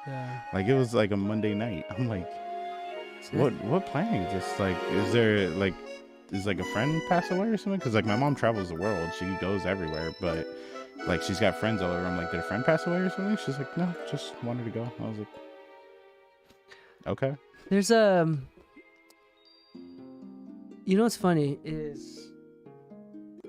Yeah. Like it was like a Monday night. I'm like, what planning is this? Like, is there like, is like a friend pass away or something? Because like my mom travels the world, she goes everywhere, but like she's got friends all over. I'm like, did a friend pass away or something? She's like, no, just wanted to go. I was like, okay. There's you know what's funny is I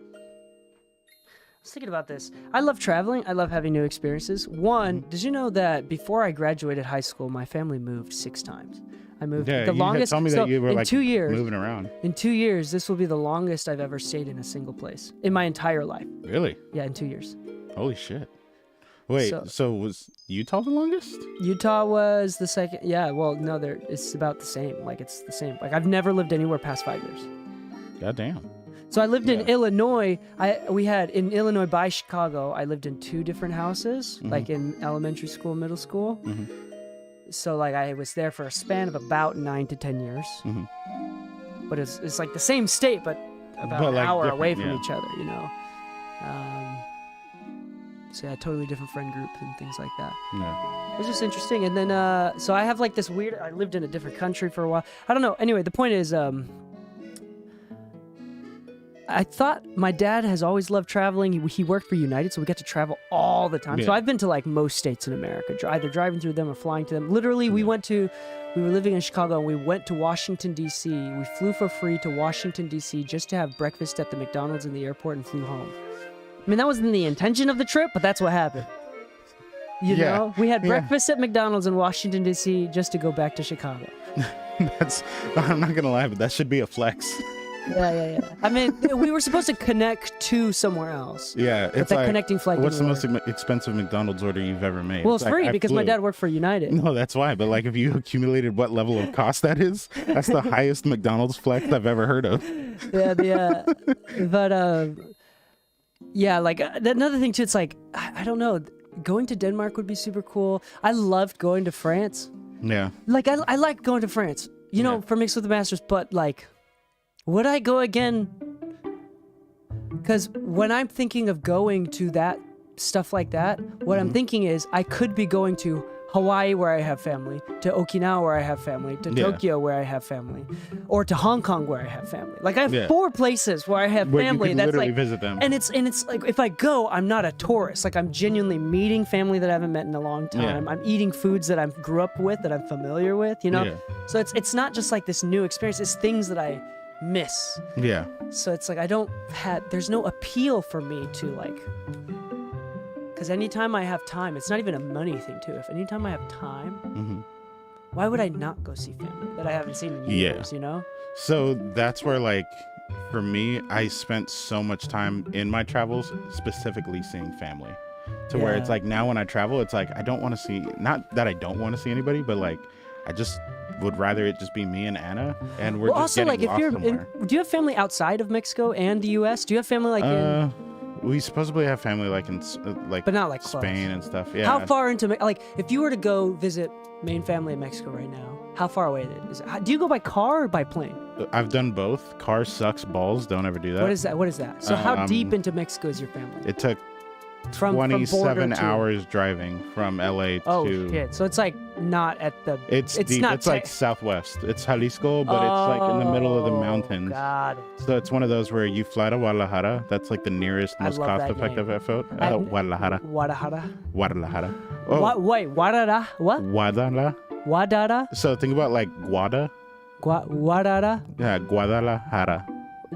was thinking about this. I love traveling. I love having new experiences. One, did you know that before I graduated high school, my family moved 6 times? I moved Yeah, the you longest. Had told me so that you were in like 2 years, moving around. In 2 years, this will be the longest I've ever stayed in a single place in my entire life. Really? Yeah, in 2 years. Holy shit. Wait, so was Utah the longest? Utah was the second. Yeah, well, no, it's about the same. Like, it's the same. Like, I've never lived anywhere past 5 years. God damn. So I lived in Illinois. We had in Illinois by Chicago. I lived in 2 different houses, like in elementary school, middle school. So like I was there for a span of about 9 to 10 years. But it's like the same state, but about an hour away from each other, you know. So yeah, totally different friend group and things like that. Yeah. It was just interesting. And then so I have like this weird. I lived in a different country for a while. I don't know. Anyway, the point is. I thought my dad has always loved traveling. He worked for United, so we get to travel all the time. Yeah. So I've been to like most states in America, either driving through them or flying to them. Literally, we were living in Chicago, and we went to Washington, D.C. We flew for free to Washington, D.C. just to have breakfast at the McDonald's in the airport and flew home. I mean, that wasn't the intention of the trip, but that's what happened. You know? We had breakfast at McDonald's in Washington, D.C. just to go back to Chicago. I'm not going to lie, but that should be a flex. Yeah. I mean, we were supposed to connect to somewhere else. Yeah, it's that like, connecting flight. What's the most expensive McDonald's order you've ever made? Well, it's free because my dad worked for United. No, that's why. But like, if you accumulated what level of cost that is, that's the highest McDonald's flex I've ever heard of. Yeah. But yeah, like another thing too. It's like I don't know. Going to Denmark would be super cool. I loved going to France. Yeah. Like I like going to France. You know, for Mixed with the Masters, but like. Would I go again? Because when I'm thinking of going to that stuff like that, what I'm thinking is I could be going to Hawaii where I have family, to Okinawa where I have family, to Tokyo where I have family, or to Hong Kong where I have family. Like I have 4 places where I have family. You can that's like visit them. And it's like if I go, I'm not a tourist. Like I'm genuinely meeting family that I haven't met in a long time. I'm eating foods that I grew up with, that I'm familiar with. You know, so it's not just like this new experience. It's things that I miss. Yeah. So it's like there's no appeal for me to like, because anytime I have time, it's not even a money thing too. If anytime I have time, why would I not go see family that I haven't seen in years, you know? So that's where like, for me, I spent so much time in my travels specifically seeing family. to where it's Yeah. like now when I travel, it's like I don't want to see, not that I don't want to see anybody, but like I just would rather it just be me and Anna, and we're Well, just also, getting like, if lost you're, somewhere. do you have family outside of Mexico and the U.S.? Do you have family like in, We supposedly have family like in like but not like close? Spain and stuff. Yeah. How far into like if you were to go visit main family in Mexico right now, how far away is it? Do you go by car or by plane? I've done both. Car sucks balls. Don't ever do that. What is that? What is that? So how deep Um, into Mexico is your family? It took From 27 border to- hours driving from LA Oh to. shit! So it's like not at the. It's deep. not It's like southwest. It's Jalisco, but it's like in the middle of the mountains. Got it. So it's one of those where you fly to Guadalajara. That's like the nearest, I most love that cost-effective name. effort. I- Guadalajara. Guadalajara. Guadalajara. Oh, What? Wait, Guadalajara? What? Guadalajara. Guadalajara? So think about like Guada. Guadalajara? Yeah, Guadalajara.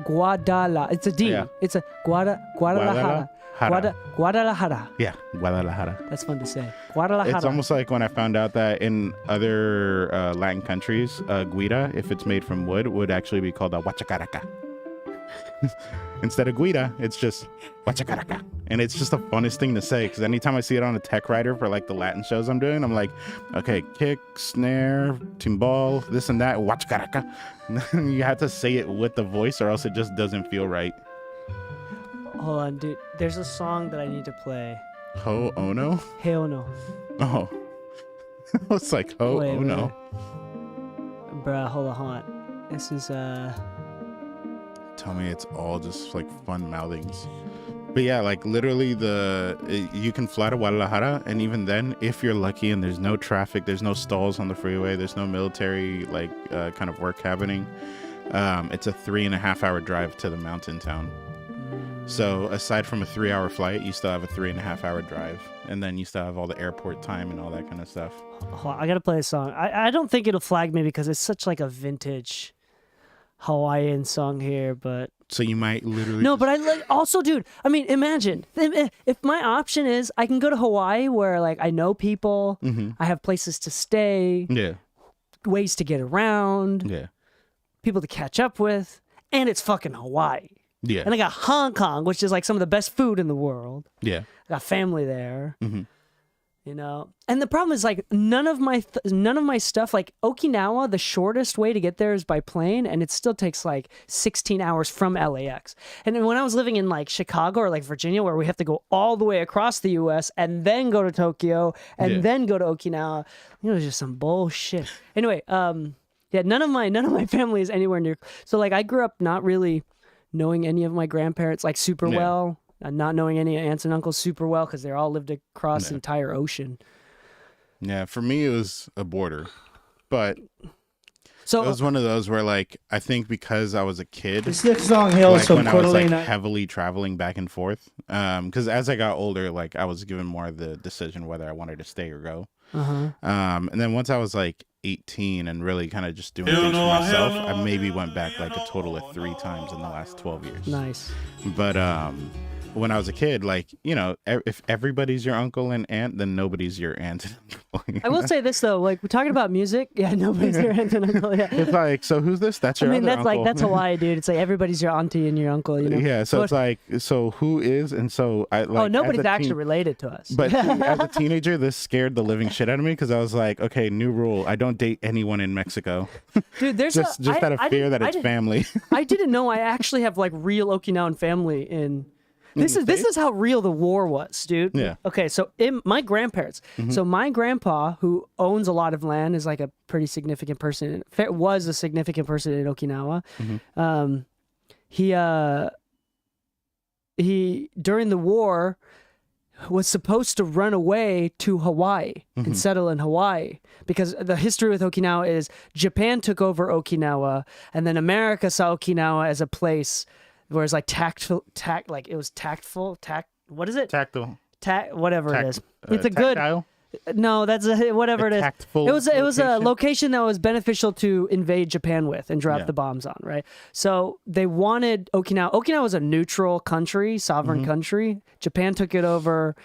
Guadalajara. It's a D. Yeah. It's a Guadalajara. Guadalajara. Yeah, Guadalajara. That's fun to say. Guadalajara. It's almost like when I found out that in other Latin countries, guida, if it's made from wood, would actually be called a huachacaraca. Instead of guida, it's just huachacaraca. And it's just the funnest thing to say, because anytime I see it on a tech writer for like the Latin shows I'm doing, I'm like, okay, kick, snare, timbal, this and that, huachacaraca. You have to say it with the voice or else it just doesn't feel right. Hold on, dude. There's a song that I need to play. Ho ono? Hell no. Oh. It's like, ho Wait, ono. Bruh, hold on. This is, Tell me it's all just like fun mouthings. But yeah, like literally you can fly to Guadalajara, and even then, if you're lucky and there's no traffic, there's no stalls on the freeway, there's no military like kind of work happening, it's a 3.5 hour drive to the mountain town. So aside from a 3-hour flight, you still have a 3.5 hour drive, and then you still have all the airport time and all that kind of stuff. hold on, I gotta play a song. I don't think it'll flag me because it's such like a vintage Hawaiian song here, but So you might literally no, but I like also, dude. I mean, imagine if my option is I can go to Hawaii where like I know people, I have places to stay, yeah, ways to get around, yeah, people to catch up with, and it's fucking Hawaii. yeah, And I got Hong Kong, which is like some of the best food in the world. yeah. I got family there. Mhm. You know, and the problem is like none of my stuff, like Okinawa, the shortest way to get there is by plane, and it still takes like 16 hours from LAX. And then when I was living in like Chicago or like Virginia, where we have to go all the way across the U.S. and then go to Tokyo and Yeah. then go to Okinawa, it was just some bullshit. Anyway, yeah, none of my family is anywhere near. So like I grew up not really knowing any of my grandparents like super Yeah. well. Not knowing any aunts and uncles super well because they all lived across the entire ocean. Yeah, for me it was a border, but So it was one of those where like I think because I was a kid, This next song hails like from when I was like Cordelina. heavily traveling back and forth, because as I got older, like I was given more of the decision whether I wanted to stay or go. And then once I was like 18 and really kind of just doing things for myself, I maybe went back like a total of 3 times in the last 12 years. nice. But when I was a kid, like, you know, if everybody's your uncle and aunt, then nobody's your aunt and uncle. I will say this though, like we're talking about music. Yeah, nobody's your aunt and uncle. Yeah. It's like, so who's this? That's I your mean, other that's uncle. like that's Hawaii, dude. It's like everybody's your auntie and your uncle. You know. Yeah, so it's like, so who is? And so I like. oh, nobody's as a actually teen- related to us. But see, as a teenager, this scared the living shit out of me because I was like, okay, new rule: I don't date anyone in Mexico. dude, there's just out of fear that it's family. I didn't know I actually have like real Okinawan family in. This is how real the war was, dude. Yeah. Okay, so my grandparents. So my grandpa, who owns a lot of land, is like a pretty significant person. Was a significant person in Okinawa. He during the war was supposed to run away to Hawaii and settle in Hawaii because the history with Okinawa is Japan took over Okinawa and then America saw Okinawa as a place where it's like tactful, what is it? Tactile. Whatever it is. It's a tactile? no, that's whatever A it is. tactful It was a location? location that was beneficial to invade Japan with and drop Yeah. the bombs on, right? So they wanted Okinawa. Okinawa was a neutral country, sovereign country. Japan took it over,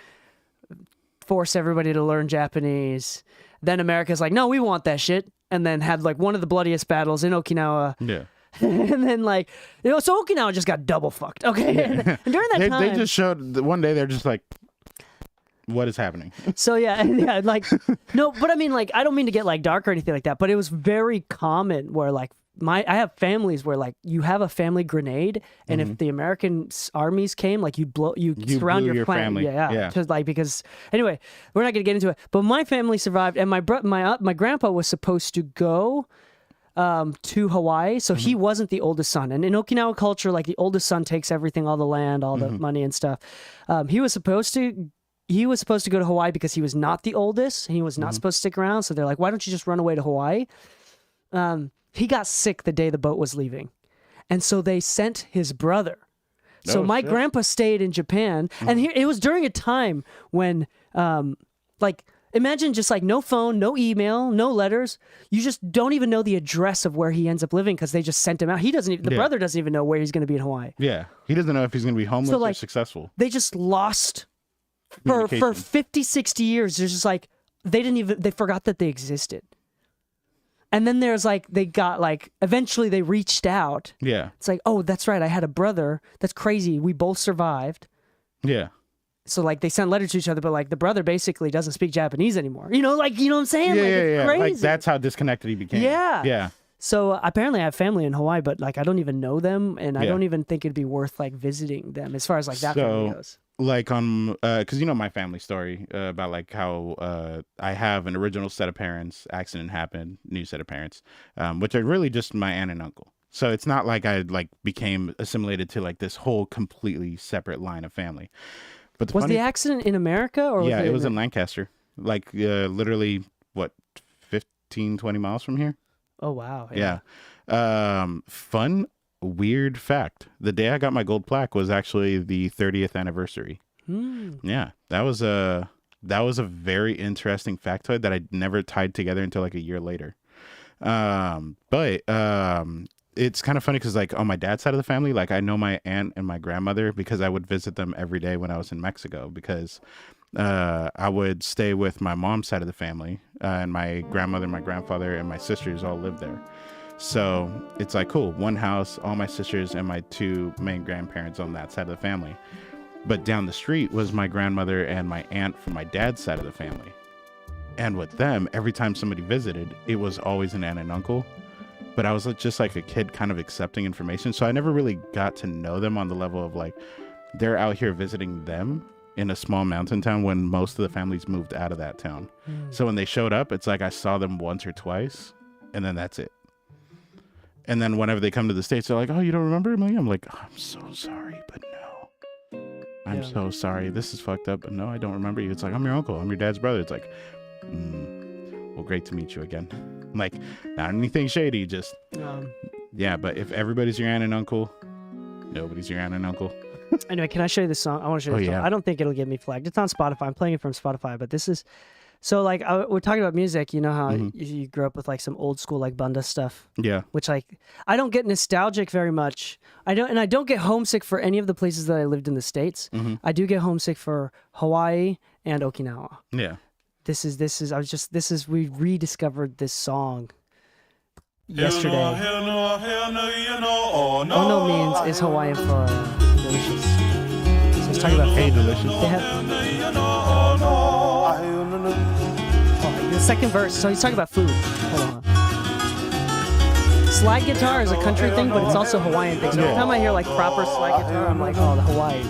forced everybody to learn Japanese. Then America's like, no, we want that shit, and then had like one of the bloodiest battles in Okinawa. Yeah. And then like, so Okinawa just got double fucked. Okay, and during that time, They just showed one day they're just like, What is happening? So yeah, like no, but I mean, like, I don't mean to get like dark or anything like that, but it was very common where like I have families where like you have a family grenade, and if the American armies came, like you surround blew your family. yeah. Just like, because anyway, we're not gonna get into it, but my family survived, and my grandpa was supposed to go to Hawaii, so he wasn't the oldest son. And in Okinawa culture, like the oldest son takes everything, all the land, all the money and stuff. He was supposed to go to Hawaii because he was not the oldest, and he was not supposed to stick around. So they're like, why don't you just run away to Hawaii? He got sick the day the boat was leaving, and so they sent his brother. So my grandpa stayed in Japan, and here it was during a time when, like, imagine just like no phone, no email, no letters. You just don't even know the address of where he ends up living because they just sent him out. He doesn't even, the brother doesn't even know where he's going to be in Hawaii. Yeah. He doesn't know if he's going to be homeless or successful. They just lost for 50, 60 years. There's just like, they forgot that they existed. And then there's like, eventually they reached out. Yeah. It's like, oh, that's right. I had a brother. That's crazy. We both survived. Yeah. So like they sent letters to each other, but like the brother basically doesn't speak Japanese anymore. You know, like, you know what I'm saying? Yeah, like, it's crazy. Like that's how disconnected he became. Yeah. Yeah. So apparently I have family in Hawaii, but like I don't even know them, and I don't even think it'd be worth like visiting them as far as like that family goes. Like on, because you know my family story about like how I have an original set of parents, accident happened, new set of parents, which are really just my aunt and uncle. So it's not like I like became assimilated to like this whole completely separate line of family. But the accident in America, or it was in Lancaster, like literally what 15, 20 miles from here. Oh wow! Yeah. Fun, weird fact: the day I got my gold plaque was actually the 30th anniversary. Yeah, that was a very interesting factoid that I never tied together until like a year later. But it's kind of funny because like on my dad's side of the family, like I know my aunt and my grandmother because I would visit them every day when I was in Mexico, because I would stay with my mom's side of the family, and my grandmother, my grandfather, and my sisters all lived there. So it's like, cool, one house, all my sisters and my two main grandparents on that side of the family. But down the street was my grandmother and my aunt from my dad's side of the family. And with them, every time somebody visited, it was always an aunt and uncle. But I was just like a kid kind of accepting information. So I never really got to know them on the level of like, they're out here visiting them in a small mountain town when most of the families moved out of that town. So when they showed up, it's like I saw them once or twice, and then that's it. And then whenever they come to the States, they're like, oh, you don't remember me? I'm like, oh, I'm so sorry, but no. I'm so sorry. This is fucked up, but no, I don't remember you. It's like, I'm your uncle. I'm your dad's brother. It's like, well, great to meet you again. Like, not anything shady, just, yeah, but if everybody's your aunt and uncle, nobody's your aunt and uncle. Anyway, can I show you this song? I want to show you this song. I don't think it'll get me flagged. It's on Spotify. I'm playing it from Spotify, but this is... So, like, we're talking about music. You know how you grew up with, like, some old school, like, banda stuff? Yeah. Which, like, I don't get nostalgic very much. I don't get homesick for any of the places that I lived in the States. I do get homesick for Hawaii and Okinawa. Yeah. We rediscovered this song yesterday. Ono means is Hawaiian for delicious. So let's talk about Hey, delicious. They have the second verse. So he's talking about food. Hold on. Slide guitar is a country thing, but it's also a Hawaiian thing. So every time I hear like proper slide guitar, I'm like, oh, the Hawaii.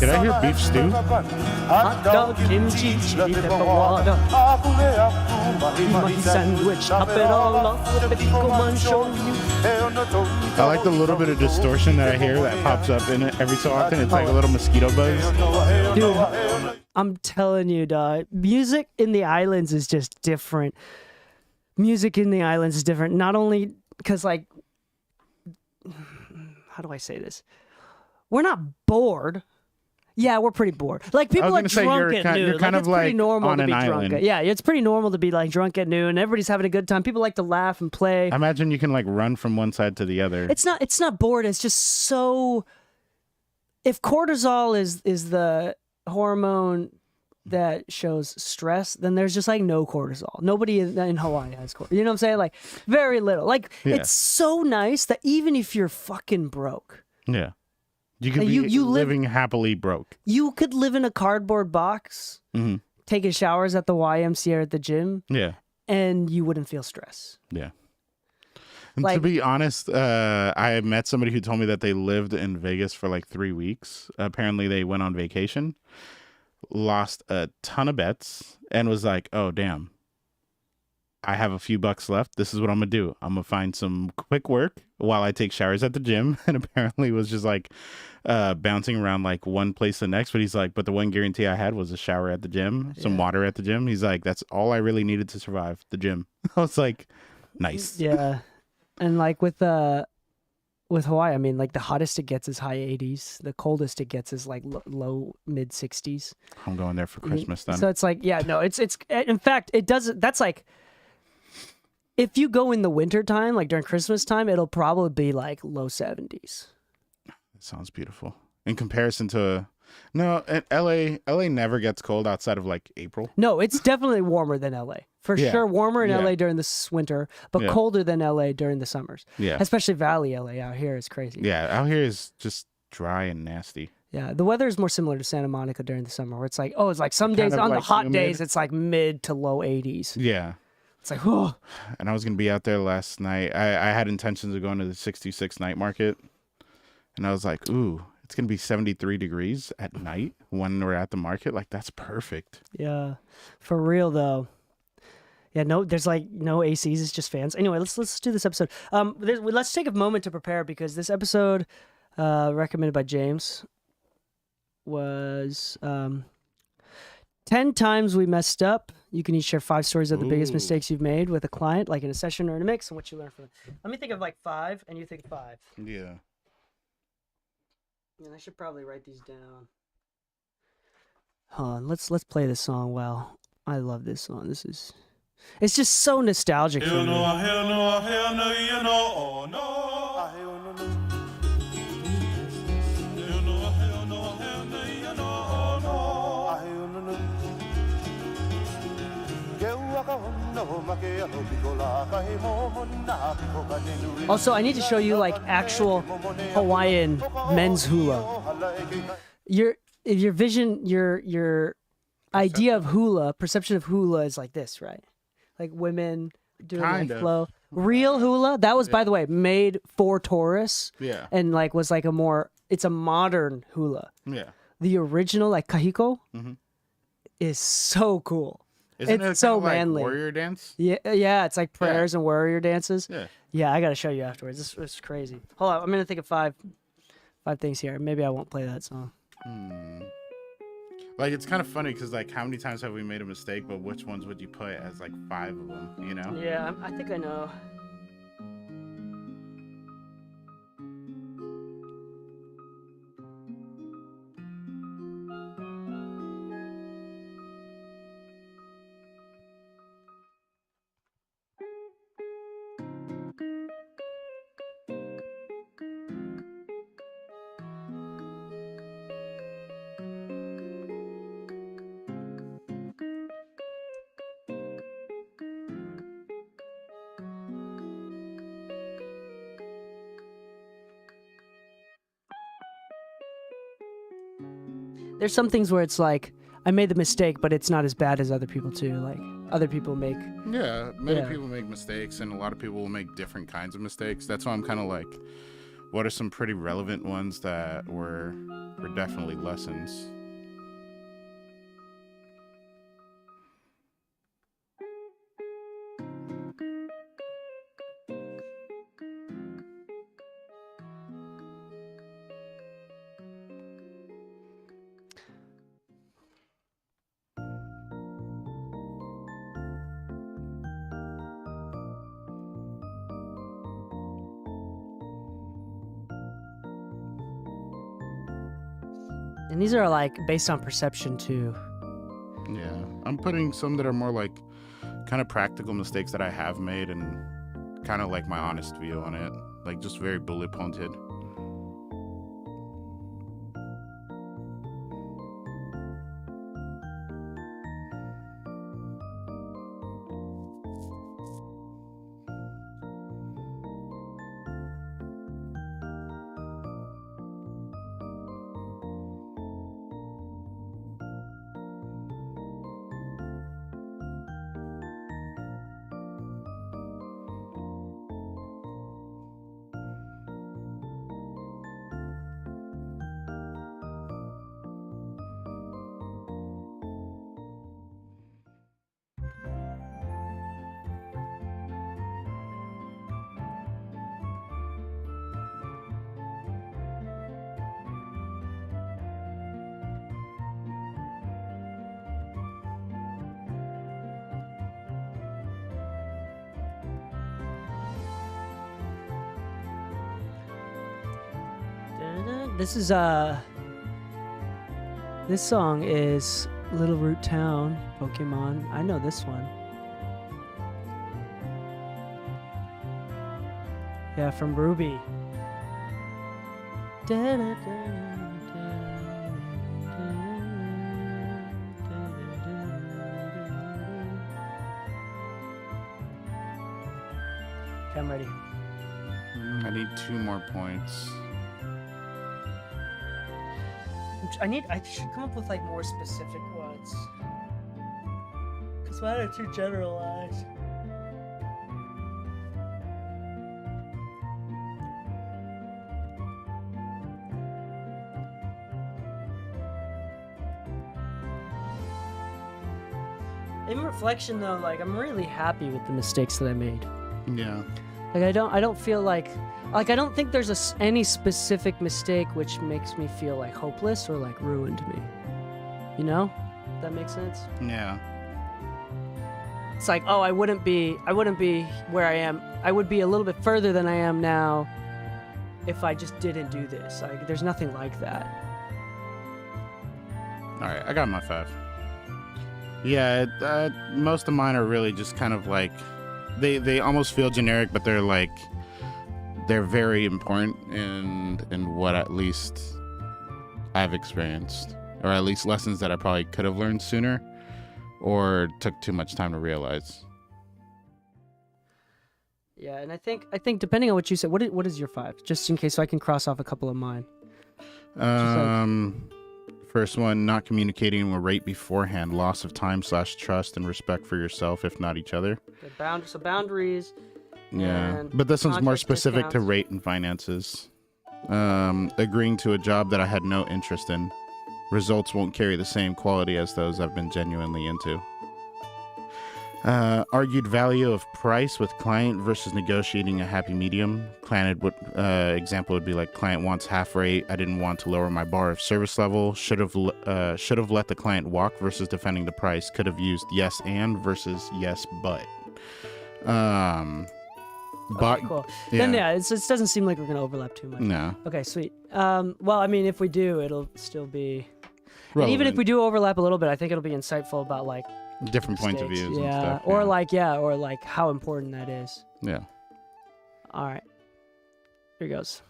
Did I hear beef stew? Hot dog, kimchi, chili pepper water, sandwich, top it all off with a pico manchoyu. I like the little bit of distortion that I hear that pops up in it every so often. It's like a little mosquito buzz. Dude, I'm telling you, dog, music in the islands is just different. Music in the islands is different. Not only because, like, how do I say this? We're not bored. Yeah, we're pretty bored. Like, people are drunk at noon. You're kind of like normal on to be an drunk. island. Yeah, it's pretty normal to be like drunk at noon. Everybody's having a good time. People like to laugh and play. I imagine you can like run from one side to the other. It's not bored. It's just so. If cortisol is the hormone that shows stress, then there's just like no cortisol. Nobody in Hawaii has cortisol. You know what I'm saying? Like very little. Like Yeah. it's so nice that even if you're fucking broke, Yeah. You could Like, be you live- living happily broke. you could live in a cardboard box, Mhm. taking showers at the YMCA or at the gym, Yeah. and you wouldn't feel stress. Yeah. And to Like- be honest, I met somebody who told me that they lived in Vegas for like 3 weeks. Apparently, they went on vacation, lost a ton of bets, and was like, "Oh, damn, I have a few bucks left. This is what I'm gonna do. I'm gonna find some quick work while I take showers at the gym." And apparently, was just like bouncing around like one place to the next. But he's like, "But the one guarantee I had was a shower at the gym, some Yeah. water at the gym." He's like, "That's all I really needed to survive the gym." I was like, "Nice." Yeah, and like with Hawaii, I mean, like the hottest it gets is high 80s. The coldest it gets is like low mid 60s. I'm going there for Christmas then. So it's like, yeah, no, it's in fact, it doesn't. That's like, if you go in the winter time, like during Christmas time, it'll probably be like low 70s. It sounds beautiful. In comparison to LA never gets cold outside of like April. No, it's definitely warmer than LA. For Yeah. sure, warmer in Yeah. LA during the winter, but Yeah. colder than LA during the summers. Yeah. Especially Valley LA out here is crazy. Yeah, out here is just dry and nasty. Yeah, the weather is more similar to Santa Monica during the summer, where it's like, oh, it's like some Kind days of on the like hot humid. days, it's like mid to low 80s. Yeah. It's like, oh, And I was gonna be out there last night. I had intentions of going to the 66 night market. And I was like, ooh, it's gonna be 73 degrees at night when we're at the market. Like that's perfect. yeah, for real though. Yeah, no, there's like no ACs, it's just fans. Anyway, let's do this episode. Let's take a moment to prepare because this episode, recommended by James, was 10 times we messed up. You can each share 5 stories of the biggest Ooh. mistakes you've made with a client, like in a session or in a mix, and what you learned from it. Let me think of like 5, and you think 5. Yeah. Yeah, I should probably write these down. Hold on, let's play this song. Well, I love this song. It's just so nostalgic for me. Also, I need to show you like actual Hawaiian men's hula. Your idea of hula, perception of hula is like this, right? Like women doing Kind like of. flow. Real hula, that was, by the way, made for tourists Yeah. and like was like it's a modern hula. Yeah. The original, like kahiko, Mhm. is so cool. Isn't It's it so kind of like manly. warrior dance? Yeah, it's like prayers and warrior dances. Yeah. Yeah, I gotta show you afterwards. This is crazy. Hold on, I'm gonna think of five things here. Maybe I won't play that song. Like it's kind of funny because like how many times have we made a mistake, but which ones would you put as like 5 of them? You know? Yeah, I think I know. There's some things where it's like I made the mistake, but it's not as bad as other people too. Like other people make. Yeah, many Yeah. people make mistakes, and a lot of people will make different kinds of mistakes. That's why I'm kind of like, what are some pretty relevant ones that were definitely lessons? And these are like based on perception too. Yeah, I'm putting some that are more like kind of practical mistakes that I have made and kind of like my honest view on it. Like just very bullet pointed. This is this song is Little Root Town, Pokemon. I know this one. Yeah, from Ruby. Okay, I'm ready. I need 2 more points. I should come up with like more specific ones. Cause mine are too generalized. In reflection though, like I'm really happy with the mistakes that I made. Yeah. Like I don't feel like I don't think there's any specific mistake which makes me feel like hopeless or like ruined me. You know? Does that make sense? Yeah. It's like, oh, I wouldn't be where I am. I would be a little bit further than I am now if I just didn't do this. Like there's nothing like that. All right, I got my 5. Yeah, most of mine are really just kind of like they almost feel generic, but they're very important in what at least I've experienced, or at least lessons that I probably could have learned sooner or took too much time to realize. Yeah, and I think depending on what you said, what is your 5? Just in case so I can cross off a couple of mine. First one, not communicating a rate beforehand, loss of time/trust and respect for yourself, if not each other. So boundaries. Yeah, but this one's more specific to discounts. rate and finances. Agreeing to a job that I had no interest in. Results won't carry the same quality as those I've been genuinely into. Argued value of price with client versus negotiating a happy medium. Example would be like client wants half rate. I didn't want to lower my bar of service level. Should have let the client walk versus defending the price. Could have used yes and versus yes but. Okay, cool. Yeah. Then it doesn't seem like we're gonna overlap too much. No. Okay, sweet. Well, I mean, if we do, it'll still be. And even if Relevant. we do overlap a little bit, I think it'll be insightful about like Different points of mistakes. views and stuff. or like how important that is. Yeah. All right, here goes.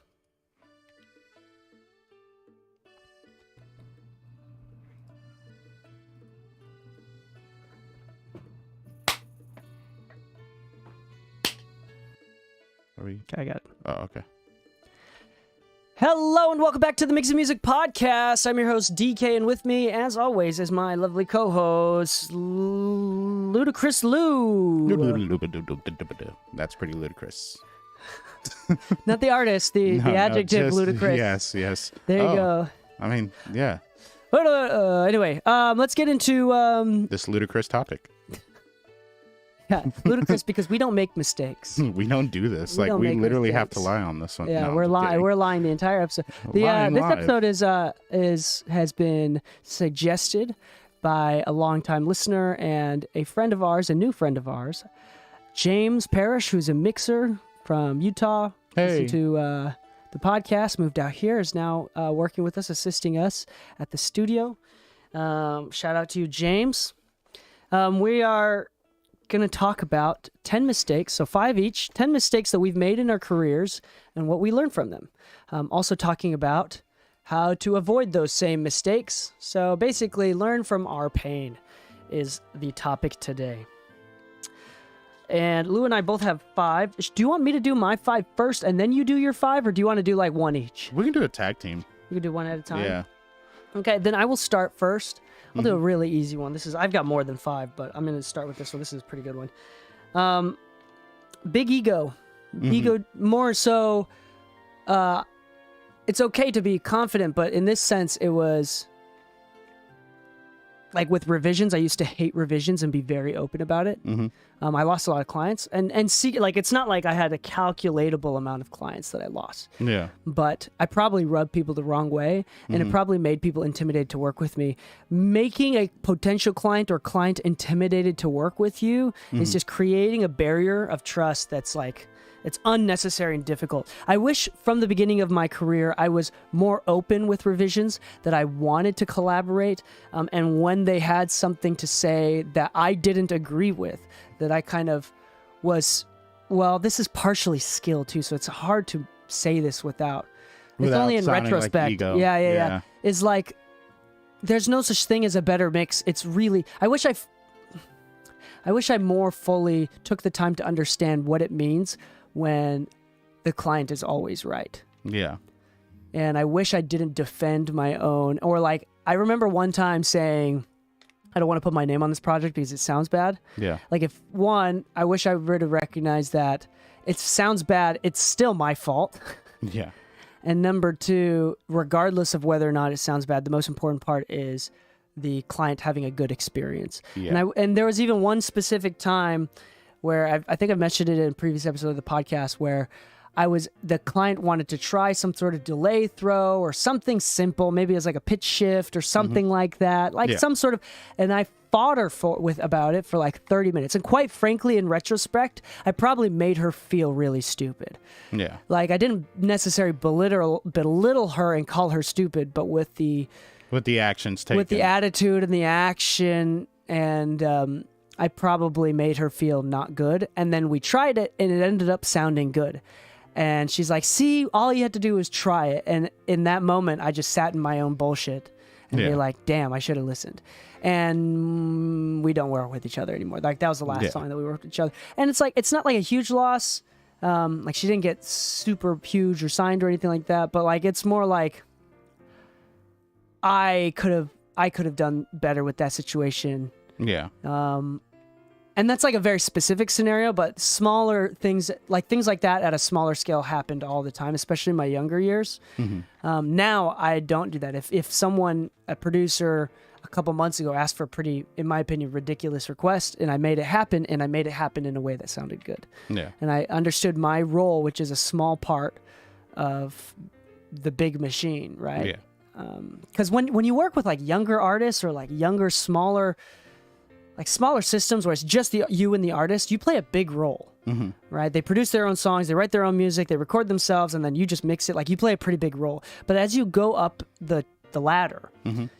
Are we? Okay, I got it. Oh, okay. Hello and welcome back to the Mix of Music podcast. I'm your host DK, and with me, as always, is my lovely co-host Ludicrous Lou. That's pretty ludicrous. Not the artist, the adjective just, ludicrous. Yes. There you go. I mean, yeah. But, anyway, let's get into This ludicrous topic. ludicrous because we don't make mistakes. We don't do this. We don't We make literally have to mistakes. lie on this one. Yeah, No, we're I'm lying. kidding. We're lying the entire episode. Lying This live. episode has been suggested by a longtime listener and a friend of ours, a new friend of ours, James Parrish, who's a mixer from Utah. Hey. Listened to the podcast, moved out here, is now working with us, assisting us at the studio. Shout out to you, James. We are going to talk about 10 mistakes, so 5 each, 10 mistakes that we've made in our careers and what we learned from them. Also talking about how to avoid those same mistakes. So basically, learn from our pain is the topic today. And Lou and I both have 5. Do you want me to do my 5 first and then you do your 5, or do you want to do like one each? We can do a tag team. You can do one at a time? Yeah. Okay, then I will start first. I'll do a really easy one. I've got more than 5, but I'm going to start with this one. This is a pretty good one. Big ego. Ego more so, it's okay to be confident, but in this sense, it was like with revisions. I used to hate revisions and be very open about it. I lost a lot of clients, and see, like, it's not like I had a calculatable amount of clients that I lost. Yeah. But I probably rubbed people the wrong way, and it probably made people intimidated to work with me. Making a potential client or client intimidated to work with you is just creating a barrier of trust that's like It's unnecessary and difficult. I wish from the beginning of my career I was more open with revisions, that I wanted to collaborate, and when they had something to say that I didn't agree with, that I kind of was, well, this is partially skill too, so it's hard to say this without it's only in sounding like retrospect. ego. Yeah. It's like there's no such thing as a better mix. It's really, I wish I more fully took the time to understand what it means when the client is always right. Yeah. And I wish I didn't defend my own, or like, I remember one time saying, I don't want to put my name on this project because it sounds bad. Yeah. Like, if one, I wish I would have recognized that it sounds bad, it's still my fault. Yeah. And number two, regardless of whether or not it sounds bad, the most important part is the client having a good experience. Yeah. And there was even one specific time where I think I've mentioned it in a previous episode of the podcast, where the client wanted to try some sort of delay throw or something simple. Maybe it was like a pitch shift or something like that, like some sort of, and I fought her about it for like 30 minutes. And quite frankly, in retrospect, I probably made her feel really stupid. Yeah. Like, I didn't necessarily belittle her and call her stupid, but with the actions taken. With the attitude and the action, and I probably made her feel not good. And then we tried it, and it ended up sounding good. And she's like, see, all you had to do was try it. And in that moment, I just sat in my own bullshit and be like, damn, I should have listened. And we don't work with each other anymore. Like, that was the last time that we worked with each other. And it's like, it's not like a huge loss. Like, she didn't get super huge or signed or anything like that. But like, it's more like, I could have done better with that situation. Yeah. And that's like a very specific scenario, but smaller things like that at a smaller scale happened all the time, especially in my younger years. Mm-hmm. Now I don't do that. If someone, a producer, a couple months ago asked for a pretty, in my opinion, ridiculous request, and I made it happen, and I made it happen in a way that sounded good. Yeah. And I understood my role, which is a small part of the big machine, right? Yeah. Because when you work with like younger artists or like younger, smaller systems where it's just you and the artist, you play a big role, right? They produce their own songs, they write their own music, they record themselves, and then you just mix it. Like, you play a pretty big role. But as you go up the ladder,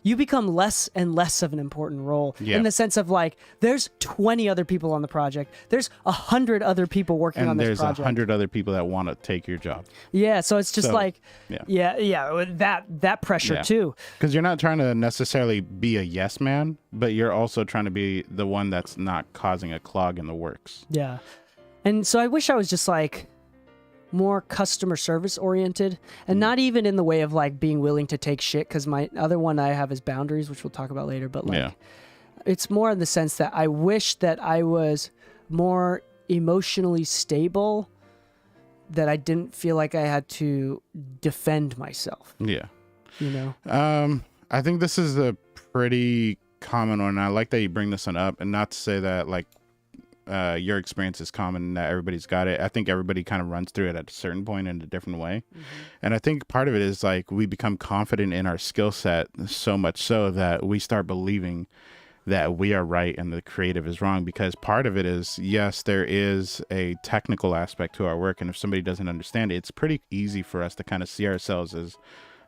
you become less and less of an important role in the sense of like, there's 20 other people on the project. There's 100 other people working on this project. There's 100 other people that want to take your job. Yeah. So it's just that pressure too. Because you're not trying to necessarily be a yes man, but you're also trying to be the one that's not causing a clog in the works. Yeah. And so I wish I was just like more customer service oriented, and not even in the way of like being willing to take shit, because my other one I have is boundaries, which we'll talk about later, but like it's more in the sense that I wish that I was more emotionally stable, that I didn't feel like I had to defend myself. Yeah. You know? I think this is a pretty common one. I like that you bring this one up, and not to say that like your experience is common and that everybody's got it. I think everybody kind of runs through it at a certain point in a different way. And I think part of it is like we become confident in our skill set so much so that we start believing that we are right and the creative is wrong, because part of it is, yes, there is a technical aspect to our work, and if somebody doesn't understand it, it's pretty easy for us to kind of see ourselves as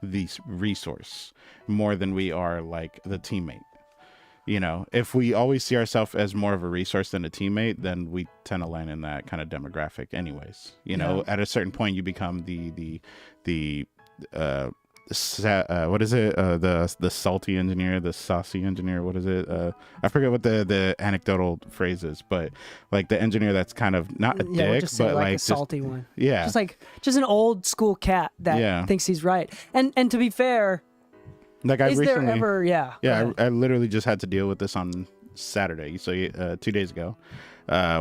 the resource more than we are like the teammate. You know, if we always see ourselves as more of a resource than a teammate, then we tend to land in that kind of demographic anyways. You know, at a certain point you become the what is it? The salty engineer, the saucy engineer. What is it? I forget what the anecdotal phrase is, but like the engineer that's kind of not a dick, but like a salty one. Yeah. Just an old school cat that thinks he's right. And to be fair, like I recently, there ever, I literally just had to deal with this on Saturday, so 2 days ago,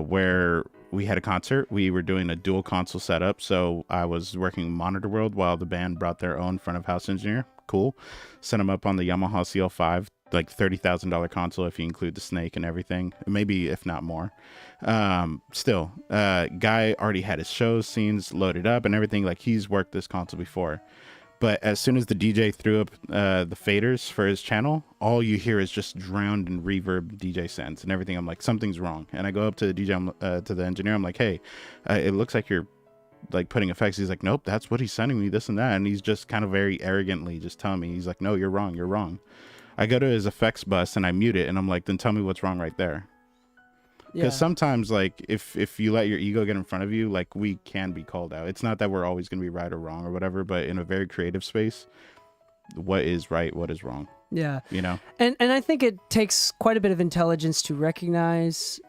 where we had a concert. We were doing a dual console setup, so I was working Monitor World while the band brought their own front of house engineer. Cool. Set them up on the Yamaha CL5, like $30,000 console if you include the snake and everything, maybe if not more. Still, guy already had his shows, scenes loaded up and everything. Like, he's worked this console before. But as soon as the DJ threw up the faders for his channel, all you hear is just drowned in reverb DJ sends and everything. I'm like, something's wrong. And I go up to the DJ, to the engineer. I'm like, hey, it looks like your like putting effects. He's like, nope, that's what he's sending me, this and that. And he's just kind of very arrogantly just telling me, he's like, no, you're wrong. You're wrong. I go to his effects bus and I mute it and I'm like, then tell me what's wrong right there. Because sometimes, like, if you let your ego get in front of you, like, we can be called out. It's not that we're always going to be right or wrong or whatever, but in a very creative space, what is right, what is wrong? Yeah. You know? And I think it takes quite a bit of intelligence to recognize,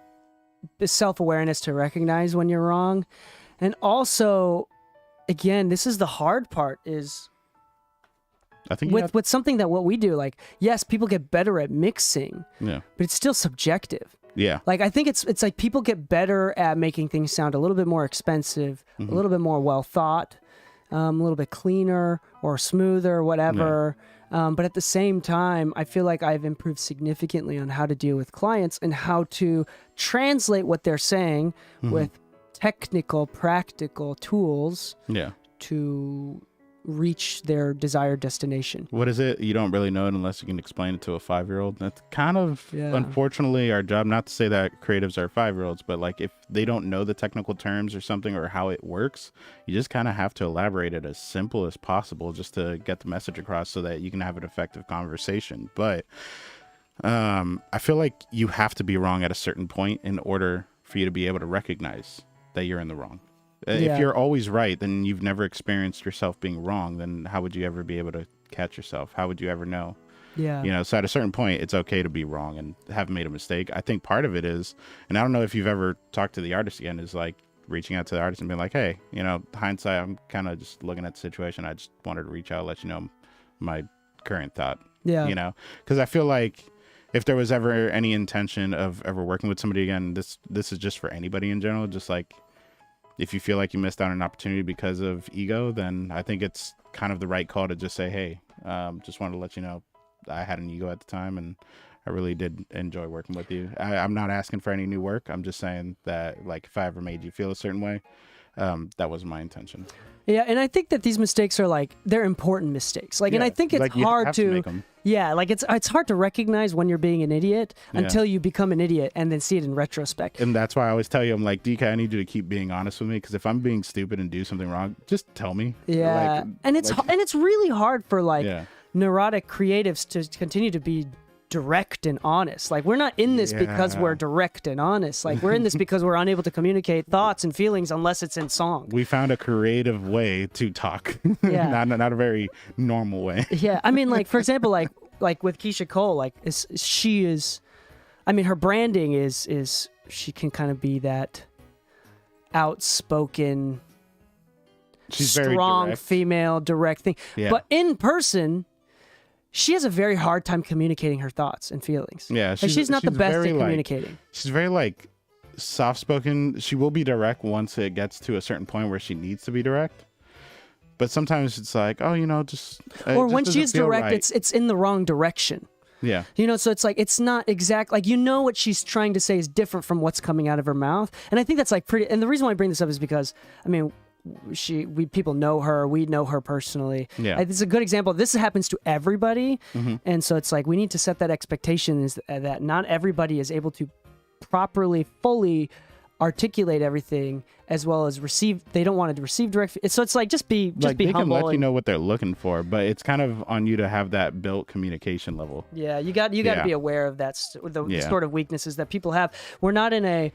self-awareness to recognize when you're wrong. And also, again, this is the hard part, is I think with something that what we do, like, yes, people get better at mixing, but it's still subjective. Yeah. Like, I think it's like people get better at making things sound a little bit more expensive, a little bit more well thought, a little bit cleaner or smoother, whatever. But at the same time, I feel like I've improved significantly on how to deal with clients and how to translate what they're saying with technical, practical tools to reach their desired destination. What is it? You don't really know it unless you can explain it to a 5-year-old. That's kind of, unfortunately, our job. Not to say that creatives are 5-year-olds, but like if they don't know the technical terms or something or how it works, you just kind of have to elaborate it as simple as possible just to get the message across so that you can have an effective conversation. But I feel like you have to be wrong at a certain point in order for you to be able to recognize that you're in the wrong. If you're always right, then you've never experienced yourself being wrong. Then how would you ever be able to catch yourself? How would you ever know? Yeah. You know, so at a certain point, it's okay to be wrong and have made a mistake. I think part of it is, and I don't know if you've ever talked to the artist again, is like reaching out to the artist and being like, hey, you know, hindsight, I'm kind of just looking at the situation. I just wanted to reach out, let you know my current thought. Yeah. You know, because I feel like if there was ever any intention of ever working with somebody again, this is just for anybody in general, just like, if you feel like you missed out on an opportunity because of ego, then I think it's kind of the right call to just say, hey, just wanted to let you know I had an ego at the time and I really did enjoy working with you. I'm not asking for any new work. I'm just saying that, like, if I ever made you feel a certain way, that wasn't my intention. Yeah, and I think that these mistakes are like, they're important mistakes. Like, and I think it's like hard to make them. Yeah, like it's hard to recognize when you're being an idiot until you become an idiot and then see it in retrospect. And that's why I always tell you, I'm like, DK, I need you to keep being honest with me, because if I'm being stupid and do something wrong, just tell me. Yeah, like, and it's really hard for like neurotic creatives to continue to be direct and honest. Like, we're not in this because we're direct and honest. Like, we're in this because we're unable to communicate thoughts and feelings unless it's in song. We found a creative way to talk. Not a very normal way. Yeah, I mean, like, for example, like with Keisha Cole, like she is, I mean, her branding is she can kind of be that outspoken, she's strong, very direct. female, direct thing. Yeah. But in person, she has a very hard time communicating her thoughts and feelings. Yeah, she's not the best at communicating. She's very like soft-spoken. She will be direct once it gets to a certain point where she needs to be direct. But sometimes it's like, oh, you know, just or just when doesn't she's feel direct, right. it's in the wrong direction. Yeah. You know, so it's like, it's not exact, like, you know, what she's trying to say is different from what's coming out of her mouth. And I think that's like pretty, and the reason why I bring this up is because, I mean, people know her, we know her personally. Yeah. It's a good example. This happens to everybody. And so it's like, we need to set that expectation is that not everybody is able to properly, fully articulate everything as well as receive. They don't want to receive direct. So it's like, just be they humble. can let you know what they're looking for, but it's kind of on you to have that built communication level. Yeah, you got to be aware of that, the sort of weaknesses that people have. We're not in a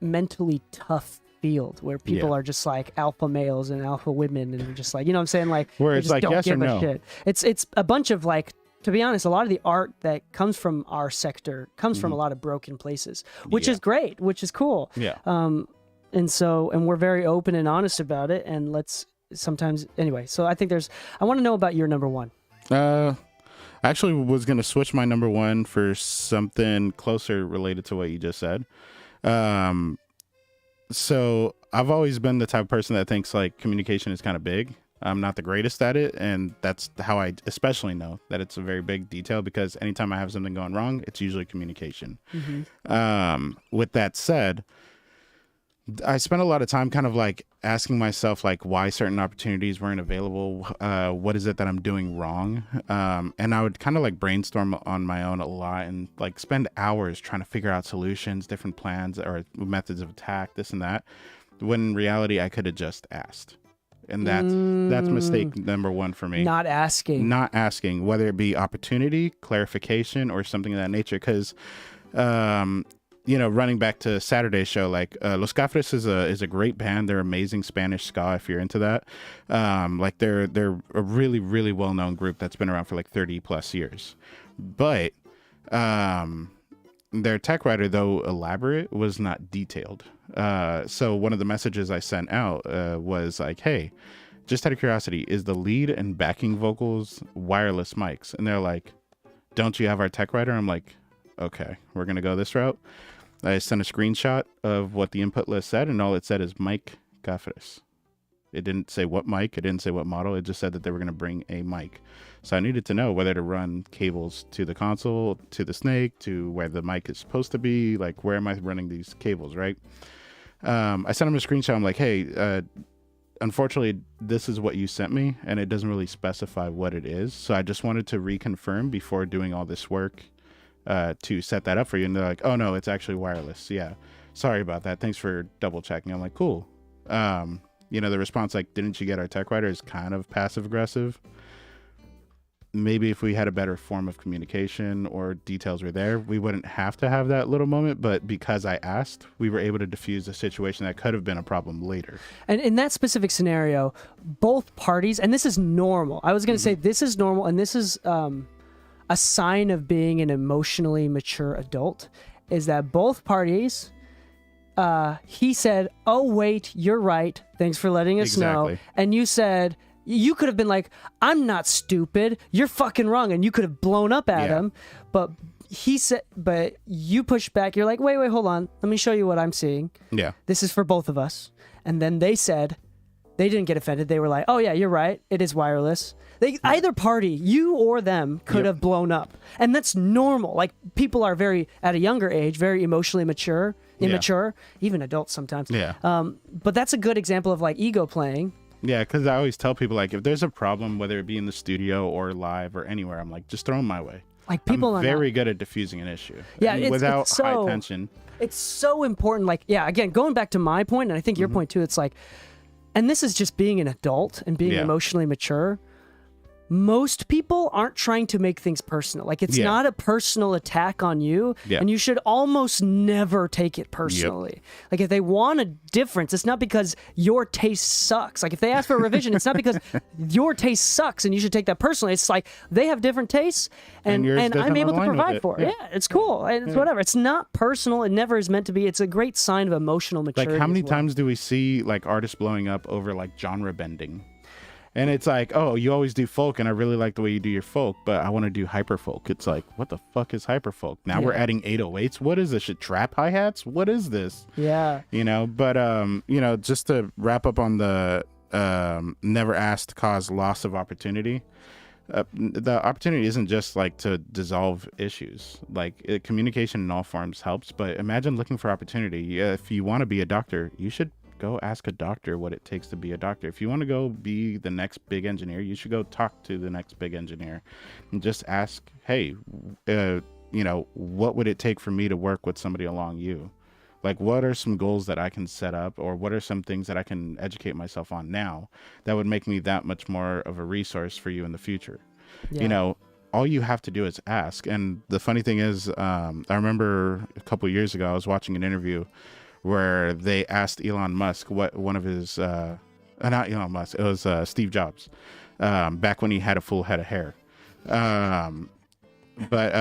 mentally tough field where people are just like alpha males and alpha women and they're just like, you know what I'm saying, like, where they it's just like don't yes or give a no. shit. It's a bunch of, like, to be honest, a lot of the art that comes from our sector comes from a lot of broken places, which is great, which is cool. Yeah. And we're very open and honest about it. And anyway, so I think I want to know about your number one. I actually was going to switch my number one for something closer related to what you just said. So I've always been the type of person that thinks like communication is kind of big. I'm not the greatest at it, and that's how I especially know that it's a very big detail, because anytime I have something going wrong, it's usually communication. With that said, I spent a lot of time kind of like asking myself like why certain opportunities weren't available. What is it that I'm doing wrong? And I would kind of like brainstorm on my own a lot and like spend hours trying to figure out solutions, different plans or methods of attack, this and that. when in reality I could have just asked. And that's mistake number one for me. Not asking, whether it be opportunity, clarification, or something of that nature. Because, running back to Saturday's show, like Los Cafres is a great band. They're amazing Spanish ska if you're into that. Like they're a really, really well known group that's been around for like 30 plus years. But their tech writer, though elaborate, was not detailed. So one of the messages I sent out was like, hey, just out of curiosity, is the lead and backing vocals wireless mics? And they're like, don't you have our tech writer? I'm like, okay, we're going to go this route. I sent a screenshot of what the input list said, and all it said is mic Cafres. It didn't say what mic, it didn't say what model, it just said that they were going to bring a mic. So I needed to know whether to run cables to the console, to the snake, to where the mic is supposed to be, like where am I running these cables, right? I sent him a screenshot. I'm like, hey, unfortunately, this is what you sent me, and it doesn't really specify what it is. So I just wanted to reconfirm before doing all this work to set that up for you. And they're like, oh, no, it's actually wireless. Yeah, sorry about that. Thanks for double checking. I'm like, cool. The response, like, didn't you get our tech writer, is kind of passive aggressive. Maybe if we had a better form of communication or details were there, we wouldn't have to have that little moment. But because I asked, we were able to diffuse a situation that could have been a problem later. And in that specific scenario, both parties, and this is normal. I was going to say this is normal, and this is a sign of being an emotionally mature adult, is that both parties, he said, oh, wait, you're right. Thanks for letting us know. And you said, you could have been like, I'm not stupid. You're fucking wrong. And you could have blown up at him. But he said, but you pushed back. You're like, wait, hold on. Let me show you what I'm seeing. Yeah. This is for both of us. And then they said, they didn't get offended. They were like, oh, yeah, you're right. It is wireless. Either party, you or them, could have blown up. And that's normal. Like, people are at a younger age, very emotionally immature, even adults sometimes. Yeah. But that's a good example of like ego playing. Yeah, because I always tell people, like, if there's a problem, whether it be in the studio or live or anywhere, I'm like, just throw them my way. Like, people I'm very good at diffusing an issue. Yeah, without high tension. It's so important. Like, yeah, again, going back to my point, and I think your point too, it's like, and this is just being an adult and being emotionally mature. Most people aren't trying to make things personal. Like, it's not a personal attack on you, and you should almost never take it personally. Like, if they want a difference, it's not because your taste sucks. Like, if they ask for a revision, it's not because your taste sucks and you should take that personally. It's like, they have different tastes, and I'm able to provide for it. Yeah, it's cool. It's whatever. It's not personal. It never is meant to be. It's a great sign of emotional maturity. Like, how many times do we see, like, artists blowing up over, like, genre bending? And it's like, oh, you always do folk, and I really like the way you do your folk, but I want to do hyper folk. It's like, what the fuck is hyper folk? Now we're adding 808s. What is this shit? Trap hi-hats? What is this? Yeah. But, just to wrap up on the never asked cause loss of opportunity, the opportunity isn't just like to dissolve issues. Like, communication in all forms helps, but imagine looking for opportunity. If you want to be a doctor, you should go ask a doctor what it takes to be a doctor. If you want to go be the next big engineer, you should go talk to the next big engineer and just ask, hey, what would it take for me to work with somebody along you? Like, what are some goals that I can set up, or what are some things that I can educate myself on now that would make me that much more of a resource for you in the future? Yeah. All you have to do is ask. And the funny thing is, I remember a couple of years ago, I was watching an interview where they asked Elon Musk what one of his, not Elon Musk, it was Steve Jobs, back when he had a full head of hair. But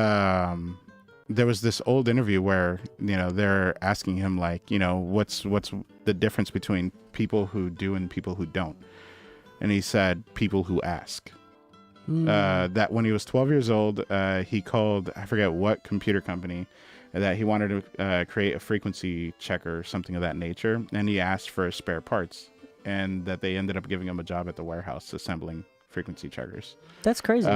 there was this old interview where, they're asking him, like, what's the difference between people who do and people who don't? And he said, people who ask. That when he was 12 years old, he called, I forget what computer company, that he wanted to create a frequency checker or something of that nature, and he asked for spare parts, and that they ended up giving him a job at the warehouse assembling frequency checkers. That's crazy.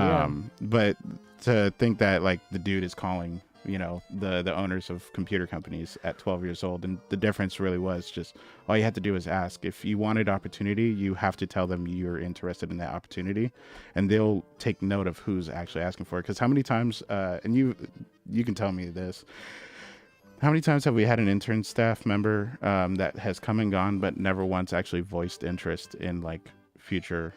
But to think that, like, the dude is calling the owners of computer companies at 12 years old, and the difference really was just all you had to do is ask. If you wanted opportunity, you have to tell them you're interested in that opportunity, and they'll take note of who's actually asking for it. Because how many times, and you can tell me this, How many times have we had an intern staff member that has come and gone, but never once actually voiced interest in like future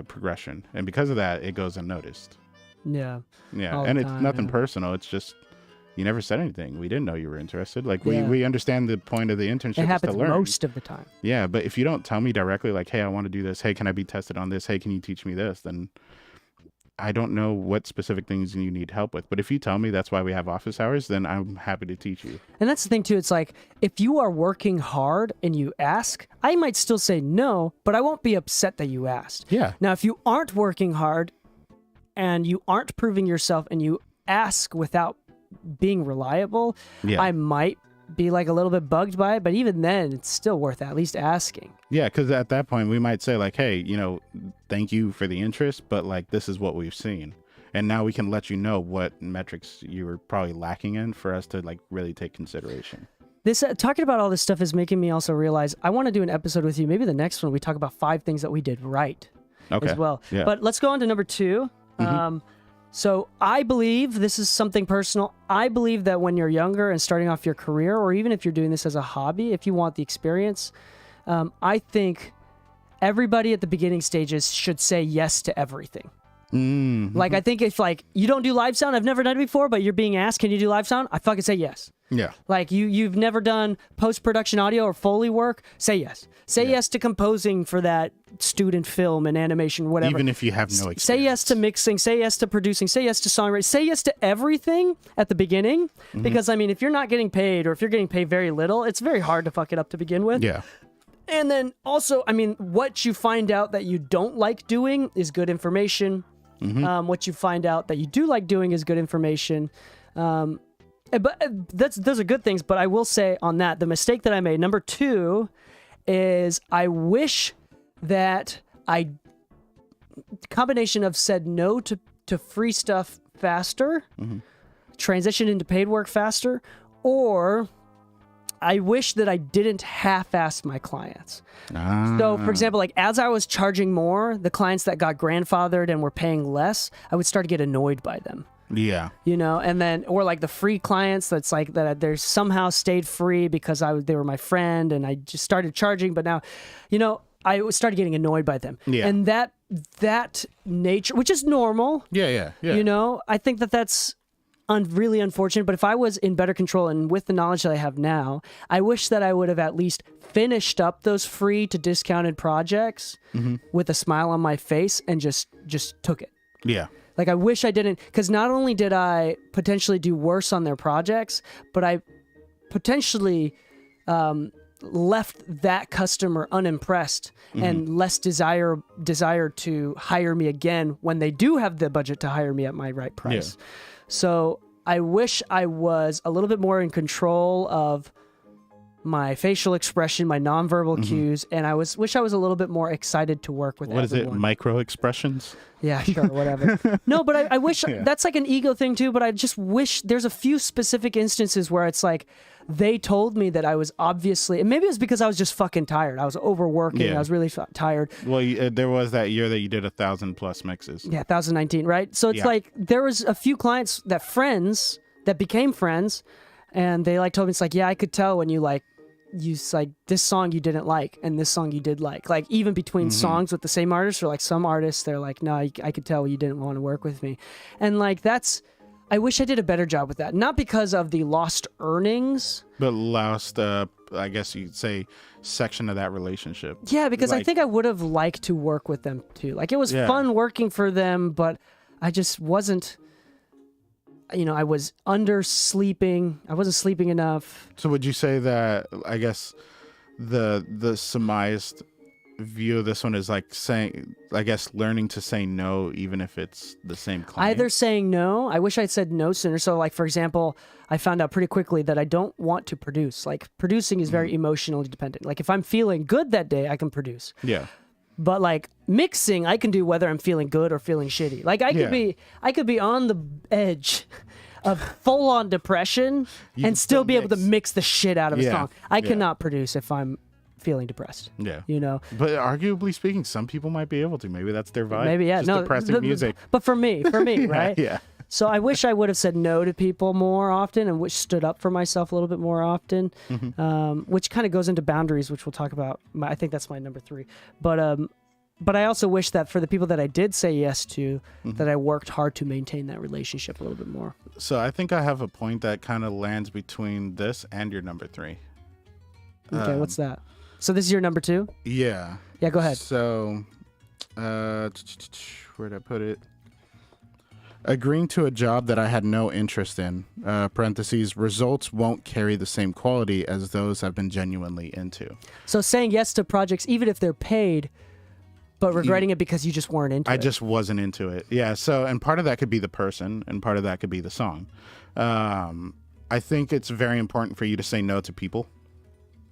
progression? And because of that, it goes unnoticed. Yeah. Yeah. All And the it's time, nothing yeah. personal. It's just you never said anything. We didn't know you were interested. Like Yeah. we understand the point of the internship It is happens to learn. most of the time. Yeah. But if you don't tell me directly, like, hey, I want to do this. Hey, can I be tested on this? Hey, can you teach me this? Then I don't know what specific things you need help with. But if you tell me that's why we have office hours, then I'm happy to teach you. And that's the thing too. It's like if you are working hard and you ask, I might still say no, but I won't be upset that you asked. Yeah. Now, if you aren't working hard and you aren't proving yourself and you ask without being reliable, Yeah. I might be like a little bit bugged by it, but even then it's still worth at least asking. Yeah, because at that point we might say like, hey, thank you for the interest, but like this is what we've seen. And now we can let you know what metrics you were probably lacking in for us to like really take consideration. This talking about all this stuff is making me also realize I want to do an episode with you. Maybe the next one we talk about 5 things that we did right Okay. as well. Yeah. But let's go on to number 2. So I believe this is something personal. I believe that when you're younger and starting off your career, or even if you're doing this as a hobby, if you want the experience, I think everybody at the beginning stages should say yes to everything. Like, I think if like you don't do live sound, I've never done it before, but you're being asked, can you do live sound? I fucking say yes. Yeah. Like you've never done post-production audio or Foley work, say yes. Say yes to composing for that student film and animation, whatever. Even if you have no experience. Say yes to mixing, say yes to producing, say yes to songwriting, say yes to everything at the beginning. Because I mean, if you're not getting paid or if you're getting paid very little, it's very hard to fuck it up to begin with. Yeah. And then also, I mean, what you find out that you don't like doing is good information. What you find out that you do like doing is good information. But those are good things. But I will say on that, the mistake that I made, number 2, is I wish that combination of said no to free stuff faster, transition into paid work faster, or I wish that I didn't half-ass my clients. So, for example, like as I was charging more, the clients that got grandfathered and were paying less, I would start to get annoyed by them. Yeah. And then, or like the free clients that's like that they're somehow stayed free because they were my friend and I just started charging, but now, I started getting annoyed by them. Yeah. And that nature, which is normal, Yeah. I think that's really unfortunate, but if I was in better control and with the knowledge that I have now, I wish that I would have at least finished up those free to discounted projects with a smile on my face and just took it. Yeah. Like, I wish I didn't, because not only did I potentially do worse on their projects, but I potentially left that customer unimpressed and less desire to hire me again when they do have the budget to hire me at my right price. Yeah. So I wish I was a little bit more in control of my facial expression, my nonverbal cues, and I wish I was a little bit more excited to work with What is everyone. it? Micro expressions? Yeah, sure, whatever. No, but I wish that's like an ego thing too, but I just wish there's a few specific instances where it's like they told me that I was obviously, and maybe it was because I was just fucking tired. I was overworking. Yeah. I was really tired. Well, there was that year that you did 1,000+ mixes. Yeah, 2019, right? So it's Yeah. like there was a few clients that became friends, and they like told me, it's like, yeah, I could tell when you like this song you didn't like and this song you did like even between songs with the same artist, or like some artists they're like, no, I could tell you didn't want to work with me. And like I wish I did a better job with that, not because of the lost earnings, but lost I guess you'd say section of that relationship. yeah, because I Like- think I would have liked to work with them too. Like it was Yeah. fun working for them, but I just wasn't, I was undersleeping. I wasn't sleeping enough. So would you say that, I guess, the surmised view of this one is like saying, I guess, learning to say no even if it's the same client? Either saying no, I wish I'd said no sooner. So like, for example, I found out pretty quickly that I don't want to produce. Like producing is very emotionally dependent. Like if I'm feeling good that day, I can produce. Yeah. But like mixing, I can do whether I'm feeling good or feeling shitty. Like I could be on the edge of full on depression You and can still be able to mix. mix the shit out of a Yeah. song. I Yeah. cannot produce if I'm feeling depressed. Yeah. But arguably speaking, some people might be able to. Maybe that's their vibe. maybe, yeah. Just No, depressing music. But for me, right? Yeah. So I wish I would have said no to people more often and stood up for myself a little bit more often, which kind of goes into boundaries, which we'll talk about. I think that's my number 3. But I also wish that for the people that I did say yes to, that I worked hard to maintain that relationship a little bit more. So I think I have a point that kind of lands between this and your number 3. Okay, what's that? So this is your number 2? Yeah. Yeah, go ahead. So, where'd I put it? Agreeing to a job that I had no interest in, parentheses, results won't carry the same quality as those I've been genuinely into. So saying yes to projects, even if they're paid, but regretting it because you just weren't into it. I just wasn't into it. Yeah. So, and part of that could be the person, and part of that could be the song. I think it's very important for you to say no to people.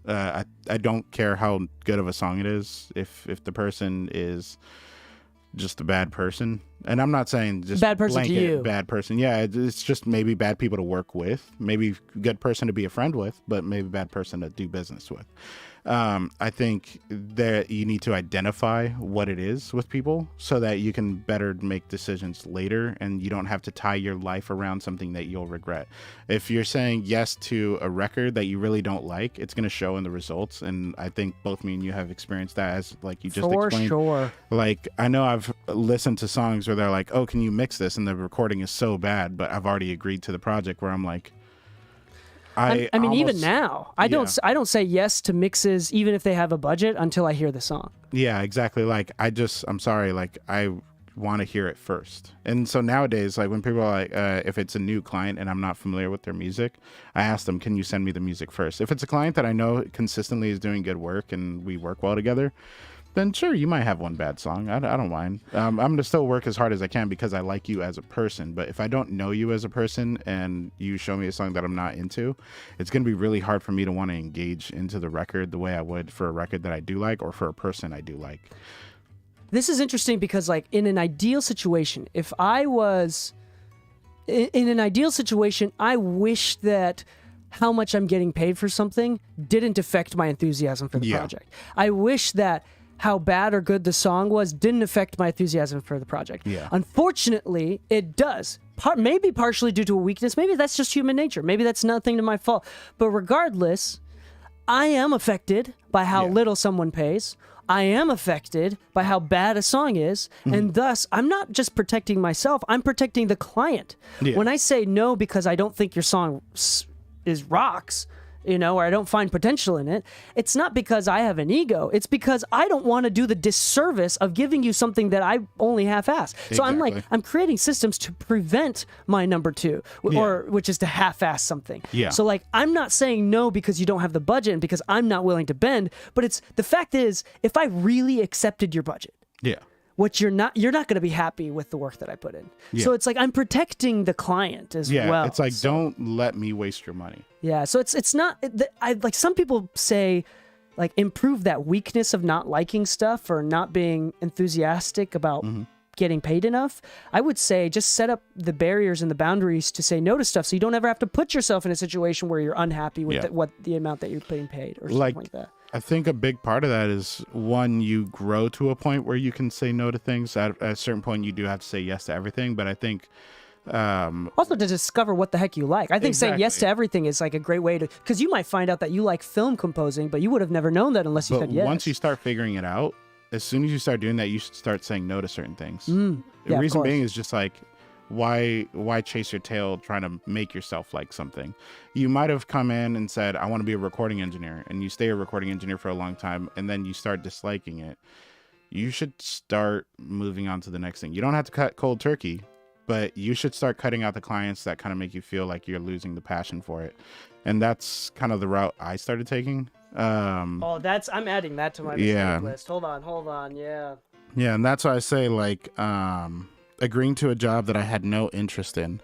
I don't care how good of a song it is. If the person is just a bad person, and I'm not saying just bad person to you, bad person. Yeah, it's just maybe bad people to work with, maybe good person to be a friend with, but maybe bad person to do business with. I think that you need to identify what it is with people so that you can better make decisions later, and you don't have to tie your life around something that you'll regret. If you're saying yes to a record that you really don't like, it's going to show in the results. And I think both me and you have experienced that, as like you just explained. For sure. Like, I know I've listened to songs where they're like, oh, can you mix this? And the recording is so bad, but I've already agreed to the project, where I'm like, I mean, almost, even now, I don't say yes to mixes, even if they have a budget, until I hear the song. Yeah, exactly. Like, I'm sorry. Like, I want to hear it first. And so nowadays, like when people are like, if it's a new client and I'm not familiar with their music, I ask them, can you send me the music first? If it's a client that I know consistently is doing good work and we work well together, then sure, you might have one bad song. I don't mind. I'm going to still work as hard as I can because I like you as a person. But if I don't know you as a person and you show me a song that I'm not into, it's going to be really hard for me to want to engage into the record the way I would for a record that I do like, or for a person I do like. This is interesting because, like, in an ideal situation, if I was in an ideal situation, I wish that how much I'm getting paid for something didn't affect my enthusiasm for the project. I wish that how bad or good the song was didn't affect my enthusiasm for the project. Yeah. Unfortunately, it does. Maybe partially due to a weakness. Maybe that's just human nature. Maybe that's nothing to my fault. But regardless, I am affected by how little someone pays. I am affected by how bad a song is. And thus, I'm not just protecting myself. I'm protecting the client. Yeah. When I say no because I don't think your song is rocks, or I don't find potential in it, it's not because I have an ego. It's because I don't want to do the disservice of giving you something that I only half-ass. Exactly. So I'm creating systems to prevent my number 2, which is to half-ass something. Yeah. So like, I'm not saying no because you don't have the budget and because I'm not willing to bend, but it's the fact is, if I really accepted your budget, what you're not going to be happy with the work that I put in. Yeah. So it's like I'm protecting the client as well. Yeah, it's like, don't let me waste your money. Yeah, so it's not, like some people say, like, improve that weakness of not liking stuff or not being enthusiastic about getting paid enough. I would say just set up the barriers and the boundaries to say no to stuff, so you don't ever have to put yourself in a situation where you're unhappy with the amount that you're getting paid or something like that. I think a big part of that is, one, you grow to a point where you can say no to things. At a certain point, you do have to say yes to everything. But I think also to discover what the heck you like. I think saying yes to everything is like a great way to, because you might find out that you like film composing, but you would have never known that unless you said yes. Once you start figuring it out, as soon as you start doing that, you should start saying no to certain things. The reason being is just like, why chase your tail trying to make yourself like something? You might have come in and said, I want to be a recording engineer, and you stay a recording engineer for a long time, and then you start disliking it. You should start moving on to the next thing. You don't have to cut cold turkey, but you should start cutting out the clients that kind of make you feel like you're losing the passion for it. And that's kind of the route I started taking. I'm adding that to my mistake list. Hold on. Yeah, and that's why I say, like, agreeing to a job that I had no interest in.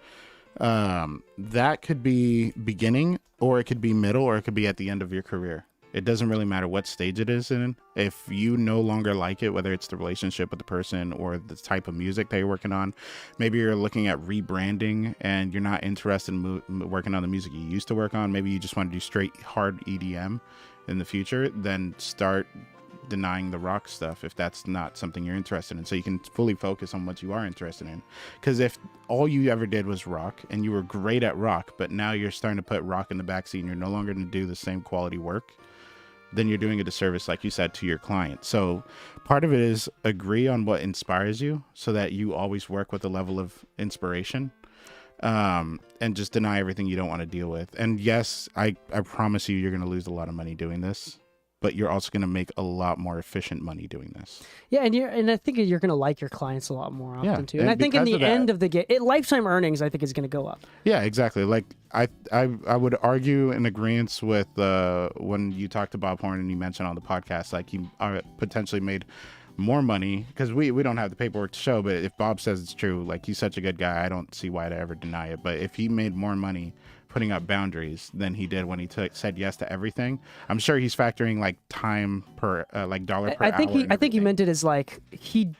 That could be beginning, or it could be middle, or it could be at the end of your career. It doesn't really matter what stage it is in. If you no longer like it, whether it's the relationship with the person or the type of music that you're working on, maybe you're looking at rebranding and you're not interested in working on the music you used to work on. Maybe you just want to do straight hard EDM in the future, then start denying the rock stuff if that's not something you're interested in, so you can fully focus on what you are interested in. Because if all you ever did was rock and you were great at rock, but now you're starting to put rock in the backseat and you're no longer going to do the same quality work, then you're doing a disservice, like you said, to your client. So part of it is agree on what inspires you so that you always work with a level of inspiration, and just deny everything you don't want to deal with. And yes, I promise you're going to lose a lot of money doing this, but you're also going to make a lot more efficient money doing this. Yeah, and I think you're going to like your clients a lot more often too. And and I think in because the of that- end of the game, lifetime earnings, I think is going to go up. Yeah, exactly. Like I would argue in agreement with when you talked to Bob Horn and you mentioned on the podcast, like he potentially made more money, because we don't have the paperwork to show, but if Bob says it's true, like he's such a good guy, I don't see why to ever deny it. But if he made more money putting up boundaries than he did when he said yes to everything, I'm sure he's factoring like time per like dollar per I think hour. I think he meant it as like he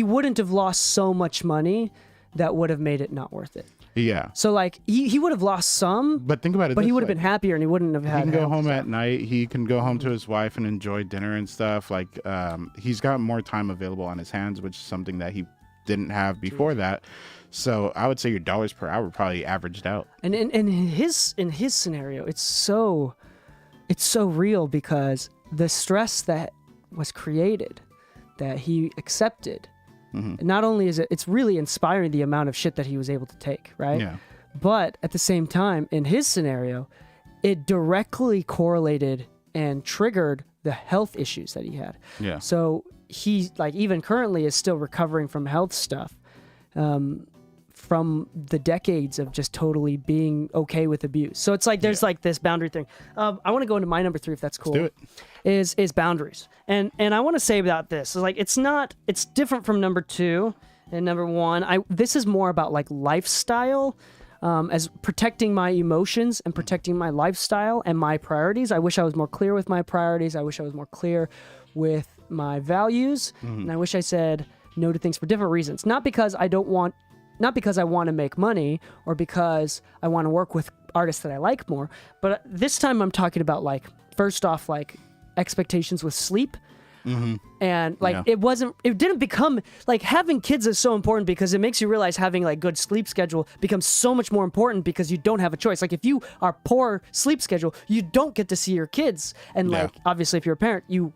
wouldn't have lost so much money that would have made it not worth it. Yeah. So like he would have lost some, But think about it. but he this would have way. been happier and he wouldn't have He had can go health home stuff. at night. He can go home to his wife and enjoy dinner and stuff. Like he's got more time available on his hands, which is something that he didn't have before that. So I would say your dollars per hour probably averaged out. And in his scenario, it's so real because the stress that was created, that he accepted, not only is it's really inspiring the amount of shit that he was able to take, right? Yeah. But at the same time, in his scenario, it directly correlated and triggered the health issues that he had. Yeah. So he, like, even currently is still recovering from health stuff, from the decades of just totally being okay with abuse. So it's like there's like this boundary thing. I want to go into my number 3 if that's cool. do it. Is boundaries. And I want to say about this is like it's different from number 2 and number 1. This is more about like lifestyle, as protecting my emotions and protecting my lifestyle and my priorities. I wish I was more clear with my priorities. I wish I was more clear with my values. And I wish I said no to things for different reasons. Not because I want to make money or because I want to work with artists that I like more. But this time I'm talking about like, first off, like expectations with sleep. And like it didn't become like having kids is so important because it makes you realize having like good sleep schedule becomes so much more important because you don't have a choice. Like if you are poor sleep schedule, you don't get to see your kids. And like obviously if you're a parent, you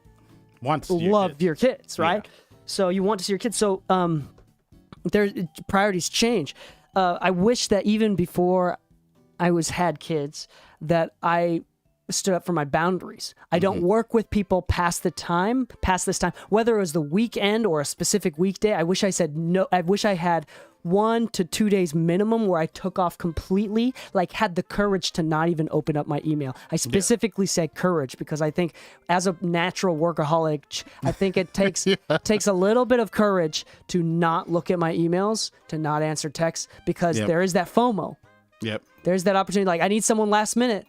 Want to see love your kids. your kids, right? So you want to see your kids. So their priorities change. I wish that even before I had kids, that I stood up for my boundaries. I don't work with people past this time, whether it was the weekend or a specific weekday. I wish I said no. I wish I had 1 to 2 days minimum where I took off completely, like had the courage to not even open up my email. I specifically said courage because I think as a natural workaholic, I think it takes takes a little bit of courage to not look at my emails, to not answer texts, because there is that FOMO. Yep. There's that opportunity. Like I need someone last minute.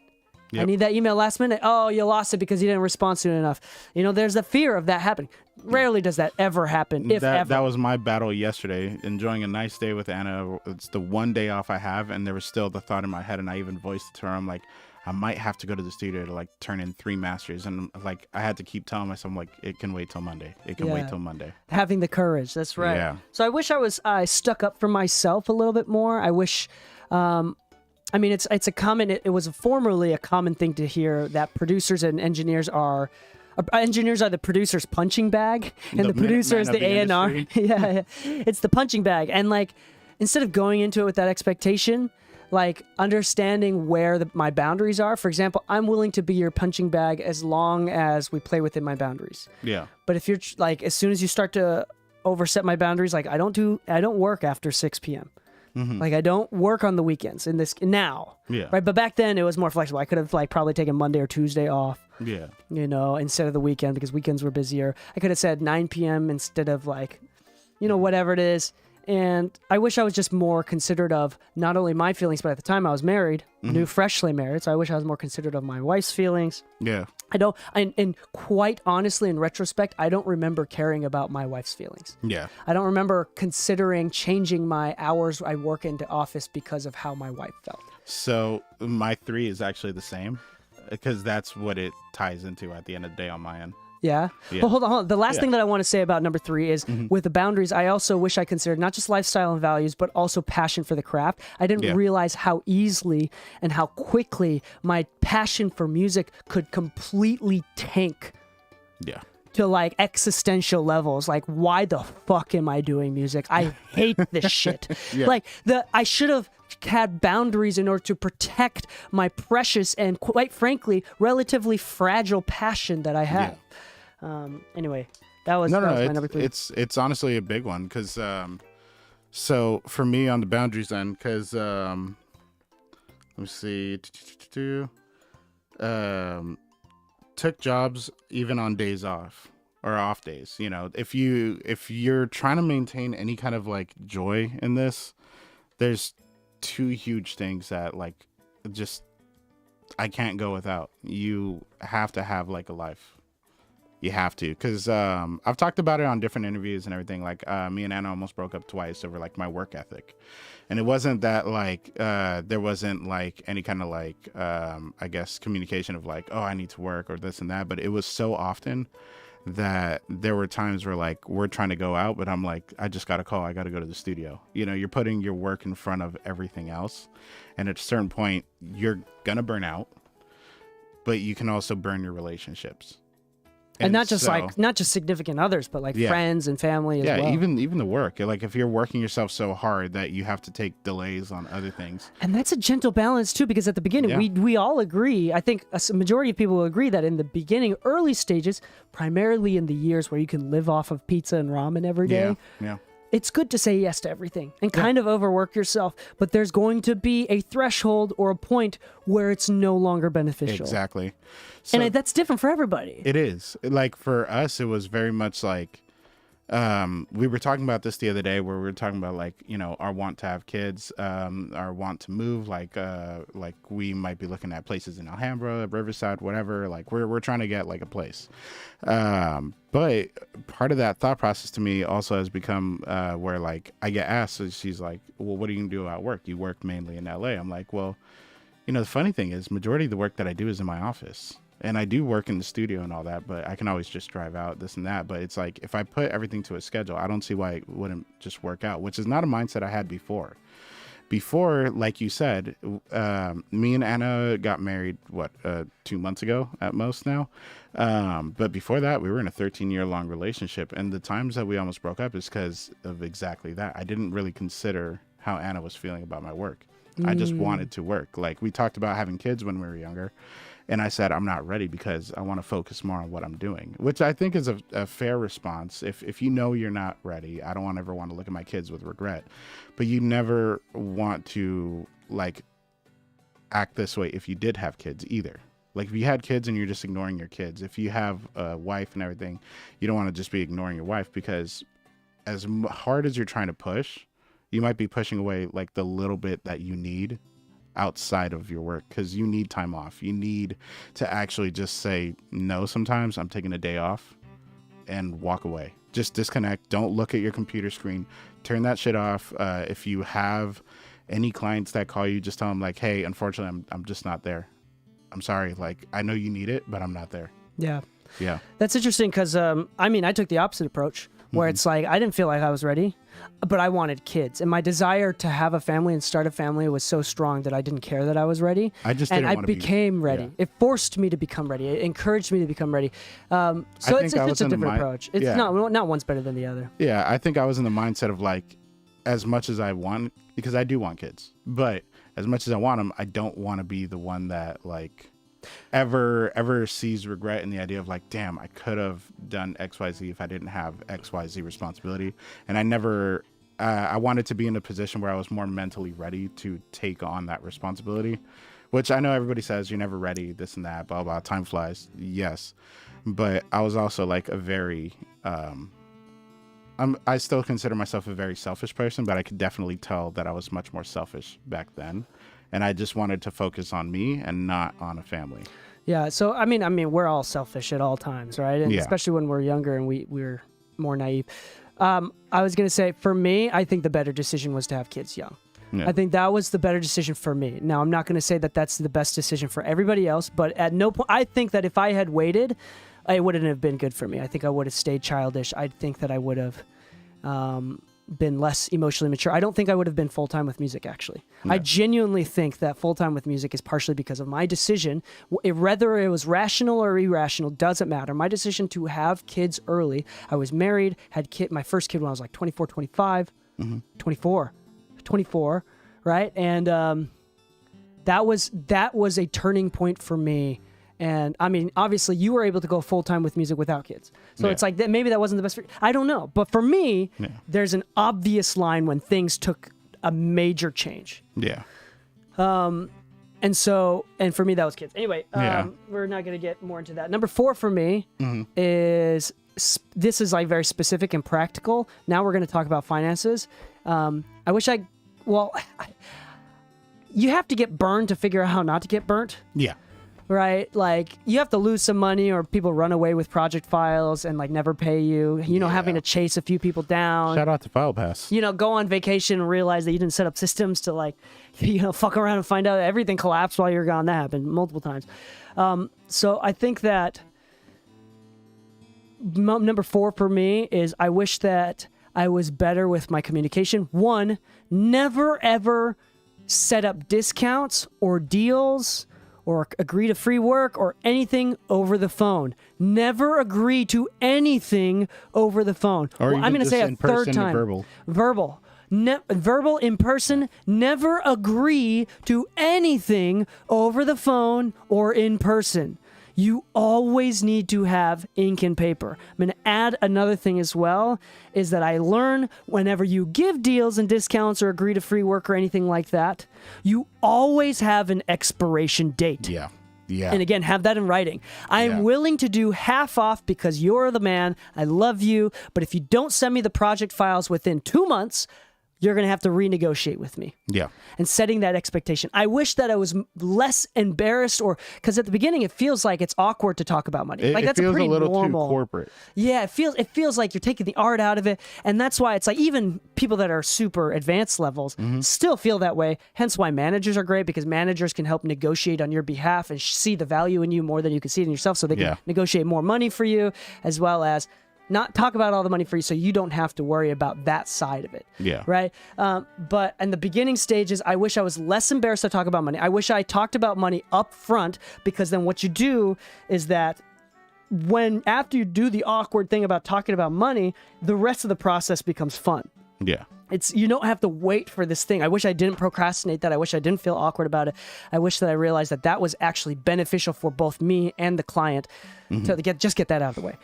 I need that email last minute. Oh, you lost it because you didn't respond soon enough. You know, there's the fear of that happening. Rarely does that ever happen, if ever. That was my battle yesterday, enjoying a nice day with Anna. It's the one day off I have, and there was still the thought in my head, and I even voiced it to her. I'm like, I might have to go to the studio to like turn in 3 masters. And like, I had to keep telling myself, I'm like, it can wait till Monday. It can wait till Monday. Having the courage. That's right. Yeah. So I wish I stuck up for myself a little bit more. I wish, I mean, it's a common, it was formerly a common thing to hear that producers and engineers are the producer's punching bag, and the producer is the A&R. yeah, it's the punching bag. And like, instead of going into it with that expectation, like understanding where my boundaries are. For example, I'm willing to be your punching bag as long as we play within my boundaries. Yeah. But if you're like, as soon as you start to overset my boundaries, like I don't work after 6 p.m. Like I don't work on the weekends in this now. Yeah. Right. But back then it was more flexible. I could have like probably taken Monday or Tuesday off. Yeah. You know, instead of the weekend because weekends were busier. I could have said 9 p.m. instead of like, you know, whatever it is. And I wish I was just more considerate of not only my feelings, but at the time I was married, new, freshly married. So I wish I was more considerate of my wife's feelings. Yeah. And quite honestly, in retrospect, I don't remember caring about my wife's feelings. Yeah. I don't remember considering changing my hours I work into office because of how my wife felt. So my 3 is actually the same because that's what it ties into at the end of the day on my end. Yeah. Yeah. But hold on. The last Yeah. thing that I want to say about number 3 is with the boundaries, I also wish I considered not just lifestyle and values, but also passion for the craft. I didn't Yeah. realize how easily and how quickly my passion for music could completely tank Yeah. to like existential levels. Like, why the fuck am I doing music? I hate this shit. Yeah. Like, I should have had boundaries in order to protect my precious and, quite frankly, relatively fragile passion that I have. Anyway, that was, No, that no, was my number 3. it's honestly a big one because so for me on the boundaries end, because let me see, took jobs even on days off or off days. You know, if you're trying to maintain any kind of like joy in this, there's 2 huge things that like just I can't go without. You have to have like a life. You have to, because I've talked about it on different interviews and everything. Like me and Anna almost broke up twice over like my work ethic, and it wasn't that like there wasn't like any kind of like I guess communication of like, oh, I need to work or this and that, but it was so often that there were times where like we're trying to go out, but I'm like, I just got a call, I got to go to the studio. You know, you're putting your work in front of everything else, and at a certain point you're gonna burn out, but you can also burn your relationships. And not just not just significant others, but like friends and family as well. Yeah, even the work. Like if you're working yourself so hard that you have to take delays on other things. And that's a gentle balance too, because at the beginning we all agree. I think a majority of people will agree that in the beginning, early stages, primarily in the years where you can live off of pizza and ramen every day. Yeah. It's good to say yes to everything and kind of overwork yourself, but there's going to be a threshold or a point where it's no longer beneficial. Exactly. So And that's different for everybody. it is. Like for us, it was very much like we were talking about this the other day where we were talking about like, you know, our want to have kids, our want to move, like we might be looking at places in Alhambra, Riverside, whatever. Like we're trying to get like a place. But part of that thought process to me also has become where like I get asked, so she's like, well, what are you gonna do at work? You work mainly in LA. I'm like, well, you know, the funny thing is majority of the work that I do is in my office. And I do work in the studio and all that, but I can always just drive out, this and that. But it's like, if I put everything to a schedule, I don't see why it wouldn't just work out, which is not a mindset I had before. Before, like you said, me and Anna got married, 2 months ago at most now. But before that, we were in a 13-year-long relationship. And the times that we almost broke up is because of exactly that. I didn't really consider how Anna was feeling about my work. I just wanted to work. Like we talked about having kids when we were younger. And I said, I'm not ready because I want to focus more on what I'm doing, which I think is a fair response. If you know you're not ready, I don't ever want to look at my kids with regret, but you never want to like act this way if you did have kids either. Like if you had kids and you're just ignoring your kids, if you have a wife and everything, you don't want to just be ignoring your wife, because as hard as you're trying to push, you might be pushing away like the little bit that you need outside of your work, because you need time off. You need to actually just say no. Sometimes I'm taking a day off and walk away. Just disconnect. Don't look at your computer screen. Turn that shit off. If you have any clients that call you, just tell them like, hey, unfortunately, I'm just not there. I'm sorry. Like, I know you need it, but I'm not there. Yeah. Yeah. That's interesting because, I mean, I took the opposite approach where it's like I didn't feel like I was ready, but I wanted kids. And my desire to have a family and start a family was so strong that I didn't care that I was ready. I just and didn't I want to became ready. Yeah. It forced me to become ready. It encouraged me to become ready. So it's think I just was a in the different approach. It's yeah. not one's better than the other. Yeah, I think I was in the mindset of like, as much as I want, because I do want kids, but as much as I want them, I don't want to be the one that like ever sees regret in the idea of like, damn, I could have done XYZ if I didn't have XYZ responsibility. And I never, I wanted to be in a position where I was more mentally ready to take on that responsibility, which I know everybody says you're never ready, this and that, blah, blah, time flies. Yes. But I was also like a very, I still consider myself a very selfish person, but I could definitely tell that I was much more selfish back then. And I just wanted to focus on me and not on a family. Yeah. So, I mean, we're all selfish at all times, right? And Yeah. especially when we're younger and we're more naive. I was going to say, for me, I think the better decision was to have kids young. Yeah. I think that was the better decision for me. Now, I'm not going to say that that's the best decision for everybody else, but at no point, I think that if I had waited, it wouldn't have been good for me. I think I would have stayed childish. I think that I would have been less emotionally mature. I don't think I would have been full-time with music, actually. No. I genuinely think that full-time with music is partially because of my decision. Whether it was rational or irrational, doesn't matter. My decision to have kids early. I was married, had my first kid when I was like 24, 25, 24, right? And that was a turning point for me. And I mean, obviously, you were able to go full time with music without kids, so it's like maybe that wasn't the best. I don't know, but for me, there's an obvious line when things took a major change. Yeah. And for me, that was kids. Anyway, we're not gonna get more into that. Number 4 for me is this is like very specific and practical. Now we're gonna talk about finances. I wish you have to get burned to figure out how not to get burnt. Yeah. Right? Like, you have to lose some money or people run away with project files and, like, never pay you. Having to chase a few people down. Shout out to FilePass. Go on vacation and realize that you didn't set up systems to, like, fuck around and find out everything collapsed while you were gone. That happened multiple times. So I think that number 4 for me is I wish that I was better with my communication. 1, never, ever set up discounts or deals or agree to free work or anything over the phone. Never agree to anything over the phone. Or I'm going to say a third time. Verbal. Verbal in person. Never agree to anything over the phone or in person. You always need to have ink and paper. I'm going to add another thing as well, is that I learn whenever you give deals and discounts or agree to free work or anything like that, you always have an expiration date. Yeah. Yeah. And again, have that in writing. I'm willing to do half off because you're the man. I love you. But if you don't send me the project files within 2 months, you're going to have to renegotiate with me. Yeah. And setting that expectation. I wish that I was less embarrassed, because at the beginning it feels like it's awkward to talk about money. Like, that's feels a pretty a little normal. too corporate. Yeah, it feels like you're taking the art out of it, and that's why it's like even people that are super advanced levels still feel that way. Hence why managers are great, because managers can help negotiate on your behalf and see the value in you more than you can see it in yourself, so they can negotiate more money for you, as well as not talk about all the money for you, so you don't have to worry about that side of it. Yeah. Right? But in the beginning stages, I wish I was less embarrassed to talk about money. I wish I talked about money up front, because then what you do is that after you do the awkward thing about talking about money, the rest of the process becomes fun. Yeah. You don't have to wait for this thing. I wish I didn't procrastinate that. I wish I didn't feel awkward about it. I wish that I realized that was actually beneficial for both me and the client to get that out of the way.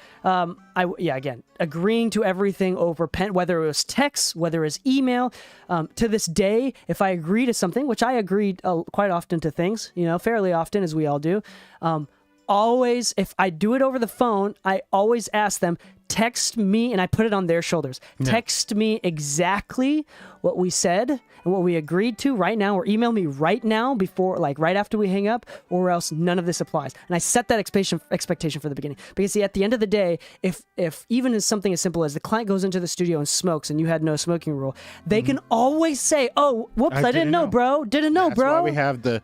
Again, agreeing to everything over pen, whether it was text, whether it's email. To this day, if I agree to something, which I agreed quite often to things, fairly often, as we all do, always, if I do it over the phone, I always ask them, text me, and I put it on their shoulders. Yeah. Text me exactly what we said and what we agreed to right now, or email me right now before, like right after we hang up, or else none of this applies. And I set that expectation for the beginning. Because see, at the end of the day, if even as something as simple as the client goes into the studio and smokes and you had no smoking rule, they can always say, oh, whoops, I didn't know, bro. Didn't know, bro. That's why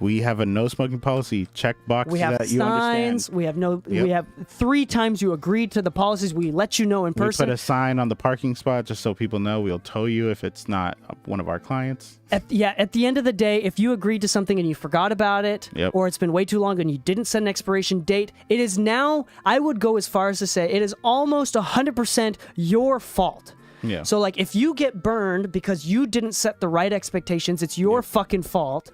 we have a no smoking policy checkbox. We have that you signs. understand. We have 3 times you agreed to the policies. We let you know in person. We put a sign on the parking spot just so people know. We'll tow you if it's not one of our clients. At the end of the day, if you agreed to something and you forgot about it, or it's been way too long and you didn't set an expiration date, it is now, I would go as far as to say, it is almost 100% your fault. Yeah. So, like, if you get burned because you didn't set the right expectations, it's your fucking fault.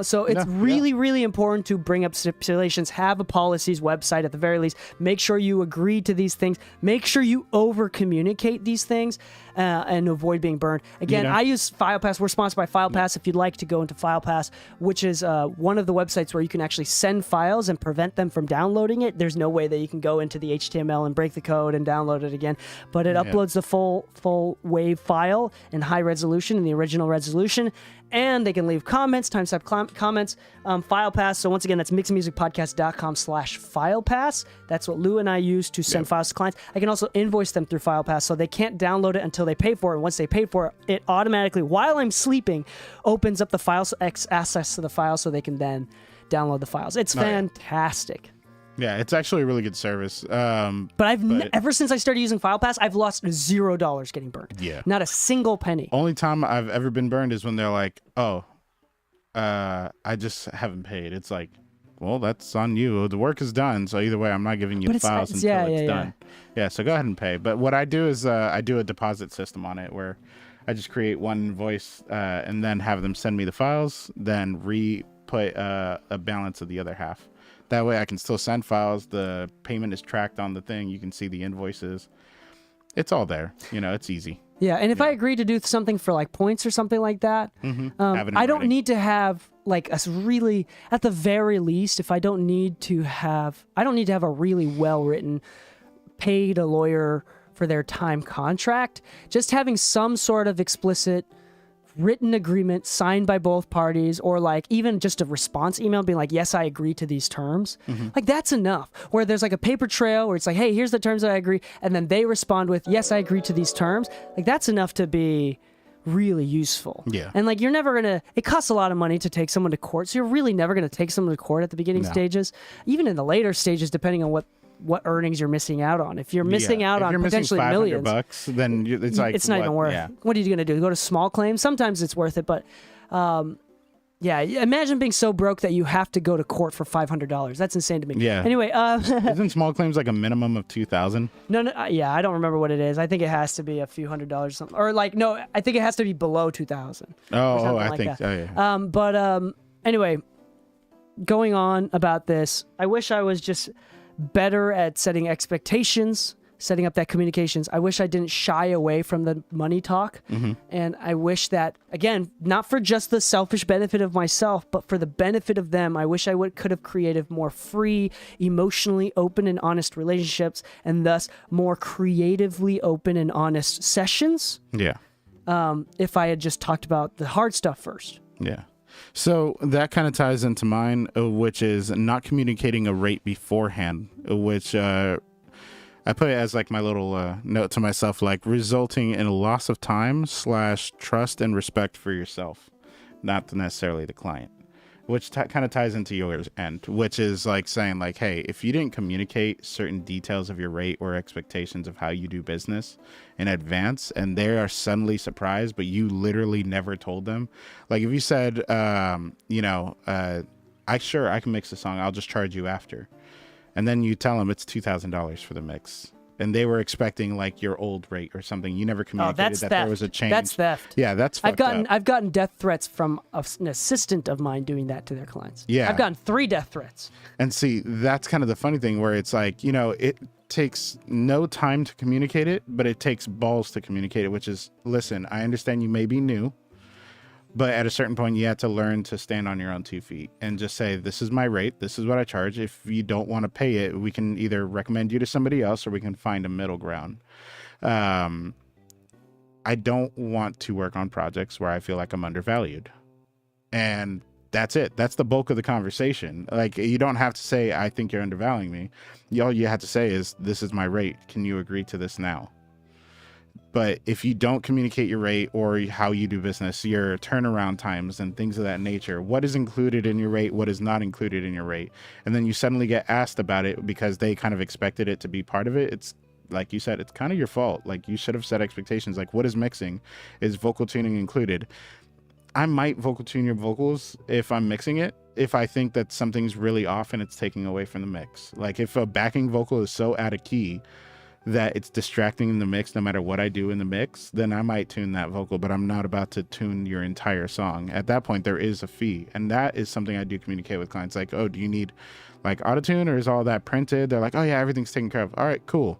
So it's really important to bring up stipulations, have a policies website at the very least, make sure you agree to these things, make sure you over communicate these things, and avoid being burned. Again, I use FilePass. We're sponsored by FilePass. If you'd like to go into FilePass, which is one of the websites where you can actually send files and prevent them from downloading it. There's no way that you can go into the HTML and break the code and download it again, but it uploads the full WAV file in high resolution, in the original resolution. And they can leave comments, timestamp comments, FilePass. So once again, that's mixedmusicpodcast.com/FilePass. That's what Lou and I use to send files to clients. I can also invoice them through FilePass, so they can't download it until they pay for it. And once they pay for it, it automatically, while I'm sleeping, opens up the files, access to the file, so they can then download the files. It's fantastic. Yeah, it's actually a really good service. But ever since I started using FilePass, I've lost $0 getting burned. Yeah. Not a single penny. Only time I've ever been burned is when they're like, oh, I just haven't paid. It's like, well, that's on you. The work is done. So either way, I'm not giving you the files until it's done. Yeah, so go ahead and pay. But what I do is I do a deposit system on it where I just create one invoice and then have them send me the files, then put a balance of the other half. That way I can still send files. The payment is tracked on the thing. You can see the invoices. It's all there. It's easy. Yeah, and if I agree to do something for like points or something like that, I don't need to have like a really, at the very least, if I don't need to have a really well written, paid a lawyer for their time contract. Just having some sort of explicit written agreement signed by both parties, or like even just a response email being like, yes, I agree to these terms. Like that's enough. Where there's like a paper trail where it's like, hey, here's the terms that I agree. And then they respond with, yes, I agree to these terms. Like that's enough to be really useful. Yeah. And like, it costs a lot of money to take someone to court. So you're really never going to take someone to court at the beginning stages, even in the later stages, depending on what earnings you're missing out on. If you're missing out on potentially millions, $500, then it's like, it's not even worth. Yeah. What are you going to do? Go to small claims? Sometimes it's worth it, but yeah, imagine being so broke that you have to go to court for $500. That's insane to me. Yeah. Anyway, isn't small claims like a minimum of $2,000? No, yeah, I don't remember what it is. I think it has to be a few $100s or something, or like no, I think it has to be below $2,000. Oh, I think. Oh, yeah. But anyway, going on about this, I wish I was just better at setting expectations, setting up that communications. I wish I didn't shy away from the money talk. And I wish that, again, not for just the selfish benefit of myself, but for the benefit of them, I wish I could have created more free, emotionally open and honest relationships, and thus more creatively open and honest sessions. Yeah. If I had just talked about the hard stuff first. Yeah. So that kind of ties into mine, which is not communicating a rate beforehand, which I put it as like my little note to myself, like resulting in a loss of time / trust and respect for yourself, not necessarily the client, which kind of ties into yours end, which is like saying like, hey, if you didn't communicate certain details of your rate or expectations of how you do business in advance, and they are suddenly surprised, but you literally never told them. Like if you said, I can mix the song, I'll just charge you after. And then you tell them it's $2,000 for the mix. And they were expecting like your old rate or something. You never communicated that there was a change. That's theft. Yeah, that's fucked up. I've gotten death threats from an assistant of mine doing that to their clients. Yeah. I've gotten 3 death threats. And see, that's kind of the funny thing where it's like, it takes no time to communicate it, but it takes balls to communicate it, which is, listen, I understand you may be new, but at a certain point you have to learn to stand on your own 2 feet and just say, this is my rate. This is what I charge. If you don't want to pay it, we can either recommend you to somebody else or we can find a middle ground. I don't want to work on projects where I feel like I'm undervalued. And that's it. That's the bulk of the conversation. Like, you don't have to say, I think you're undervaluing me. All you have to say is, this is my rate. Can you agree to this now? But if you don't communicate your rate or how you do business, your turnaround times and things of that nature, what is included in your rate, what is not included in your rate, and then you suddenly get asked about it because they kind of expected it to be part of it, it's like you said, it's kind of your fault. Like, you should have set expectations. Like, what is mixing? Is vocal tuning included? I might vocal tune your vocals if I'm mixing it, if I think that something's really off and it's taking away from the mix. Like, if a backing vocal is so out of key that it's distracting in the mix no matter what I do in the mix, then I might tune that vocal, but I'm not about to tune your entire song. At that point, there is a fee, and that is something I do communicate with clients. Like, oh, do you need like autotune, or is all that printed? They're like, oh yeah, everything's taken care of. All right, cool.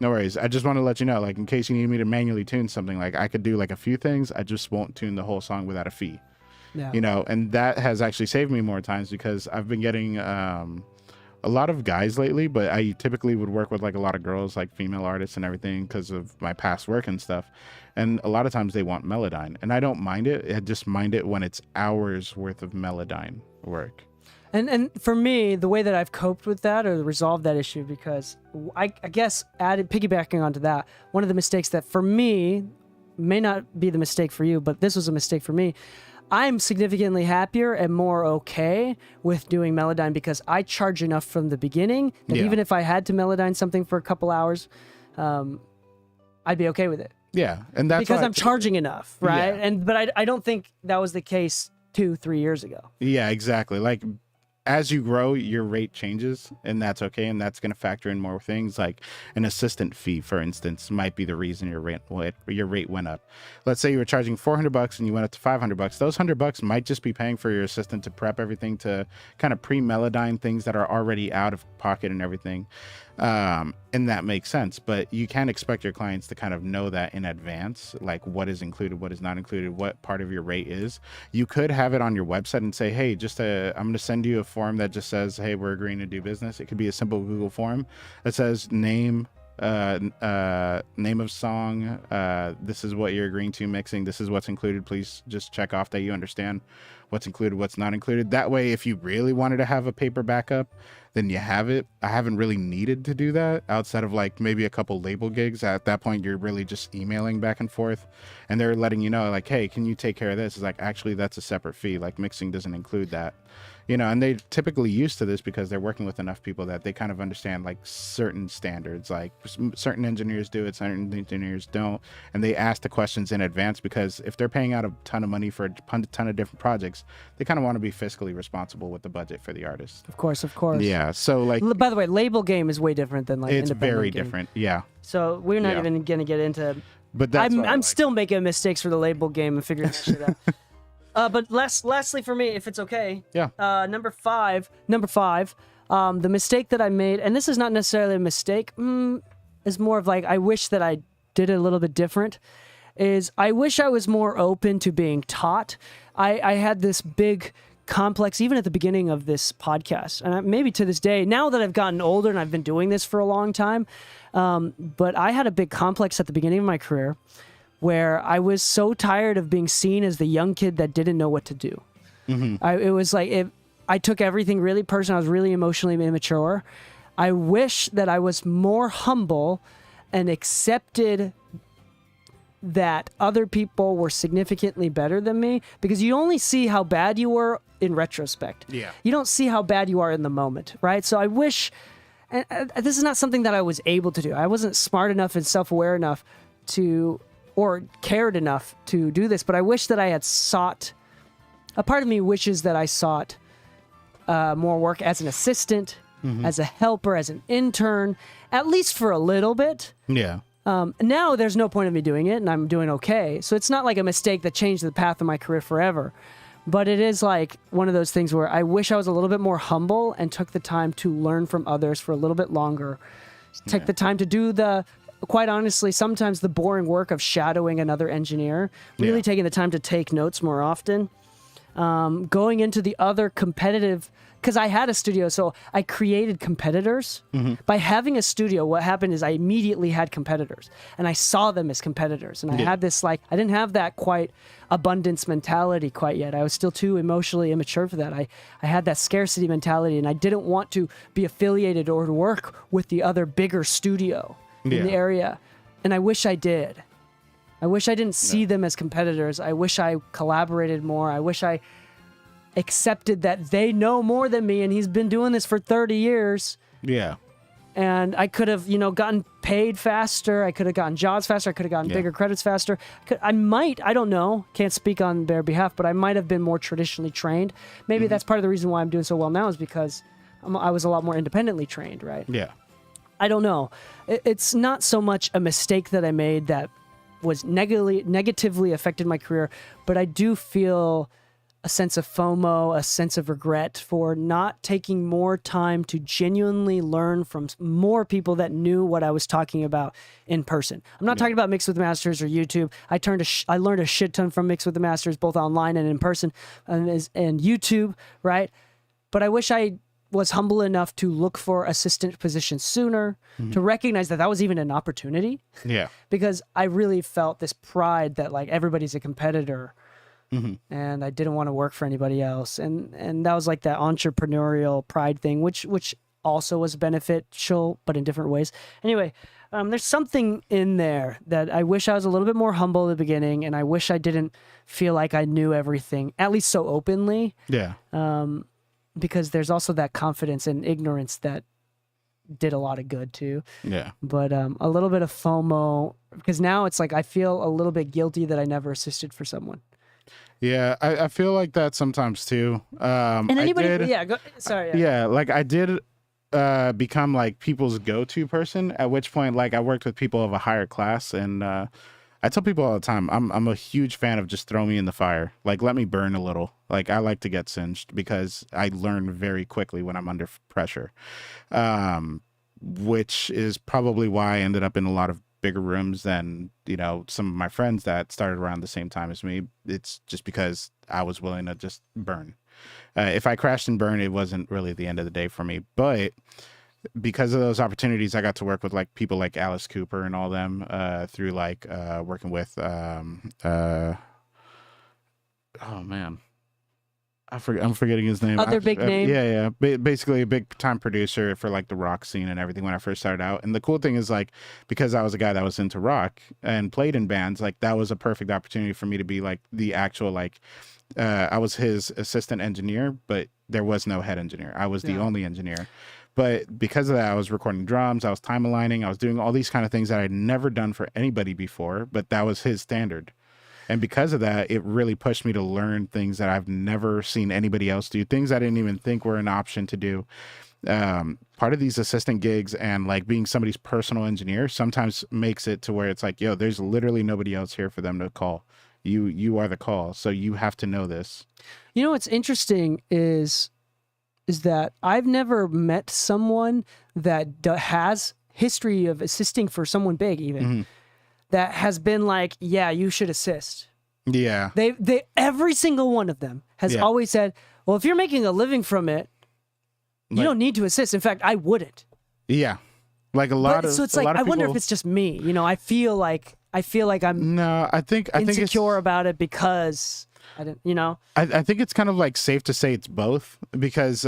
No worries. I just want to let you know, like, in case you need me to manually tune something, like I could do like a few things. I just won't tune the whole song without a fee. Yeah. And that has actually saved me more times because I've been getting a lot of guys lately, but I typically would work with like a lot of girls, like female artists and everything, because of my past work and stuff. And a lot of times they want Melodyne, and I don't mind it. I just mind it when it's hours worth of Melodyne work. And for me, the way that I've coped with that or resolved that issue, because I guess piggybacking onto that, one of the mistakes that for me may not be the mistake for you, but this was a mistake for me. I'm significantly happier and more okay with doing Melodyne because I charge enough from the beginning that even if I had to Melodyne something for a couple hours, I'd be okay with it. Yeah, and that's because I'm charging enough, right? But I don't think that was the case 2-3 years ago. Yeah, exactly. Like as you grow, your rate changes, and that's okay, and that's going to factor in more things. Like an assistant fee, for instance, might be the reason your rate went up. Let's say you were charging $400 and you went up to $500. Those $100 might just be paying for your assistant to prep everything, to kind of pre-Melodyne things that are already out of pocket and everything. And that makes sense, but you can't expect your clients to kind of know that in advance, like what is included, what is not included, what part of your rate is. You could have it on your website and say, hey, I'm going to send you a form that just says, hey, we're agreeing to do business. It could be a simple Google form that says name of song, this is what you're agreeing to mixing, this is what's included, please just check off that you understand what's included, what's not included. That way, if you really wanted to have a paper backup, then you have it. I haven't really needed to do that outside of like maybe a couple label gigs. At that point, you're really just emailing back and forth, and they're letting you know like, hey, can you take care of this? It's like, actually, that's a separate fee. Like mixing doesn't include that. And they're typically used to this because they're working with enough people that they kind of understand like certain standards, like certain engineers do it, certain engineers don't. And they ask the questions in advance because if they're paying out a ton of money for a ton of different projects, they kind of want to be fiscally responsible with the budget for the artist. Of course. Yeah. So like, by the way, label game is way different than like it's independent very game. different. Yeah. So we're not even going to get into, but that's I'm still making mistakes for the label game and figuring this shit out. But lastly for me, if it's okay. Yeah. Number five, the mistake that I made, and this is not necessarily a mistake, is more of like, I wish that I did it a little bit different, is I wish I was more open to being taught. I had this big complex, even at the beginning of this podcast, and maybe to this day, now that I've gotten older and I've been doing this for a long time, but I had a big complex at the beginning of my career where I was so tired of being seen as the young kid that didn't know what to do. It was like, I took everything really personal. I was really emotionally immature. I wish that I was more humble and accepted that other people were significantly better than me, because you only see how bad you were in retrospect. Yeah. You don't see how bad you are in the moment, right? So I wish, and this is not something that I was able to do. I wasn't smart enough and self-aware enough or cared enough to do this, but I wish that I had sought, a part of me wishes that I sought more work as an assistant, as a helper, as an intern, at least for a little bit. Yeah. Now there's no point in me doing it, and I'm doing okay. So it's not like a mistake that changed the path of my career forever. But it is like one of those things where I wish I was a little bit more humble and took the time to learn from others for a little bit longer. Take the time to do quite honestly, sometimes the boring work of shadowing another engineer, really taking the time to take notes more often, going into the other competitive, because I had a studio, so I created competitors. By having a studio, what happened is I immediately had competitors, and I saw them as competitors, and I had this, like, I didn't have that quite abundance mentality quite yet. I was still too emotionally immature for that. I had that scarcity mentality, and I didn't want to be affiliated or to work with the other bigger studio in the area, and I wish I did. I wish I didn't see them as competitors. I wish I collaborated more. I wish I accepted that they know more than me, and he's been doing this for 30 years. Yeah. And I could have, gotten paid faster. I could have gotten jobs faster. I could have gotten bigger credits faster. I don't know, can't speak on their behalf, but I might have been more traditionally trained. Maybe that's part of the reason why I'm doing so well now, is because I was a lot more independently trained, right? Yeah. I don't know. It's not so much a mistake that I made that was negatively affected my career, but I do feel a sense of FOMO, a sense of regret for not taking more time to genuinely learn from more people that knew what I was talking about in person. I'm not talking about Mix with Masters or YouTube. I learned a shit ton from Mix with the Masters, both online and in person, and YouTube, right? But I wish I was humble enough to look for assistant positions sooner, to recognize that was even an opportunity. Yeah. Because I really felt this pride that like everybody's a competitor, and I didn't want to work for anybody else. And that was like that entrepreneurial pride thing, which also was beneficial, but in different ways. Anyway, there's something in there that I wish I was a little bit more humble at the beginning, and I wish I didn't feel like I knew everything, at least so openly. Yeah. Because there's also that confidence and ignorance that did a lot of good too. Yeah. But a little bit of FOMO, because now it's like I feel a little bit guilty that I never assisted for someone. Yeah, I feel like that sometimes too. And anybody, sorry. Yeah, like I did become like people's go-to person, at which point like I worked with people of a higher class, and I tell people all the time, I'm a huge fan of just throw me in the fire. Like, let me burn a little. Like, I like to get singed because I learn very quickly when I'm under pressure, which is probably why I ended up in a lot of bigger rooms than, you know, some of my friends that started around the same time as me. It's just because I was willing to just burn. If I crashed and burned, it wasn't really the end of the day for me. But because of those opportunities, I got to work with like people like Alice Cooper and all them through like working with oh man, I'm forgetting his name. Other big name. Yeah. Basically a big time producer for like the rock scene and everything when I first started out. And the cool thing is like, because I was a guy that was into rock and played in bands, like that was a perfect opportunity for me to be like the actual like I was his assistant engineer, but there was no head engineer. I was the only engineer. But because of that, I was recording drums, I was time aligning, I was doing all these kind of things that I'd never done for anybody before, but that was his standard. And because of that, it really pushed me to learn things that I've never seen anybody else do, things I didn't even think were an option to do. Part of these assistant gigs and like being somebody's personal engineer sometimes makes it to where it's like, yo, there's literally nobody else here for them to call. You are the call, so you have to know this. You know what's interesting is that I've never met someone that has history of assisting for someone big even that has been like, yeah, you should assist. Yeah. They every single one of them has always said, well, if you're making a living from it, you don't need to assist. In fact, I wouldn't. Yeah. Like a lot of, so it's like, I wonder if it's just me, you know, I feel like I'm no, I think insecure about it because I didn't, you know. I think it's kind of like safe to say it's both, because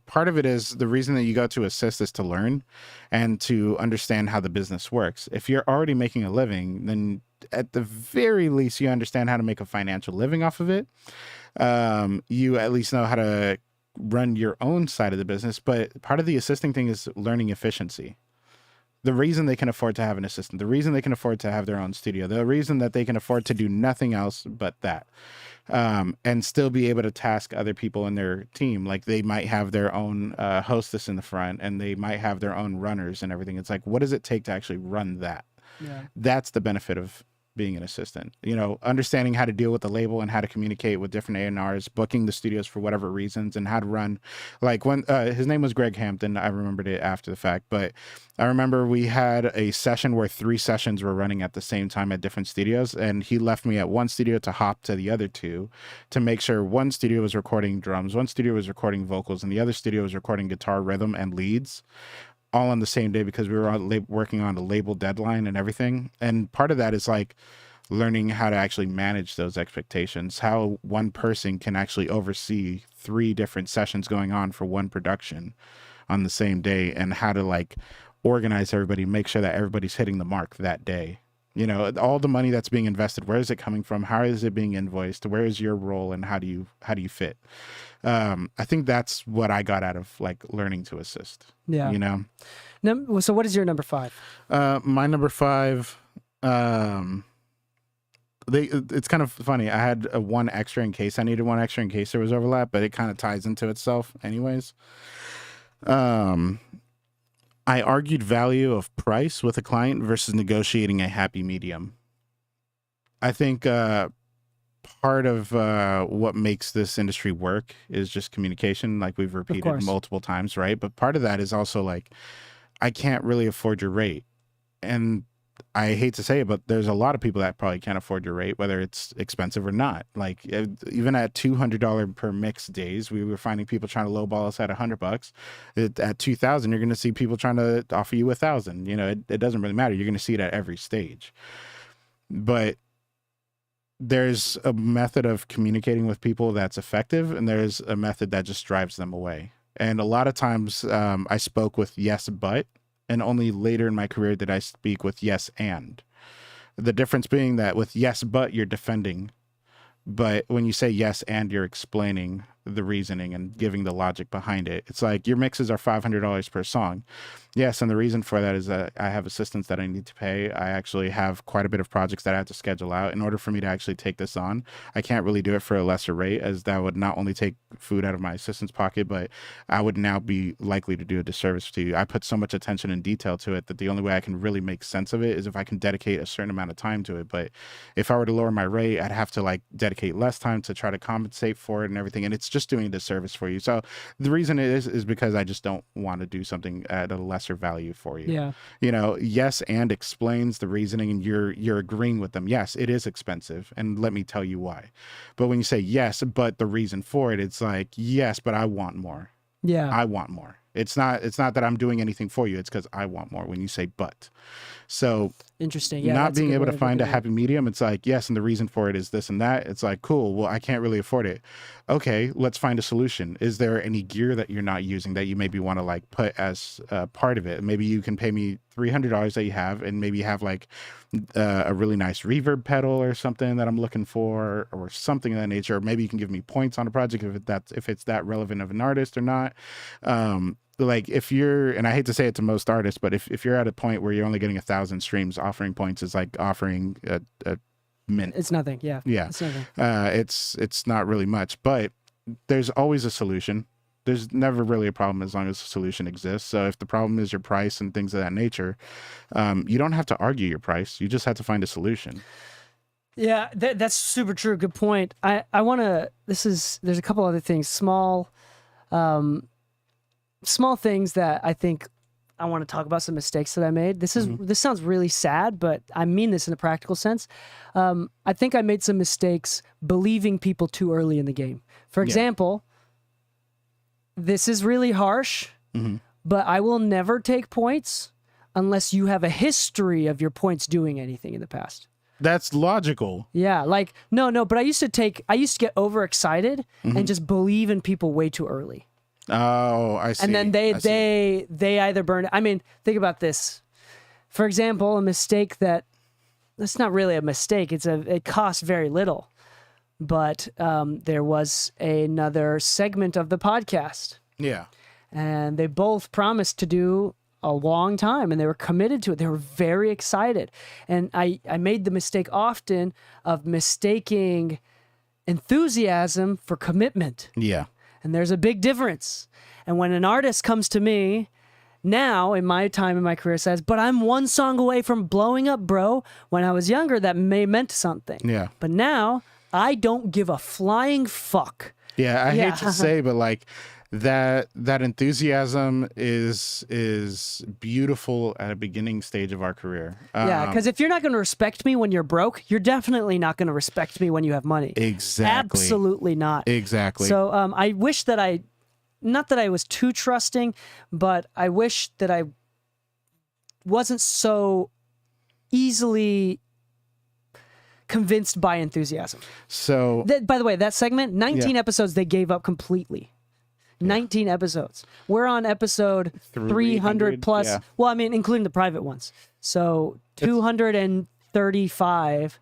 part of it is the reason that you go to assist is to learn and to understand how the business works. If you're already making a living, then at the very least you understand how to make a financial living off of it. You at least know how to run your own side of the business, but part of the assisting thing is learning efficiency. The reason they can afford to have an assistant, the reason they can afford to have their own studio, the reason that they can afford to do nothing else but that, and still be able to task other people in their team. Like they might have their own hostess in the front, and they might have their own runners and everything. It's like, what does it take to actually run that? Yeah. That's the benefit of being an assistant, you know, understanding how to deal with the label and how to communicate with different A&Rs, booking the studios for whatever reasons, and how to run. Like when his name was Greg Hampton, I remembered it after the fact, but I remember we had a session where 3 sessions were running at the same time at different studios, and he left me at one studio to hop to the other 2 to make sure one studio was recording drums, one studio was recording vocals, and the other studio was recording guitar rhythm and leads, all on the same day, because we were working on a label deadline and everything. And part of that is like learning how to actually manage those expectations, how one person can actually oversee 3 different sessions going on for one production on the same day, and how to like organize everybody, make sure that everybody's hitting the mark that day. You know, all the money that's being invested, where is it coming from? How is it being invoiced? Where is your role, and how do you fit? I think that's what I got out of like learning to assist. Yeah. You know? So what is your number 5? My number 5, it's kind of funny. I had a 1 extra in case I needed 1 extra in case there was overlap, but it kind of ties into itself anyways. I argued value of price with a client versus negotiating a happy medium. I think part of what makes this industry work is just communication, like we've repeated multiple times, right? But part of that is also like, I can't really afford your rate. And I hate to say it, but there's a lot of people that probably can't afford your rate, whether it's expensive or not. Like even at $200 per mix days, we were finding people trying to lowball us at $100. At 2,000, you're going to see people trying to offer you 1,000. You know, it doesn't really matter. You're going to see it at every stage. But there's a method of communicating with people that's effective, and there's a method that just drives them away. And a lot of times I spoke with yes, but, and only later in my career did I speak with yes, and. The difference being that with yes, but, you're defending. But when you say yes, and, you're explaining the reasoning and giving the logic behind it. It's like your mixes are $500 per song. Yes, and the reason for that is that I have assistants that I need to pay. I actually have quite a bit of projects that I have to schedule out. In order for me to actually take this on, I can't really do it for a lesser rate, as that would not only take food out of my assistant's pocket, but I would now be likely to do a disservice to you. I put so much attention and detail to it that the only way I can really make sense of it is if I can dedicate a certain amount of time to it. But if I were to lower my rate, I'd have to like dedicate less time to try to compensate for it and everything. And it's just doing a disservice for you. So the reason it is because I just don't want to do something at a lesser value for you. Yeah. You know, yes, and explains the reasoning, and you're agreeing with them. Yes, it is expensive, and let me tell you why. But when you say yes, but the reason for it, it's like, yes, but I want more. Yeah. I want more. It's not that I'm doing anything for you. It's because I want more when you say but. So Interesting. Yeah. not that's a being good able way to of find a looking at it. happy medium, it's like, yes, and the reason for it is this and that. It's like, cool, well, I can't really afford it. Okay, let's find a solution. Is there any gear that you're not using that you maybe want to like put as part of it? Maybe you can pay me $300 that you have, and maybe you have like a really nice reverb pedal or something that I'm looking for, or something of that nature. Or maybe you can give me points on a project if it's that relevant of an artist or not. Like if you're, and I hate to say it to most artists, but if you're at a point where you're only getting 1,000 streams, offering points is like offering a mint. It's nothing. Yeah. Yeah. It's nothing. It's not really much, but there's always a solution. There's never really a problem as long as a solution exists. So if the problem is your price and things of that nature, you don't have to argue your price. You just have to find a solution. Yeah, that's super true. Good point. I want to, there's a couple other things, small things that I think I want to talk about, some mistakes that I made. This sounds really sad, but I mean this in a practical sense. I think I made some mistakes believing people too early in the game. For example, this is really harsh, but I will never take points unless you have a history of your points doing anything in the past. That's logical. Yeah, like no, but I used to get overexcited and just believe in people way too early. Oh, I see. And then they either burn. I mean, think about this. For example, a mistake that's not really a mistake. It costs very little, but there was another segment of the podcast. Yeah. And they both promised to do a long time, and they were committed to it. They were very excited. And I made the mistake often of mistaking enthusiasm for commitment. Yeah. And there's a big difference. And when an artist comes to me now in my time in my career says, but I'm one song away from blowing up, bro. When I was younger, that meant something. Yeah. But now I don't give a flying fuck. Yeah. I hate to say, but like that enthusiasm is beautiful at a beginning stage of our career. Yeah, because if you're not going to respect me when you're broke, you're definitely not going to respect me when you have money. Exactly. Absolutely not. Exactly. So I wish that not that I was too trusting, but I wish that I wasn't so easily convinced by enthusiasm. So, By the way, that segment, 19 episodes they gave up completely. 19 episodes. We're on episode 300 plus. yeah. Well, I mean, including the private ones. So 235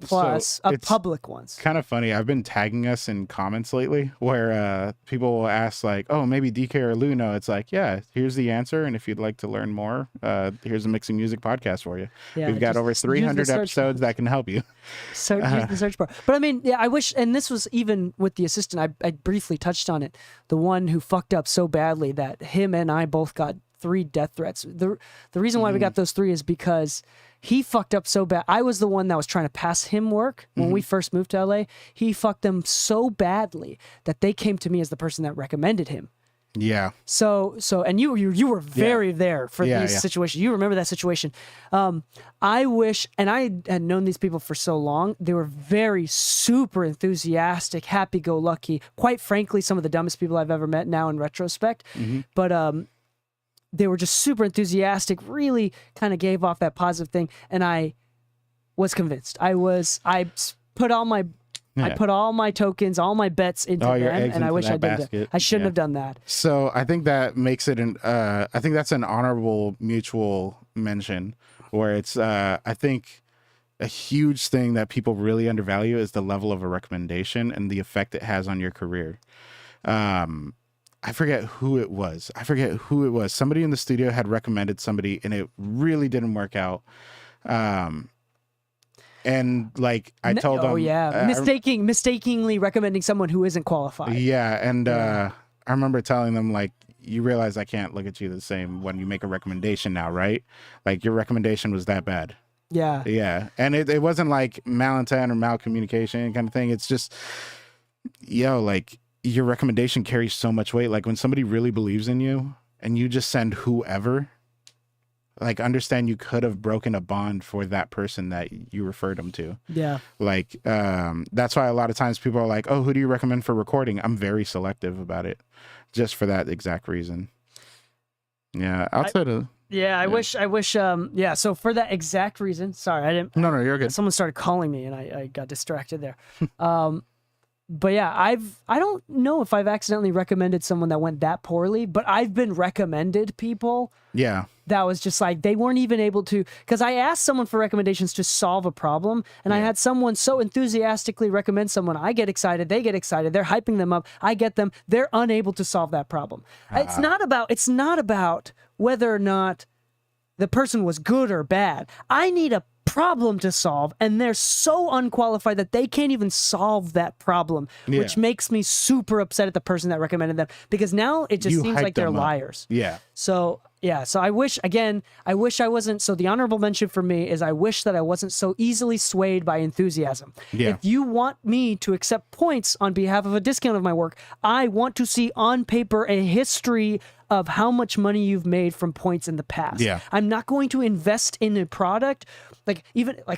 plus of it's public ones. kind of funny. I've been tagging us in comments lately where people will ask like, oh, maybe DK or Lou know. It's like, yeah, here's the answer. And if you'd like to learn more, here's a Mixing Music podcast for you. Yeah, We've got over 300 episodes that can help you. So use the search bar. But I mean, yeah, I wish, and this was even with the assistant, I briefly touched on it. The one who fucked up so badly that him and I both got 3 death threats. The reason why we got those 3 is because he fucked up so bad. I was the one that was trying to pass him work when we first moved to LA. He fucked them so badly that they came to me as the person that recommended him. Yeah. So, and you were very there for these situations. You remember that situation. I wish, and I had known these people for so long. They were very super enthusiastic, happy-go-lucky. Quite frankly, some of the dumbest people I've ever met now in retrospect. But they were just super enthusiastic. Really, kind of gave off that positive thing, and I was convinced. I put all my I put all my tokens, all my bets into All your them, eggs and I into wish that I didn't. basket. I shouldn't Yeah. have done that. So I think that makes it I think that's an honorable mutual mention where it's, I think a huge thing that people really undervalue is the level of a recommendation and the effect it has on your career. I forget who it was. Somebody in the studio had recommended somebody and it really didn't work out. And like I told them, mistakenly recommending someone who isn't qualified. Yeah, and I remember telling them like, you realize I can't look at you the same when you make a recommendation now, right? Like your recommendation was that bad. Yeah. Yeah, and it wasn't like malintent or malcommunication kind of thing. It's just, like your recommendation carries so much weight. Like when somebody really believes in you and you just send whoever, like understand you could have broken a bond for that person that you referred them to. Yeah. Like that's why a lot of times people are like, oh, who do you recommend for recording? I'm very selective about it just for that exact reason. Yeah. Outside of I wish so for that exact reason, sorry, I didn't. No, you're good. Someone started calling me and I got distracted there. But yeah, I don't know if I've accidentally recommended someone that went that poorly, but I've been recommended people. Yeah. That was just like, they weren't even able to, because I asked someone for recommendations to solve a problem, and I had someone so enthusiastically recommend someone. I get excited, they get excited, they're hyping them up, I get them, they're unable to solve that problem. It's not about whether or not the person was good or bad. I need a problem to solve, and they're so unqualified that they can't even solve that problem, which makes me super upset at the person that recommended them, because now it just seems like they're liars. Yeah. So I wish I wasn't. So the honorable mention for me is I wish that I wasn't so easily swayed by enthusiasm. Yeah. If you want me to accept points on behalf of a discount of my work, I want to see on paper a history of how much money you've made from points in the past. Yeah. I'm not going to invest in a product. Think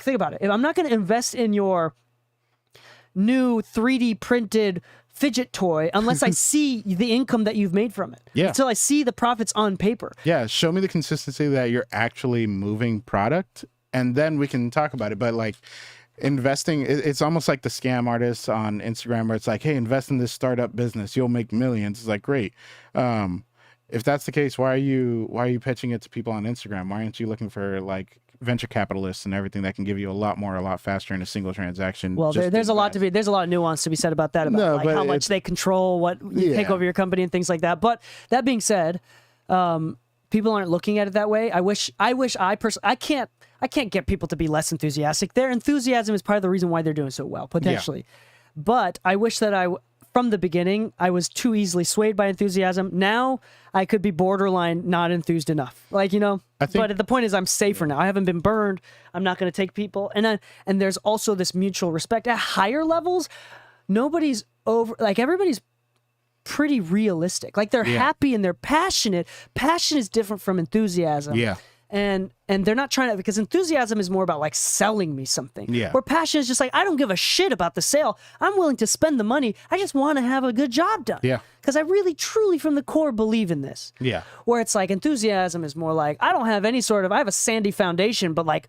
about it. If I'm not going to invest in your new 3D printed fidget toy unless I see the income that you've made from it. Yeah. Until I see the profits on paper. Yeah. Show me the consistency that you're actually moving product, and then we can talk about it. But like investing, it's almost like the scam artists on Instagram where it's like, hey, invest in this startup business, you'll make millions. It's like, great. If that's the case, why are you pitching it to people on Instagram? Why aren't you looking for like venture capitalists and everything that can give you a lot faster in a single transaction? Well, there's a lot of nuance to be said about that, about how much they control what you take over your company and things like that. But that being said, people aren't looking at it that way. I can't get people to be less enthusiastic. Their enthusiasm is part of the reason why they're doing so well, potentially. Yeah. But I wish that from the beginning, I was too easily swayed by enthusiasm. Now I could be borderline not enthused enough. But the point is I'm safer now. I haven't been burned. I'm not going to take people. And there's also this mutual respect. At higher levels, nobody's everybody's pretty realistic. Like they're happy and they're passionate. Passion is different from enthusiasm. Yeah. And they're not trying to, because enthusiasm is more about like selling me something. Yeah. Where passion is just like, I don't give a shit about the sale. I'm willing to spend the money. I just want to have a good job done. Yeah. Because I really, truly from the core believe in this. Yeah. Where it's like enthusiasm is more like, I don't have any I have a sandy foundation, but like,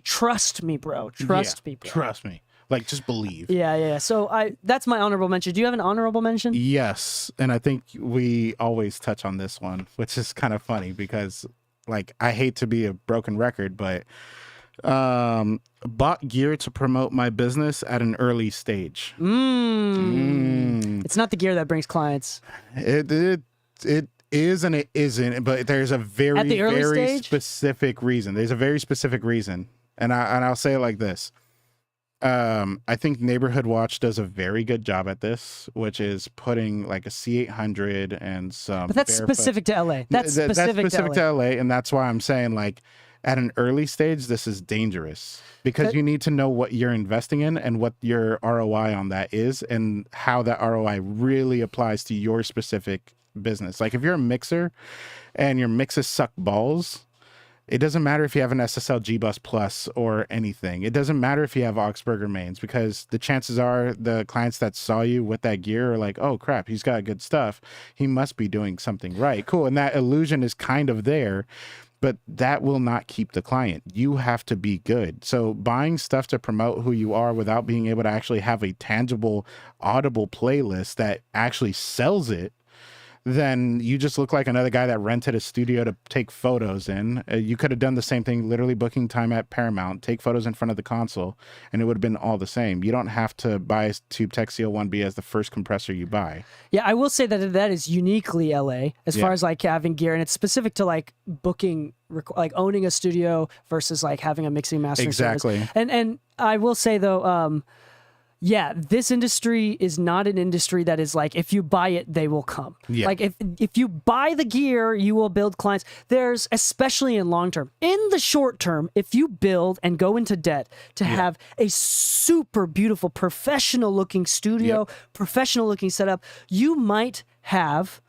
trust me, bro. Trust me, bro. Trust me. Like, just believe. Yeah. So that's my honorable mention. Do you have an honorable mention? Yes. And I think we always touch on this one, which is kind of funny because like, I hate to be a broken record, but bought gear to promote my business at an early stage. It's not the gear that brings clients. It is and it isn't, but there's a very specific reason. There's a very specific reason. And I'll say it like this. I think Neighborhood Watch does a very good job at this, which is putting like a C800 and some. But that's specific to LA. That's specific to LA, and that's why I'm saying like at an early stage, this is dangerous because you need to know what you're investing in and what your ROI on that is, and how that ROI really applies to your specific business. Like if you're a mixer and your mixes suck balls. It doesn't matter if you have an SSL G-Bus Plus or anything. It doesn't matter if you have Augsburger mains, because the chances are the clients that saw you with that gear are like, oh crap, he's got good stuff. He must be doing something right. Cool. And that illusion is kind of there. but that will not keep the client. You have to be good. So buying stuff to promote who you are without being able to actually have a tangible, audible playlist that actually sells it, then you just look like another guy that rented a studio to take photos in. You could have done the same thing, literally booking time at Paramount, take photos in front of the console, and it would have been all the same. You don't have to buy a TubeTech CL1B as the first compressor you buy. Yeah, I will say that that is uniquely LA as far as like having gear, and it's specific to like booking, like owning a studio versus like having a mixing mastering Exactly. service. And I will say though, yeah, this industry is not an industry that is like, if you buy it, they will come. Yeah. Like if you buy the gear, you will build clients. There's, especially in long term, in the short term, if you build and go into debt to have a super beautiful, professional looking studio, professional looking setup, you might have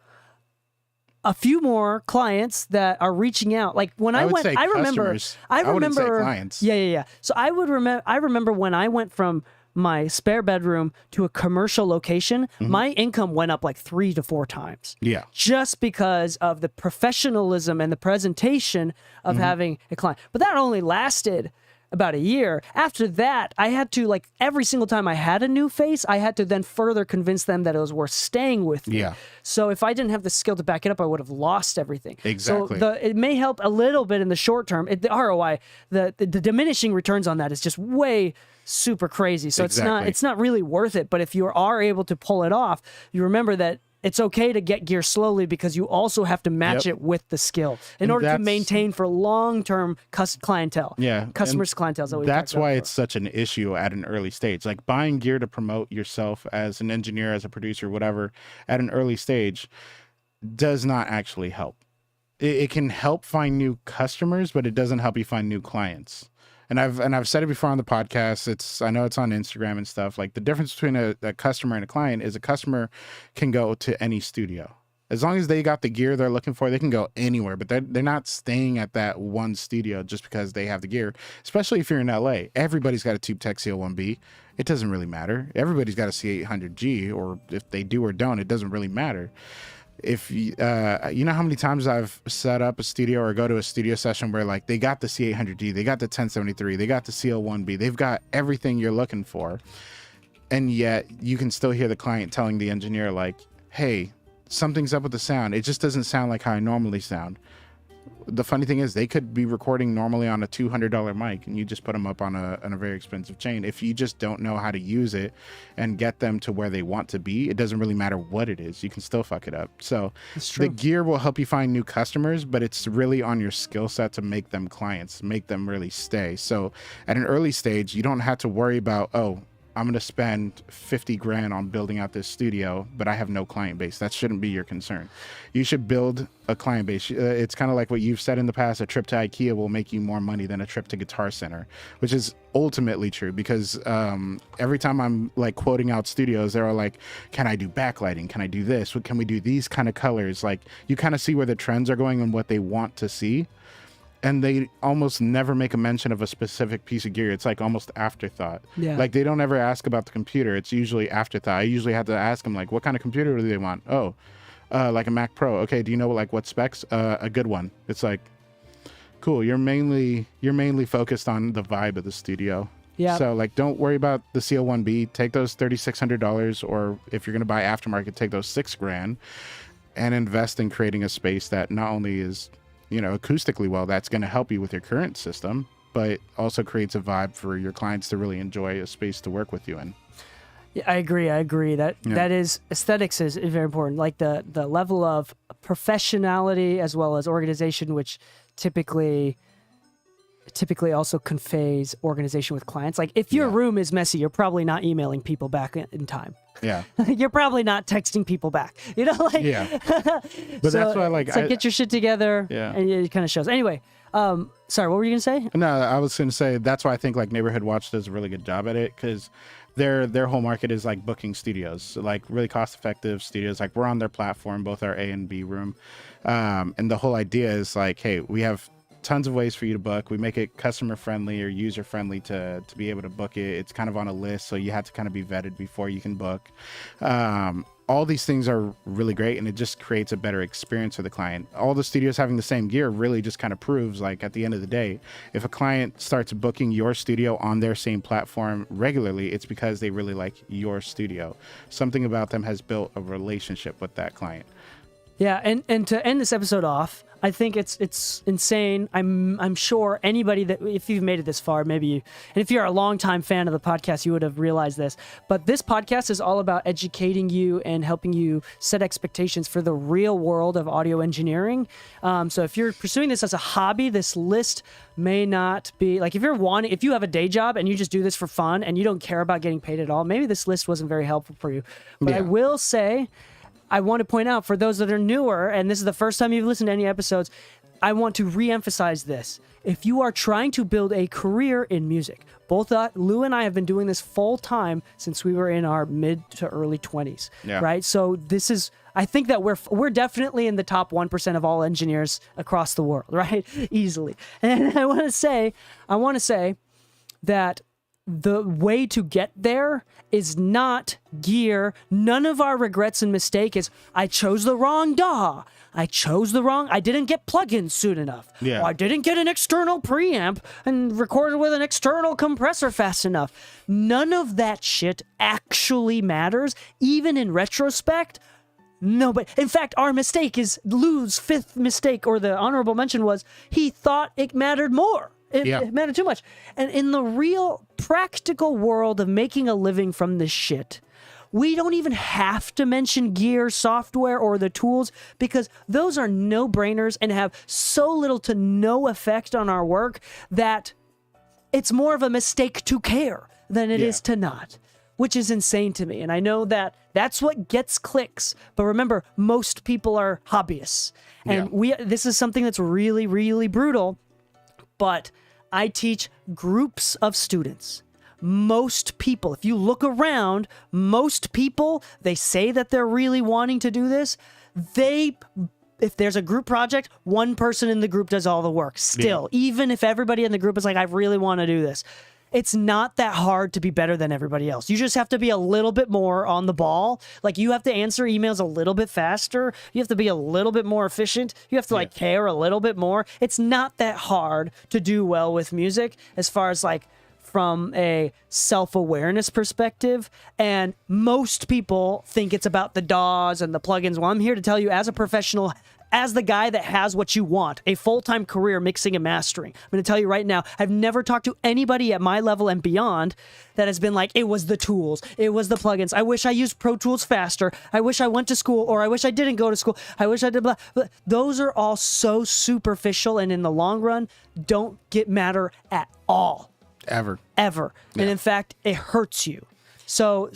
a few more clients that are reaching out. Like when I went, I remember, wouldn't say clients. Yeah. So I remember when I went from my spare bedroom to a commercial location, my income went up like 3 to 4 times. Yeah. Just because of the professionalism and the presentation of having a client. But that only lasted about a year. After that, I had to, like, every single time I had a new face, I had to then further convince them that it was worth staying with me. Yeah. So if I didn't have the skill to back it up, I would have lost everything. Exactly. So it may help a little bit in the short term. The ROI, the diminishing returns on that is just way super crazy. So it's not really worth it. But if you are able to pull it off, you remember that it's okay to get gear slowly because you also have to match it with the skill in order to maintain for long-term clientele. Yeah. Customers' clientele. That's why it's such an issue at an early stage. Like buying gear to promote yourself as an engineer, as a producer, whatever, at an early stage does not actually help. It can help find new customers, but it doesn't help you find new clients. And I've said it before on the podcast. I know it's on Instagram and stuff. Like the difference between a customer and a client is a customer can go to any studio. As long as they got the gear they're looking for, they can go anywhere. But they're not staying at that one studio just because they have the gear. Especially if you're in LA, everybody's got a TubeTech CL1B. It doesn't really matter. Everybody's got a C800G, or if they do or don't, it doesn't really matter. If you know how many times I've set up a studio or go to a studio session where like they got the C800D, they got the 1073, they got the CL1B, they've got everything you're looking for, and yet you can still hear the client telling the engineer like, hey, something's up with the sound, it just doesn't sound like how I normally sound. The funny thing is they could be recording normally on a $200 mic and you just put them up on a very expensive chain. If you just don't know how to use it and get them to where they want to be, it doesn't really matter what it is. You can still fuck it up. So the gear will help you find new customers, but it's really on your skill set to make them clients, make them really stay. So at an early stage, you don't have to worry about, oh, I'm going to spend 50 grand on building out this studio, but I have no client base. That shouldn't be your concern. You should build a client base. It's kind of like what you've said in the past, a trip to IKEA will make you more money than a trip to Guitar Center, which is ultimately true because every time I'm like quoting out studios, they're all like, can I do backlighting? Can I do this? Can we do these kind of colors? Like you kind of see where the trends are going and what they want to see. And they almost never make a mention of a specific piece of gear. It's like almost afterthought. Yeah. Like they don't ever ask about the computer. It's usually afterthought. I usually have to ask them like, what kind of computer do they want? Oh, like a Mac Pro. Okay, do you know like what specs? A good one. It's like, cool. You're mainly focused on the vibe of the studio. Yeah. So like, don't worry about the CL1B. Take those $3,600, or if you're gonna buy aftermarket, take those $6,000, and invest in creating a space that not only is, you know, acoustically well, that's going to help you with your current system, but also creates a vibe for your clients to really enjoy a space to work with you in. Yeah, I agree that that is, aesthetics is very important. Like the level of professionality as well as organization, which typically also conveys organization with clients. Like if your room is messy, you're probably not emailing people back in time. Yeah. You're probably not texting people back. You know, like But that's why like get your shit together. Yeah. And it kind of shows. Anyway, sorry, what were you gonna say? No, I was gonna say that's why I think like Neighborhood Watch does a really good job at it, because their whole market is like booking studios, so like really cost effective studios. Like we're on their platform, both our A and B room. And the whole idea is like, hey, we have tons of ways for you to book. We make it customer friendly or user friendly to be able to book it. It's kind of on a list, so you have to kind of be vetted before you can book. all these things are really great, and it just creates a better experience for the client. All the studios having the same gear really just kind of proves, like, at the end of the day, if a client starts booking your studio on their same platform regularly, it's because they really like your studio. Something about them has built a relationship with that client. Yeah, and to end this episode off, I think it's insane. I'm sure anybody that, if you've made it this far, maybe you, and if you're a longtime fan of the podcast, you would have realized this. But this podcast is all about educating you and helping you set expectations for the real world of audio engineering. So if you're pursuing this as a hobby, this list may not be like, if you have a day job and you just do this for fun and you don't care about getting paid at all, maybe this list wasn't very helpful for you. But I will say, I want to point out for those that are newer, and this is the first time you've listened to any episodes, I want to re-emphasize this. If you are trying to build a career in music, both Lou and I have been doing this full time since we were in our mid to early 20s, right? So this is, I think that we're definitely in the top 1% of all engineers across the world, right? Easily. And I want to say that the way to get there is not gear. None of our regrets and mistake is, I chose the wrong DAW. I didn't get plugins soon enough. Yeah. Or I didn't get an external preamp and recorded with an external compressor fast enough. None of that shit actually matters, even in retrospect. No, but in fact, our mistake is Lou's fifth mistake, or the honorable mention was, he thought it mattered more. It mattered too much. And in the real practical world of making a living from this shit, we don't even have to mention gear, software, or the tools, because those are no-brainers and have so little to no effect on our work that it's more of a mistake to care than it is to not, which is insane to me. And I know that that's what gets clicks. But remember, most people are hobbyists. And this is something that's really, really brutal. But I teach groups of students. Most people, if you look around, most people, they say that they're really wanting to do this. If there's a group project, one person in the group does all the work still, even if everybody in the group is like, I really want to do this. It's not that hard to be better than everybody else. You just have to be a little bit more on the ball. Like, you have to answer emails a little bit faster. You have to be a little bit more efficient. You have to care a little bit more. It's not that hard to do well with music as far as from a self-awareness perspective. And most people think it's about the DAWs and the plugins. Well, I'm here to tell you, as a professional, as the guy that has what you want, a full-time career mixing and mastering, I'm going to tell you right now, I've never talked to anybody at my level and beyond that has been like, it was the tools, it was the plugins, I wish I used Pro Tools faster, I wish I went to school, or I wish I didn't go to school, I wish I did blah. Those are all so superficial, and in the long run, don't matter at all. Ever. And in fact, it hurts you. So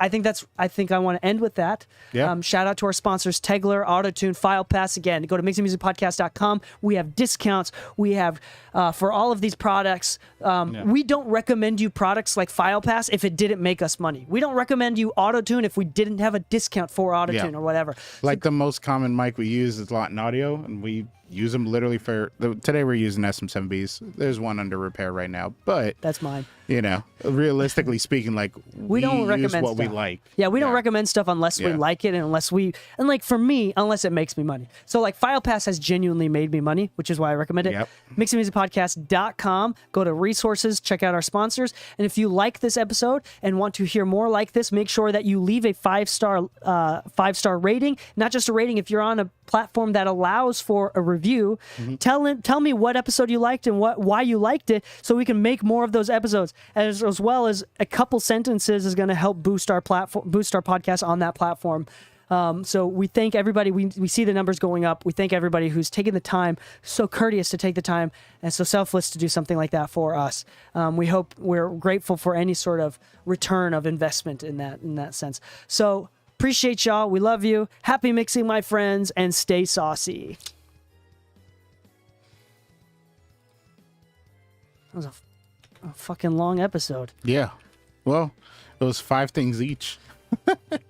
I think I want to end with that. Shout out to our sponsors, Tegler, Autotune, FilePass. Again, go to mixingmusicpodcast.com. We have discounts. We have, for all of these products, we don't recommend you products like FilePass if it didn't make us money. We don't recommend you Autotune if we didn't have a discount for Autotune or whatever. Like, the most common mic we use is Lawton Audio, and we use them literally today we're using SM7Bs. There's one under repair right now, but that's mine. Realistically speaking, we don't recommend use what stuff. we like. Yeah, we don't recommend stuff unless we like it, and for me, unless it makes me money. So FilePass has genuinely made me money, which is why I recommend it. MixingMusicPodcast.com. Go to resources, check out our sponsors, and if you like this episode and want to hear more like this, make sure that you leave a 5-star rating. Not just a rating. If you're on a platform that allows for a review, tell me what episode you liked and why you liked it, so we can make more of those episodes. As well as a couple sentences is going to help boost our podcast on that platform. So we thank everybody. We see the numbers going up. We thank everybody who's taken the time, so courteous to take the time, and so selfless to do something like that for us. We're grateful for any sort of return of investment in that sense. So appreciate y'all. We love you. Happy mixing, my friends, and stay saucy. That was a fucking long episode. Yeah. Well, it was 5 things each.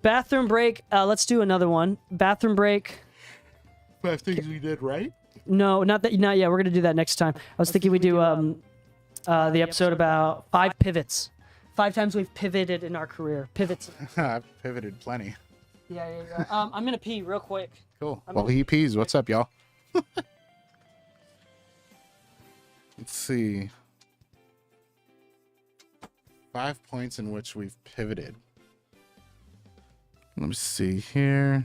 Bathroom break. Let's do another one. Bathroom break. 5 things we did right? No, not yet. We're gonna do that next time. I was thinking we do the episode about 5 pivots. 5 times we've pivoted in our career. Pivots. I've pivoted plenty. Yeah. I'm gonna pee real quick. Cool. Well, he pees. What's up, y'all? Let's see. 5 points in which we've pivoted. Let me see here.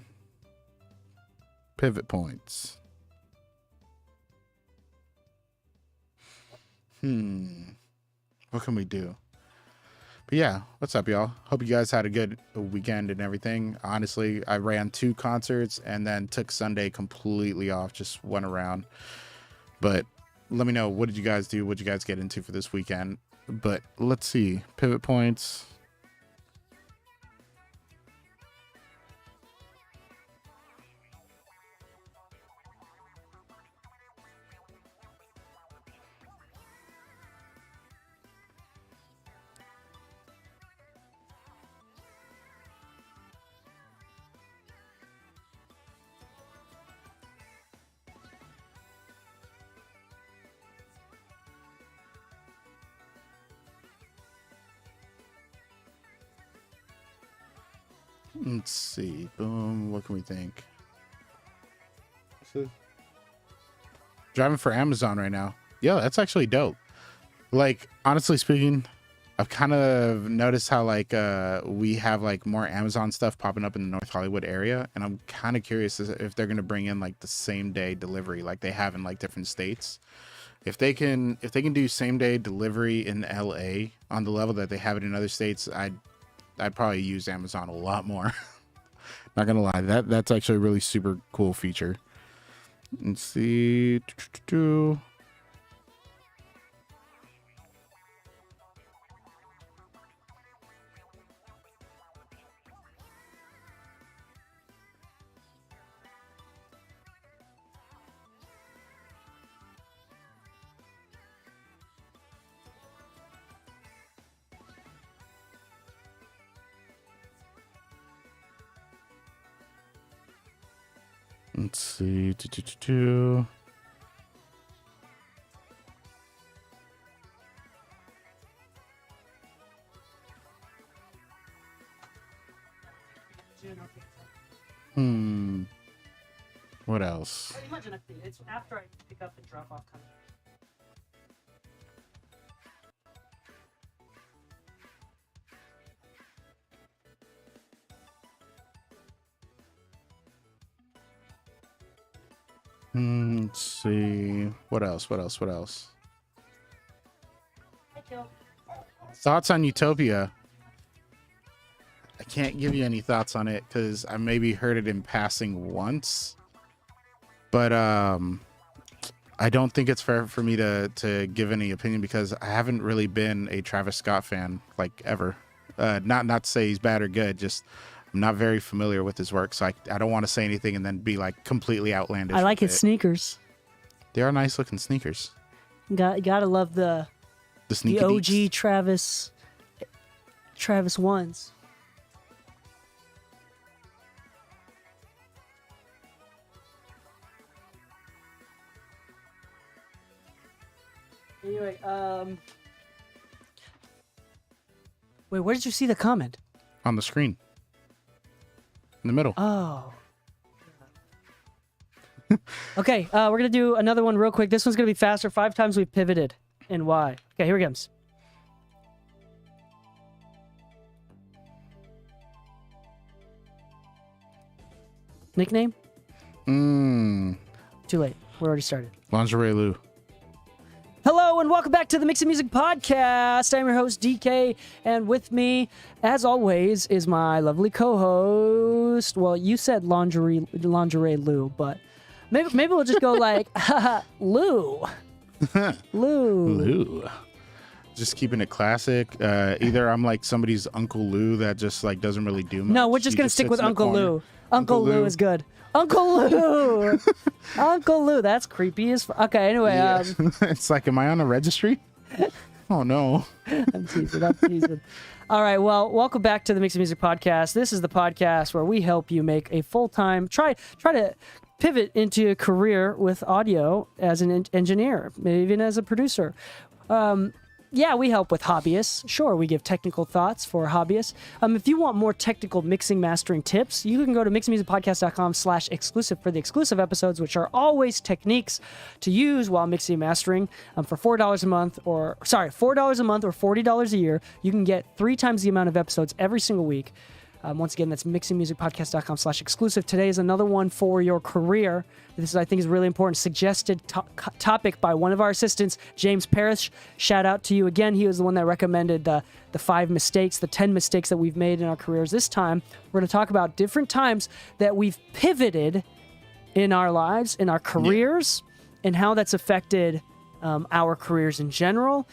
Pivot points. What can we do? But yeah, what's up, y'all? Hope you guys had a good weekend and everything. Honestly, I ran 2 concerts and then took Sunday completely off. Just went around. But let me know, what did you guys do? What did you guys get into for this weekend? But let's see. Pivot points. Let's see. Boom. What can we think? Driving for Amazon right now. Yo, that's actually dope. Like, honestly speaking, I've kind of noticed how like we have like more Amazon stuff popping up in the North Hollywood area, and I'm kind of curious if they're gonna bring in like the same day delivery like they have in like different states. If they can do same day delivery in LA on the level that they have it in other states, I'd probably use Amazon a lot more. Not gonna lie, that's actually a really super cool feature. Let's see. Let's see. What else? Imagine it's after I pick up and drop off kind of. Let's see. What else? Thoughts on Utopia? I can't give you any thoughts on it because I maybe heard it in passing once. But I don't think it's fair for me to give any opinion because I haven't really been a Travis Scott fan like ever. Not to say he's bad or good, just I'm not very familiar with his work, so I don't want to say anything and then be like completely outlandish. I like his sneakers. They are nice looking sneakers. Gotta love the sneaky OG deets. Travis ones. Anyway, wait, where did you see the comment? On the screen. In the middle. Oh. Okay, we're going to do another one real quick. This one's going to be faster. 5 times we've pivoted and why. Okay, here it comes. Nickname? Too late. We're already started. Lingerie Lou. Hello and welcome back to the Mix of Music Podcast. I'm your host DK, and with me, as always, is my lovely co-host. Well, you said lingerie Lou, but maybe we'll just go like Lou. Lou. Just keeping it classic. Either I'm like somebody's Uncle Lou that just like doesn't really do much. No, we're just gonna stick with Uncle Lou. Uncle Lou is good. Uncle Lou. Uncle Lou. That's creepy as okay. Anyway, yeah. It's like, am I on a registry? Oh no. I'm teasing. All right. Well, welcome back to the Mix of Music Podcast. This is the podcast where we help you make a full-time try to pivot into a career with audio as an engineer, maybe even as a producer. yeah, we help with hobbyists. Sure, we give technical thoughts for hobbyists. If you want more technical mixing, mastering tips, you can go to mixingmusicpodcast.com/exclusive for the exclusive episodes, which are always techniques to use while mixing and mastering. For $4 a month, or $40 a year, you can get 3 times the amount of episodes every single week. Once again, that's mixingmusicpodcast.com/exclusive. Today is another one for your career. This, I think, is really important. Suggested topic by one of our assistants, James Parrish. Shout out to you again. He was the one that recommended the 5 mistakes, the 10 mistakes that we've made in our careers. This time, we're going to talk about different times that we've pivoted in our lives, in our careers, and how that's affected our careers in general.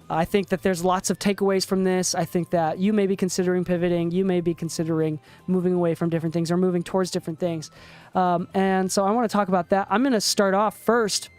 I think that there's lots of takeaways from this. I think that you may be considering pivoting. You may be considering moving away from different things or moving towards different things. And so I want to talk about that. I'm going to start off first.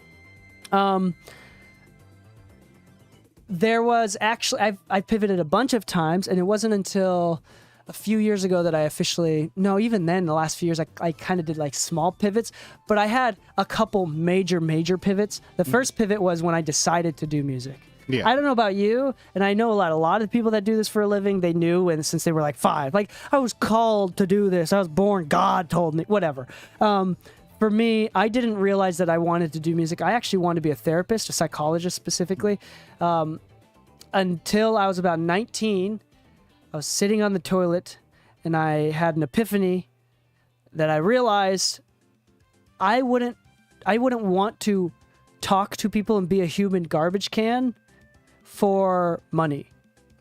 There was actually, I pivoted a bunch of times, and it wasn't until a few years ago that I officially, no, even then, the last few years, I kind of did like small pivots, but I had a couple major pivots. The first pivot was when I decided to do music. Yeah. I don't know about you, and I know a lot of people that do this for a living, they knew, and since they were like 5, like, I was called to do this, I was born, God told me, whatever. For me, I didn't realize that I wanted to do music. I actually wanted to be a therapist, a psychologist specifically, until I was about 19. I was sitting on the toilet, and I had an epiphany that I realized I wouldn't want to talk to people and be a human garbage can for money.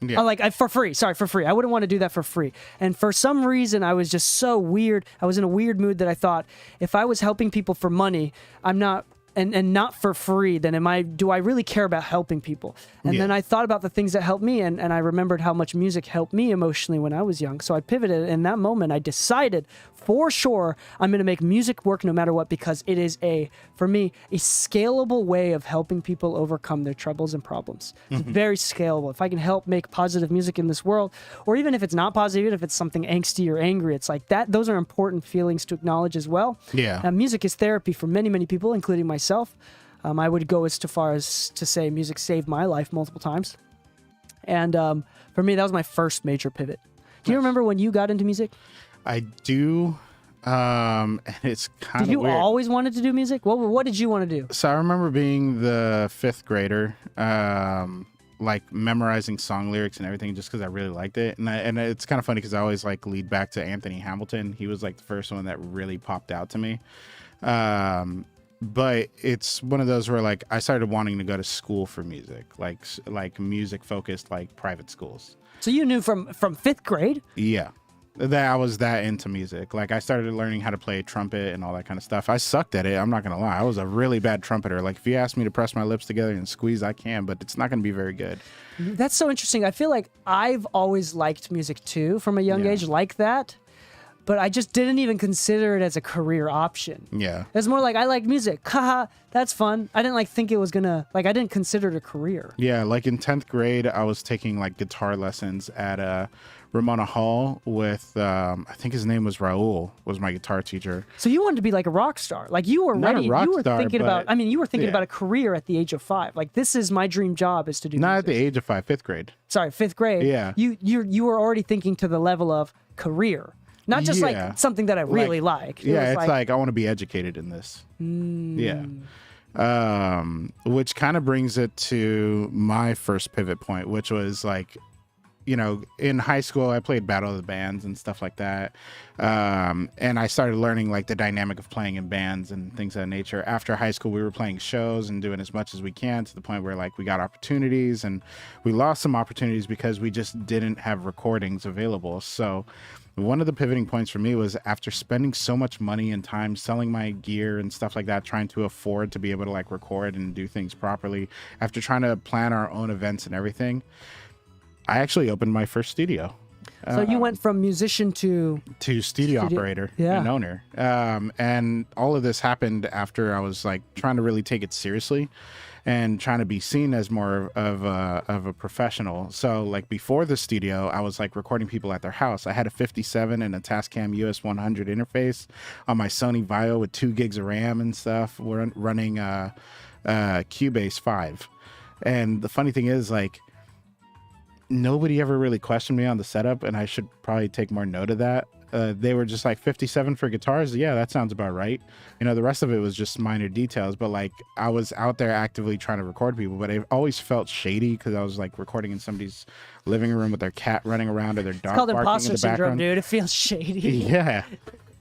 Yeah. For free. Sorry, for free. I wouldn't want to do that for free. And for some reason, I was just so weird. I was in a weird mood that I thought, if I was helping people for money, I'm not, and not for free, then do I really care about helping people? And then I thought about the things that helped me, and I remembered how much music helped me emotionally when I was young. So I pivoted. In that moment, I decided for sure I'm going to make music work no matter what, because it is for me, a scalable way of helping people overcome their troubles and problems. It's very scalable. If I can help make positive music in this world, or even if it's not positive, even if it's something angsty or angry, it's like that. Those are important feelings to acknowledge as well. Yeah. Music is therapy for many, many people, including myself. I would go as far as to say music saved my life multiple times. And for me, that was my first major pivot. Do you remember when you got into music? I do. And it's kind of Did you weird. always wanted to do music? What did you want to do? So I remember being the 5th grader, like memorizing song lyrics and everything just because I really liked it. And it's kind of funny because I always like lead back to Anthony Hamilton. He was like the first one that really popped out to me. But it's one of those where like I started wanting to go to school for music, like music focused, like private schools. So you knew from 5th grade? Yeah. That I was that into music. Like I started learning how to play trumpet and all that kind of stuff. I sucked at it. I'm not going to lie. I was a really bad trumpeter. Like if you ask me to press my lips together and squeeze, I can, but it's not going to be very good. That's so interesting. I feel like I've always liked music too from a young age like that. But I just didn't even consider it as a career option. Yeah. It's more like, I like music. Haha, that's fun. I didn't think it was gonna, I didn't consider it a career. Yeah, like in 10th grade, I was taking like guitar lessons at Ramona Hall with, I think his name was Raul, was my guitar teacher. So you wanted to be like a rock star. Like you were Not ready. a rock You were star, thinking about, but- you were thinking yeah. about a career at the age of 5. Like this is my dream job, is to do Not at music. the age of 5, 5th grade. Sorry, 5th grade. Yeah. You were already thinking to the level of career. Not just Yeah. like something that I really like. It Yeah, was it's like I want to be educated in this. Yeah. Which kind of brings it to my first pivot point, which was like, you know, in high school, I played Battle of the Bands and stuff like that. And I started learning like the dynamic of playing in bands and things of that nature. After high school, we were playing shows and doing as much as we can, to the point where like we got opportunities, and we lost some opportunities because we just didn't have recordings available. So one of the pivoting points for me was, after spending so much money and time selling my gear and stuff like that, trying to afford to be able to like record and do things properly, after trying to plan our own events and everything, I actually opened my first studio. So you went from musician to Studio operator yeah. and owner. And all of this happened after I was like trying to really take it seriously and trying to be seen as more of a professional. So like before the studio, I was like recording people at their house. I had a 57 and a Tascam US100 interface on my Sony Vaio with 2 gigs of RAM and stuff. We're running Cubase 5. And the funny thing is, like, nobody ever really questioned me on the setup, and I should probably take more note of that. They were just like 57 for guitars. Yeah, that sounds about right. You know, the rest of it was just minor details, but like I was out there actively trying to record people, but it always felt shady because I was like recording in somebody's living room with their cat running around or their dog Called barking in imposter the syndrome, background. dude. It feels shady. Yeah.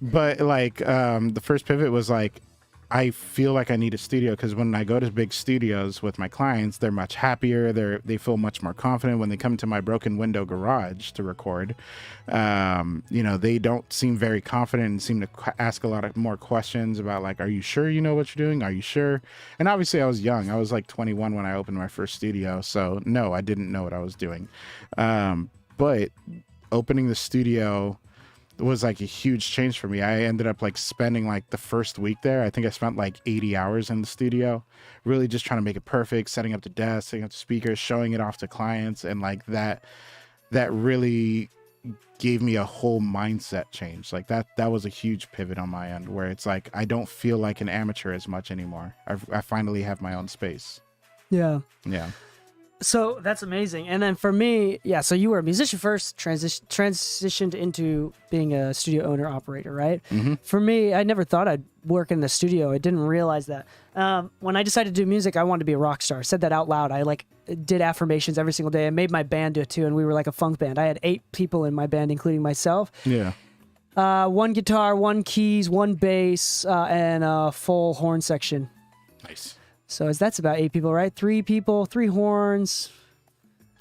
But like the first pivot was like, I feel like I need a studio because when I go to big studios with my clients, they're much happier. They feel much more confident when they come to my broken window garage to record. You know, they don't seem very confident and seem to ask a lot of more questions about like, are you sure you know what you're doing? Are you sure? And obviously I was young. I was like 21 when I opened my first studio. So no, I didn't know what I was doing. But opening the studio was like a huge change for me. I ended up like spending like the first week there. I think I spent like 80 hours in the studio, really just trying to make it perfect, setting up the desk, setting up the speakers, showing it off to clients. And like that really gave me a whole mindset change. Like that was a huge pivot on my end where it's like, I don't feel like an amateur as much anymore. I finally have my own space. Yeah. Yeah. So that's amazing. And then for me, yeah, so you were a musician first, transitioned into being a studio owner operator, right? Mm-hmm. For me, I never thought I'd work in the studio. I didn't realize that. When I decided to do music, I wanted to be a rock star. I said that out loud. I like did affirmations every single day. I made my band do it too, and we were like a funk band. I had 8 people in my band, including myself. Yeah. 1 guitar, 1 keys, 1 bass, and a full horn section. Nice. So that's about 8 people, right? 3 people, 3 horns,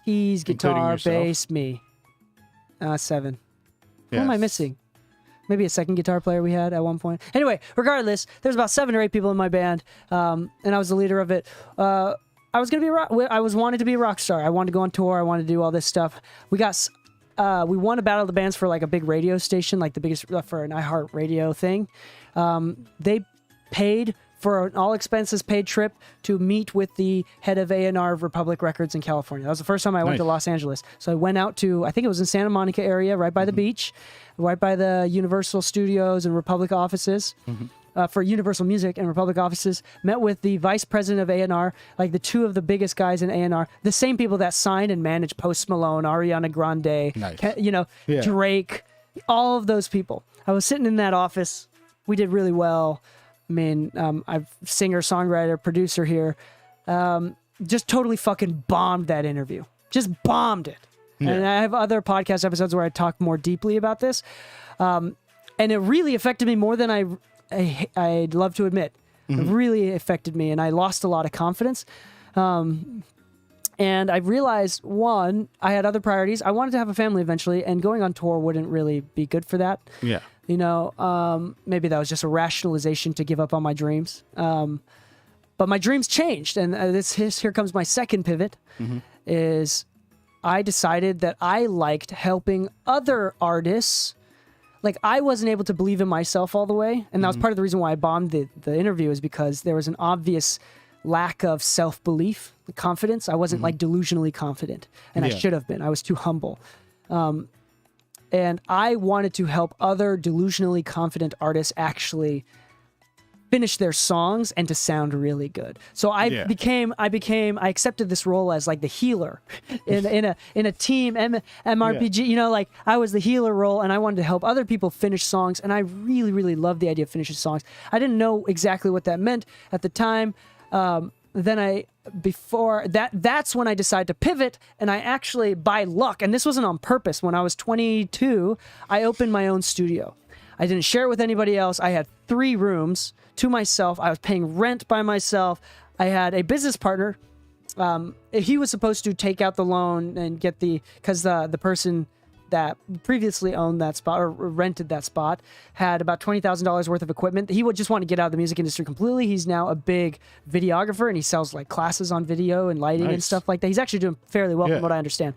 keys, guitar, bass, me. 7. Who am I missing? Maybe a second guitar player we had at one point. Anyway, regardless, there's about 7 or 8 people in my band, and I was the leader of it. I was gonna be I was wanted to be a rock star. I wanted to go on tour. I wanted to do all this stuff. We won a battle of the bands for like a big radio station, like the biggest for an iHeart Radio thing. They paid for an all-expenses-paid trip to meet with the head of A&R of Republic Records in California. That was the first time I went to Los Angeles. So I went out to, I think it was in Santa Monica area, right by the beach, right by the Universal Studios and Republic offices, for Universal Music and Republic offices, met with the vice president of A&R, like the 2 of the biggest guys in A&R, the same people that signed and managed Post Malone, Ariana Grande, Drake, all of those people. I was sitting in that office. We did really well. I mean, I'm singer, songwriter, producer here. Just totally fucking bombed that interview. Just bombed it. Yeah. And I have other podcast episodes where I talk more deeply about this. And it really affected me more than I'd love to admit. It really affected me, and I lost a lot of confidence. And I realized, one, I had other priorities. I wanted to have a family eventually, and going on tour wouldn't really be good for that. Yeah. You know, maybe that was just a rationalization to give up on my dreams. But my dreams changed, and here comes my second pivot, is I decided that I liked helping other artists. Like, I wasn't able to believe in myself all the way, and that was part of the reason why I bombed the interview, is because there was an obvious lack of self-belief, confidence. I wasn't like delusionally confident, and I should have been. I was too humble. And I wanted to help other delusionally confident artists actually finish their songs and to sound really good. So I accepted this role as like the healer in a team MRPG. You know, like I was the healer role, and I wanted to help other people finish songs. And I really, really loved the idea of finishing songs. I didn't know exactly what that meant at the time. That's when I decided to pivot, and I actually, by luck, and this wasn't on purpose, when I was 22, I opened my own studio. I didn't share it with anybody else. I had 3 rooms to myself. I was paying rent by myself. I had a business partner. He was supposed to take out the loan and get because the person that previously owned that spot or rented that spot had about $20,000 worth of equipment. He would just want to get out of the music industry completely. He's now a big videographer, and he sells like classes on video and lighting and stuff like that. He's actually doing fairly well from what I understand.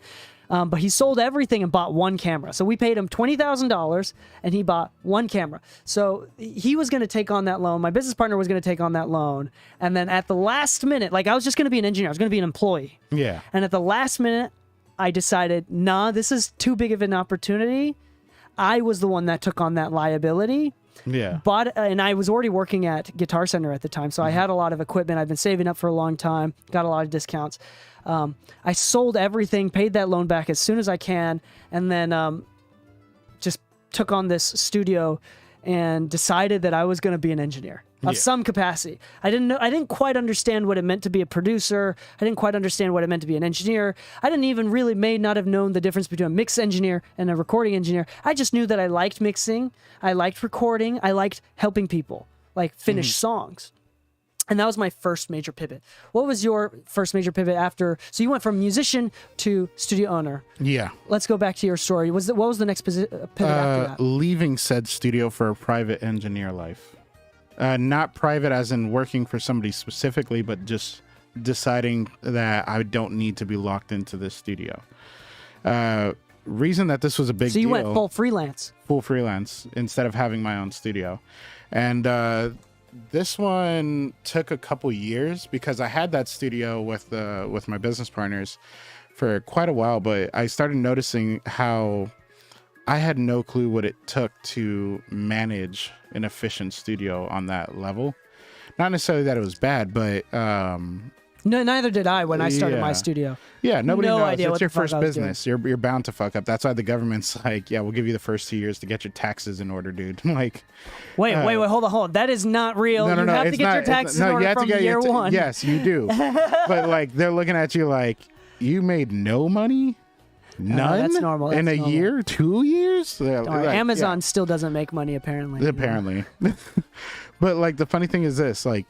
But he sold everything and bought 1 camera. So we paid him $20,000 and he bought 1 camera. So he was going to take on that loan. My business partner was going to take on that loan. And then at the last minute, like I was just going to be an engineer. I was going to be an employee. Yeah. And at the last minute, I decided, nah, this is too big of an opportunity. I was the one that took on that liability. Yeah. And I was already working at Guitar Center at the time, so I had a lot of equipment. I've been saving up for a long time, got a lot of discounts. I sold everything, paid that loan back as soon as I can, and then just took on this studio and decided that I was going to be an engineer of some capacity. I didn't quite understand what it meant to be a producer. I didn't quite understand what it meant to be an engineer. I didn't even may not have known the difference between a mix engineer and a recording engineer. I just knew that I liked mixing, I liked recording, I liked helping people like finish songs. And that was my first major pivot. What was your first major pivot after? So you went from musician to studio owner. Yeah. Let's go back to your story. What was the next pivot after that? Leaving said studio for a private engineer life. Not private as in working for somebody specifically, but just deciding that I don't need to be locked into this studio. Reason that this was a big deal. So you went full freelance. Full freelance instead of having my own studio. And this one took a couple years because I had that studio with my business partners for quite a while, but I started noticing how I had no clue what it took to manage an efficient studio on that level. Not necessarily that it was bad, but no, neither did I when I started my studio. Yeah, nobody no knows. idea It's what your the fuck first I was business. You're bound to fuck up. That's why the government's like, yeah, we'll give you the first 2 years to get your taxes in order, dude. Like, wait, hold on. That is not real. No, you have to get your taxes in order from year one. Yes, you do. But like, they're looking at you like, you made no money. None? That's normal. In a year? 2 years? Like, Amazon still doesn't make money, apparently. Apparently. But like, the funny thing is this, like,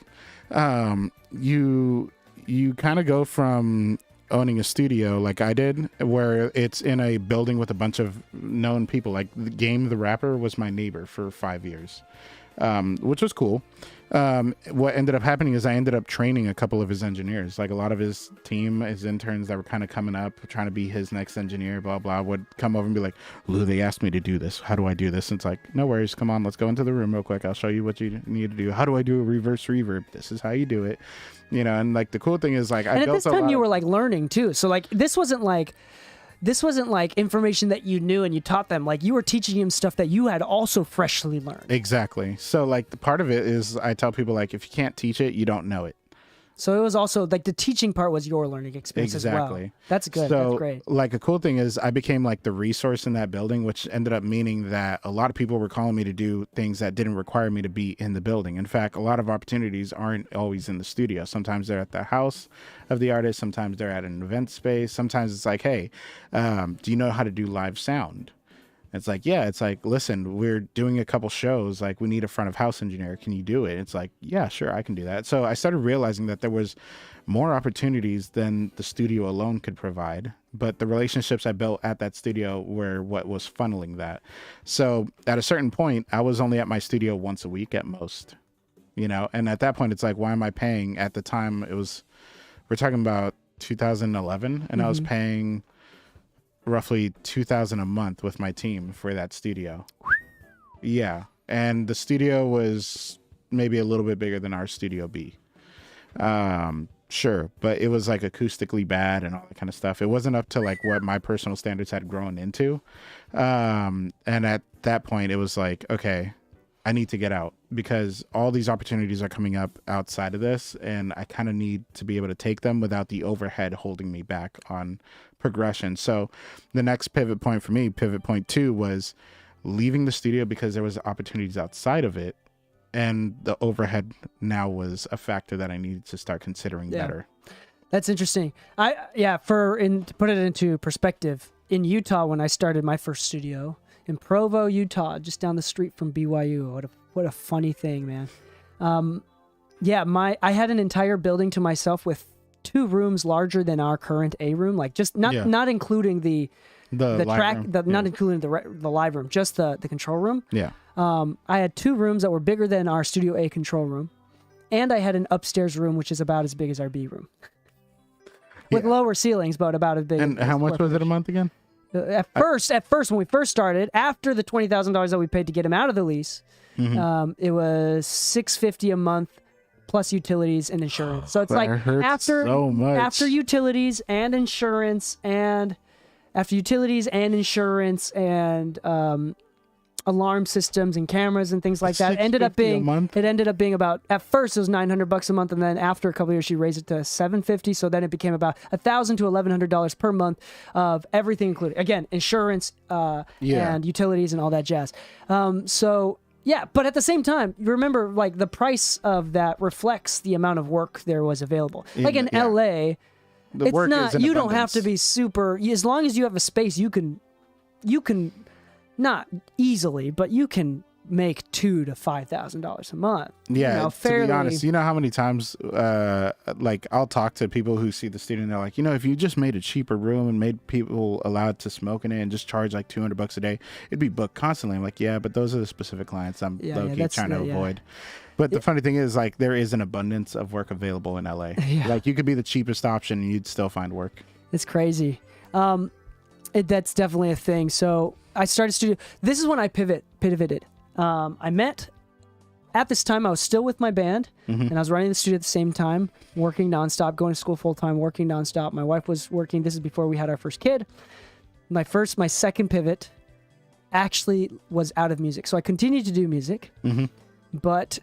you kind of go from owning a studio like I did, where it's in a building with a bunch of known people. Like Game the Rapper was my neighbor for 5 years, which was cool. What ended up happening is I ended up training a couple of his engineers. Like a lot of his team, his interns that were kind of coming up, trying to be his next engineer, blah, blah, would come over and be like, Lou, they asked me to do this. How do I do this? And it's like, no worries. Come on, let's go into the room real quick. I'll show you what you need to do. How do I do a reverse reverb? This is how you do it. You know, and like the cool thing is like, and at this time you were like learning too. So like, this wasn't like information that you knew and you taught them. Like you were teaching them stuff that you had also freshly learned. Exactly. So like the part of it is I tell people like, if you can't teach it, you don't know it. So it was also like the teaching part was your learning experience as well. That's good. So, that's great. Like a cool thing is I became like the resource in that building, which ended up meaning that a lot of people were calling me to do things that didn't require me to be in the building. In fact, a lot of opportunities aren't always in the studio. Sometimes they're at the house of the artist. Sometimes they're at an event space. Sometimes it's like, hey, do you know how to do live sound? It's like, yeah, it's like, listen, we're doing a couple shows. Like, we need a front of house engineer. Can you do it? It's like, yeah, sure, I can do that. So I started realizing that there was more opportunities than the studio alone could provide. But the relationships I built at that studio were what was funneling that. So at a certain point, I was only at my studio once a week at most, you know? And at that point, it's like, why am I paying? At the time, we're talking about 2011, and I was paying roughly $2,000 a month with my team for that studio. Yeah. And the studio was maybe a little bit bigger than our Studio B. Sure. But it was like acoustically bad and all that kind of stuff. It wasn't up to like what my personal standards had grown into. And at that point it was like, okay, I need to get out because all these opportunities are coming up outside of this, and I kind of need to be able to take them without the overhead holding me back on progression. So the next pivot point for me, pivot point 2, was leaving the studio because there was opportunities outside of it, and the overhead now was a factor that I needed to start considering better. That's interesting. To put it into perspective, in Utah when I started my first studio, in Provo, Utah, just down the street from BYU. What a funny thing, man. I had an entire building to myself with 2 rooms larger than our current A room, like just not including the track, not including the live room, just the control room. Yeah. I had 2 rooms that were bigger than our Studio A control room, and I had an upstairs room which is about as big as our B room, with lower ceilings, but about as big. And how much was it a month again? At first, when we first started, after the $20,000 that we paid to get him out of the lease, it was $650 a month plus utilities and insurance. So it's like after utilities and insurance and alarm systems and cameras and things like that. It ended up $650 a being month? it ended up being about, at first it was $900 a month, and then after a couple of years she raised it to $750. So then it became about $1,000 to $1,100 per month of everything included. Again, insurance and utilities and all that jazz. So yeah, but at the same time, you remember, like, the price of that reflects the amount of work there was available. Like in LA, The work is in you don't have abundance. to be super, as long as you have a space, you can not easily, but you can make $2,000 to $5,000 a month. Yeah, fairly. to be honest, you know how many times, like, I'll talk to people who see the studio and they're like, if you just made a cheaper room and made people allowed to smoke in it and just charge like $200 a day, it'd be booked constantly. I'm like, yeah, but those are the specific clients I'm low-key trying to avoid. But the funny thing is, like, there is an abundance of work available in LA. Yeah. Like, you could be the cheapest option and you'd still find work. It's crazy. That's definitely a thing. So I started studio. This is when I pivoted. I met, at this time, I was still with my band, and I was running the studio at the same time, working nonstop, going to school full time, working nonstop. My wife was working. This is before we had our first kid. My second pivot actually was out of music. So I continued to do music, but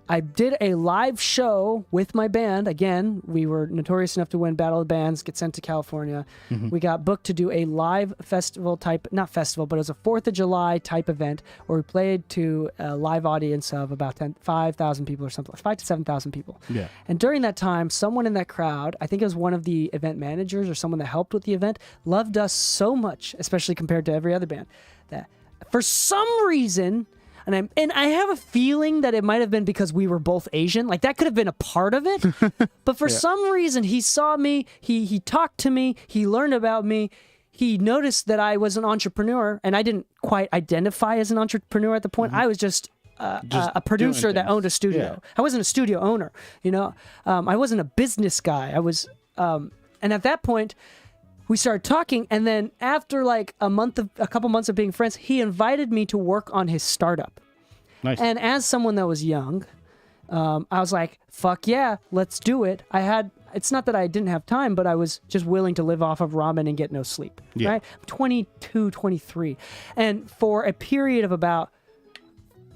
I did a live show with my band. Again, we were notorious enough to win Battle of the Bands, get sent to California. We got booked to do a live festival type, not festival, but it was a 4th of July type event where we played to a live audience of about 5,000 people or something, 5,000 to 7,000 people. Yeah. And during that time, someone in that crowd, I think it was one of the event managers or someone that helped with the event, loved us so much, especially compared to every other band, that for some reason, and I have a feeling that it might have been because we were both Asian. Like, that could have been a part of it. But for some reason, he saw me, he talked to me, he learned about me. He noticed that I was an entrepreneur, and I didn't quite identify as an entrepreneur at the point. I was just a producer that owned a studio. Yeah. I wasn't a studio owner, I wasn't a business guy. I was, and at that point, we started talking, and then after like a couple months of being friends, he invited me to work on his startup. Nice. And as someone that was young, I was like, fuck yeah, let's do it. It's not that I didn't have time, but I was just willing to live off of ramen and get no sleep. Yeah. Right? 22, 23. And for a period of about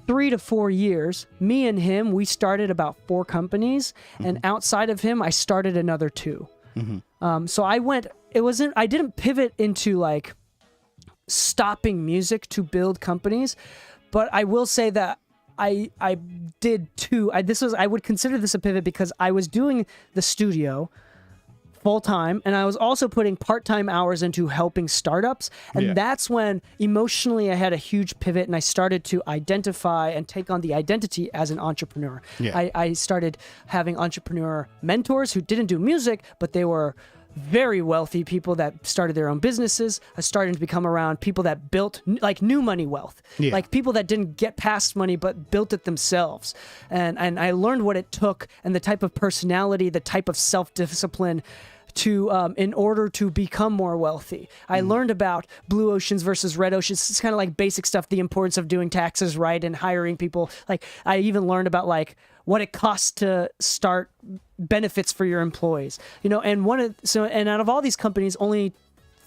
3 to 4 years, me and him, we started about 4 companies. And outside of him, I started another 2. So I didn't pivot into like stopping music to build companies, but I will say that I did 2. I would consider this a pivot because I was doing the studio full time, and I was also putting part-time hours into helping startups. And that's when emotionally I had a huge pivot, and I started to identify and take on the identity as an entrepreneur. Yeah. I started having entrepreneur mentors who didn't do music, but they were very wealthy people that started their own businesses. I started to become around people that built like new money wealth, like people that didn't get past money but built it themselves. And I learned what it took and the type of personality, the type of self-discipline to in order to become more wealthy. I learned about blue oceans versus red oceans. It's kind of like basic stuff, the importance of doing taxes right and hiring people. Like, I even learned about like what it costs to start benefits for your employees, and out of all these companies, only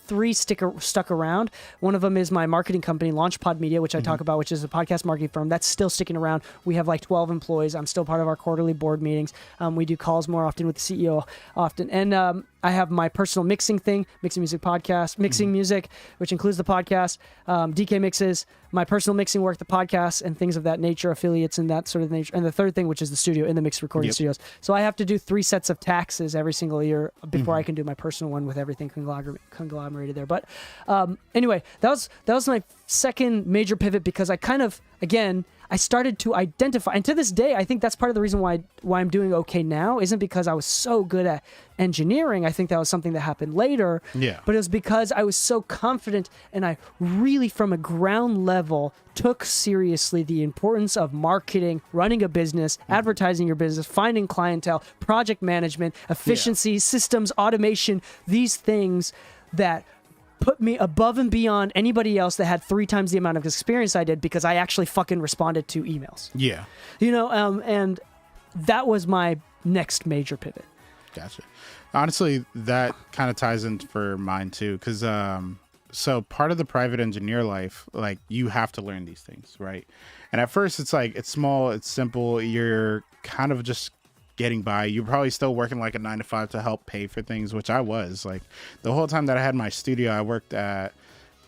3 stuck around. One of them is my marketing company, Launchpod Media, which I talk about, which is a podcast marketing firm that's still sticking around. We have like 12 employees. I'm still part of our quarterly board meetings. We do calls more often with the CEO often. And I have my personal mixing thing, Mixing Music Podcast, Mixing Music, which includes the podcast, DK Mixes, my personal mixing work, the podcast, and things of that nature, affiliates and that sort of nature. And the third thing, which is the studio, In the Mix Recording Studios. So I have to do 3 sets of taxes every single year before I can do my personal one with everything conglomerated there. But anyway, that was my second major pivot because I kind of, again, I started to identify, and to this day, I think that's part of the reason why I'm doing okay now isn't because I was so good at engineering. I think that was something that happened later. Yeah. But it was because I was so confident, and I really, from a ground level, took seriously the importance of marketing, running a business, advertising your business, finding clientele, project management, efficiency, systems, automation, these things that put me above and beyond anybody else that had 3 times the amount of experience I did because I actually fucking responded to emails. Yeah. And that was my next major pivot. Gotcha. Honestly, that kind of ties in for mine too, because so part of the private engineer life, like you have to learn these things, right? And at first it's like, it's small, it's simple. You're kind of just getting by. You're probably still working like a 9 to 5 to help pay for things, which I was like the whole time that I had my studio. I worked at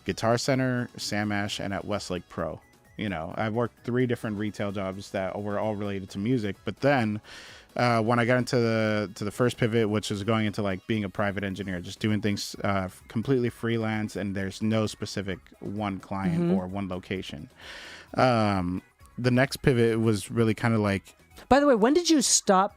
Guitar Center, Sam Ash, and at Westlake Pro. You know, I worked 3 different retail jobs that were all related to music. But then when I got into the first pivot, which is going into like being a private engineer, just doing things completely freelance, and there's no specific one client or one location. The next pivot was really kind of like. By the way, when did you stop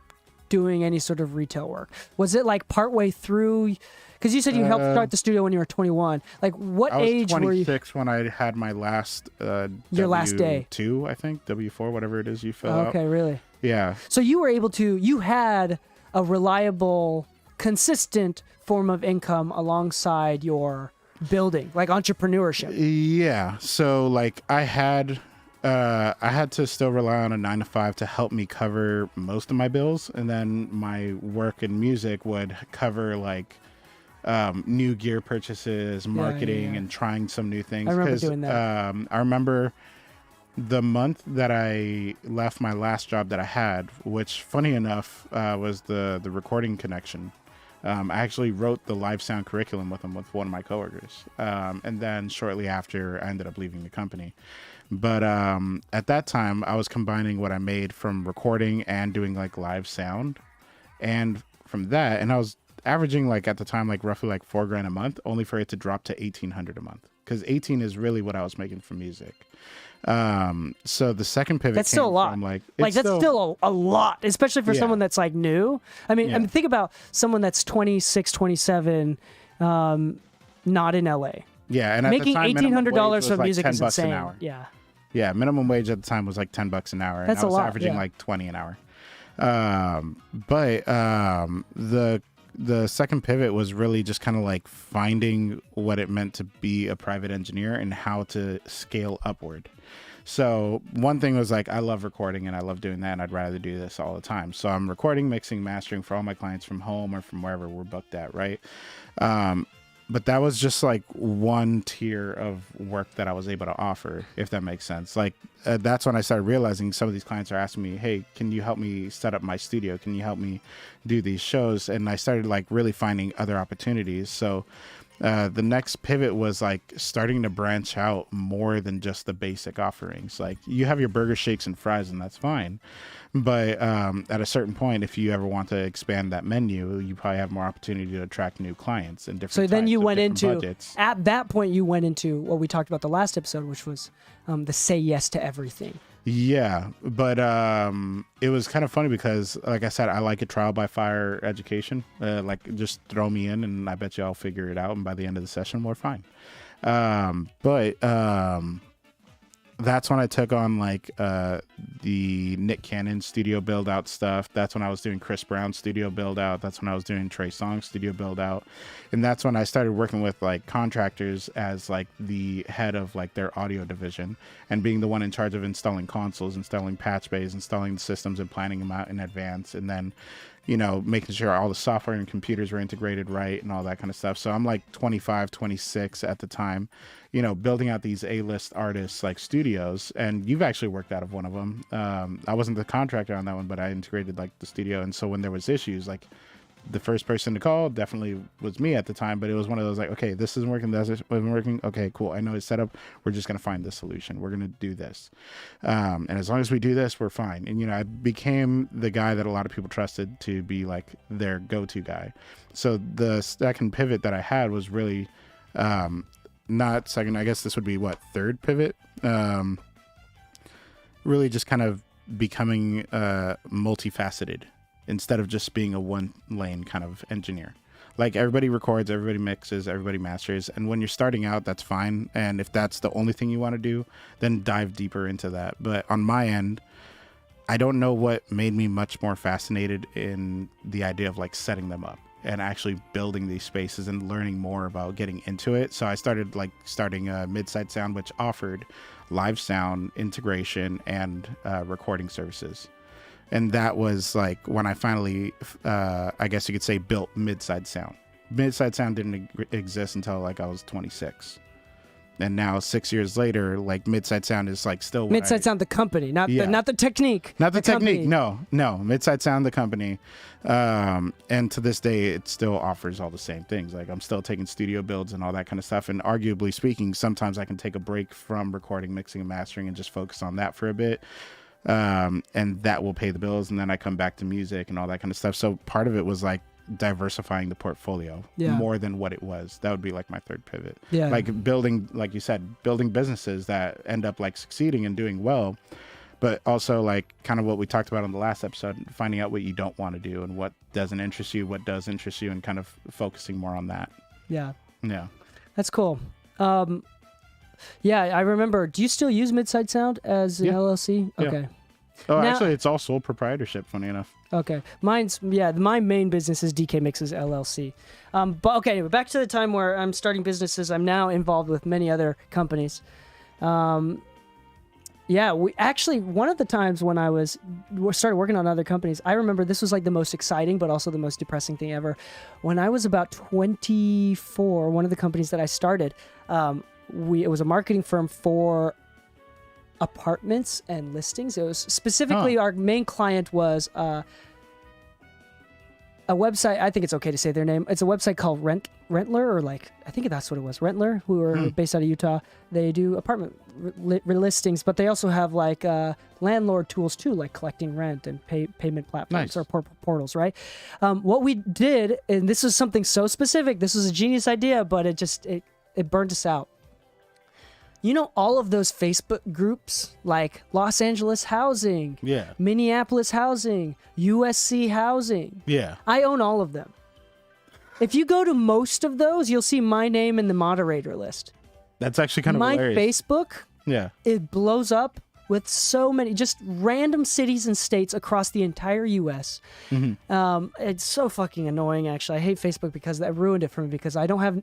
doing any sort of retail work? Was it like partway through? Because you said you helped start the studio when you were 21. Like, what age were you? I was 26 when I had my last your last day. W2, I think, W4, whatever it is you fill out. Okay, really? Yeah. So you were able to. You had a reliable, consistent form of income alongside your building, like entrepreneurship. Yeah. So like I had to still rely on a 9 to 5 to help me cover most of my bills, and then my work in music would cover like new gear purchases, marketing, and trying some new things. I remember doing that. I remember the month that I left my last job that I had, which funny enough was the recording connection. I actually wrote the live sound curriculum with one of my coworkers, and then shortly after I ended up leaving the company. But at that time I was combining what I made from recording and doing like live sound, and from that, and I was averaging like at the time like roughly like $4,000 a month, only for it to drop to $1,800 a month, because 18 is really what I was making from music. So the second pivot, that's still a lot. That's still a lot, especially for someone that's like new. I mean, think about someone that's 26, 27, not in LA. Yeah, and making at the time, $1,800 from like music is insane. An hour. Yeah, minimum wage at the time was like $10 an hour, that's and I was a lot, averaging like 20 an hour. But the second pivot was really just kind of like finding what it meant to be a private engineer and how to scale upward. So one thing was like, I love recording and I love doing that, and I'd rather do this all the time. So I'm recording, mixing, mastering for all my clients from home or from wherever we're booked at, right? But that was just like one tier of work that I was able to offer, if that makes sense. Like that's when I started realizing some of these clients are asking me, hey, can you help me set up my studio? Can you help me do these shows? And I started like really finding other opportunities. So the next pivot was like starting to branch out more than just the basic offerings. Like you have your burger, shakes, and fries, and that's fine. But at a certain point, if you ever want to expand that menu, you probably have more opportunity to attract new clients and different. So then you went into budgets. At that point, you went into what we talked about the last episode, which was the say yes to everything. Yeah, but it was kind of funny because, like I said, I like a trial by fire education. Like just throw me in, and I bet you I'll figure it out. And by the end of the session, we're fine. But that's when I took on like the Nick Cannon studio build out stuff. That's when I was doing Chris Brown studio build out. That's when I was doing Trey Songz studio build out. And that's when I started working with like contractors as like the head of like their audio division, and being the one in charge of installing consoles, installing patch bays, installing the systems and planning them out in advance. And then, you know, making sure all the software and computers were integrated right and all that kind of stuff. So I'm like 25, 26 at the time, you know, building out these A-list artists like studios. And you've actually worked out of one of them. I wasn't the contractor on that one, but I integrated like the studio. And so when there was issues, like the first person to call definitely was me at the time, but it was one of those like, okay, this isn't working, this isn't working. Okay, cool. I know it's set up. We're just going to find the solution. We're going to do this. And as long as we do this, we're fine. And, you know, I became the guy that a lot of people trusted to be like their go-to guy. So the second pivot that I had was really, not second, I guess this would be third pivot. Really just kind of becoming multifaceted instead of just being a one lane kind of engineer. Like everybody records, everybody mixes, everybody masters. And when you're starting out, that's fine. And if that's the only thing you want to do, then dive deeper into that. But on my end, I don't know what made me much more fascinated in the idea of like setting them up and actually building these spaces and learning more about getting into it. So I started starting Midside Sound, which offered live sound integration and recording services. And that was like when I finally, I guess you could say, built Midside Sound. Midside Sound didn't exist until like I was 26. And now 6 years later, like Midside Sound is like still Midside Sound, the company, not Yeah. the technique. not the technique. company. No, Midside Sound, the company. And to this day, it still offers all the same things. Like I'm still taking studio builds and all that kind of stuff. And arguably speaking, sometimes I can take a break from recording, mixing, and mastering and just focus on that for a bit. And that will pay the bills. And then I come back to music and all that kind of stuff. So part of it was like diversifying the portfolio more than what it was. That would be like my third pivot. Yeah. Like building, like you said, building businesses that end up like succeeding and doing well, but also like kind of what we talked about on the last episode, finding out what you don't want to do and what doesn't interest you, what does interest you, and kind of focusing more on that. Yeah. Yeah. That's cool. Yeah, I remember. Do you still use Midside Sound as an LLC? Yeah. Okay. Oh, Now- actually, it's all sole proprietorship, funny enough. Okay. My main business is DK Mixes LLC. But okay, anyway, back to the time where I'm starting businesses. I'm now involved with many other companies. Yeah, we actually, one of the times when I started working on other companies, I remember this was like the most exciting, but also the most depressing thing ever. When I was about 24, one of the companies that I started, it was a marketing firm for apartments and listings. It was specifically our main client was a website. I think it's okay to say their name. It's a website called Rentler, or like I think that's what it was. Rentler, who are based out of Utah. They do apartment listings, but they also have like landlord tools too, like collecting rent and payment platforms or portals. Right. What we did, and this was something so specific. This was a genius idea, but it burned us out. You know, all of those Facebook groups like Los Angeles Housing, Minneapolis Housing, USC Housing. Yeah. I own all of them. If you go to most of those, you'll see my name in the moderator list. That's actually kind of my hilarious. Facebook, it blows up with so many, just random cities and states across the entire U.S. Mm-hmm. It's so fucking annoying, actually. I hate Facebook because that ruined it for me, because I don't have...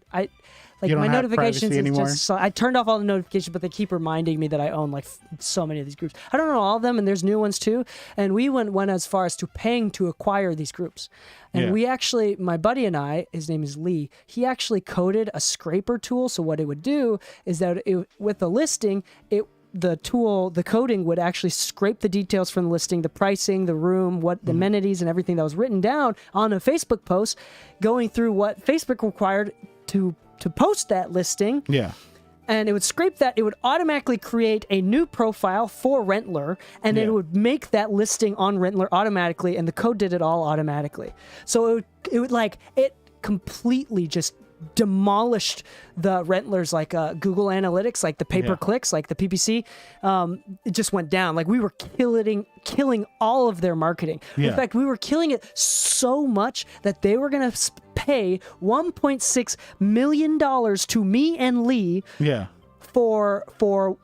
You don't my have notifications privacy is anymore? just I turned off all the notifications, but they keep reminding me that I own like so many of these groups. I don't know all of them, and there's new ones too. And we went as far as to paying to acquire these groups. And we actually, my buddy and I, his name is Lee, he actually coded a scraper tool. So what it would do is that with the listing, the coding would actually scrape the details from the listing, the pricing, the room, what the amenities and everything that was written down on a Facebook post, going through what Facebook required to post that listing. Yeah. And it would scrape that. It would automatically create a new profile for Rentler, and it would make that listing on Rentler automatically, and the code did it all automatically. So it completely just demolished the Rentlers, like Google Analytics, like the pay-per-clicks, like the PPC. It just went down. Like we were killing all of their marketing. In fact, we were killing it so much that they were going to pay $1.6 million to me and Lee for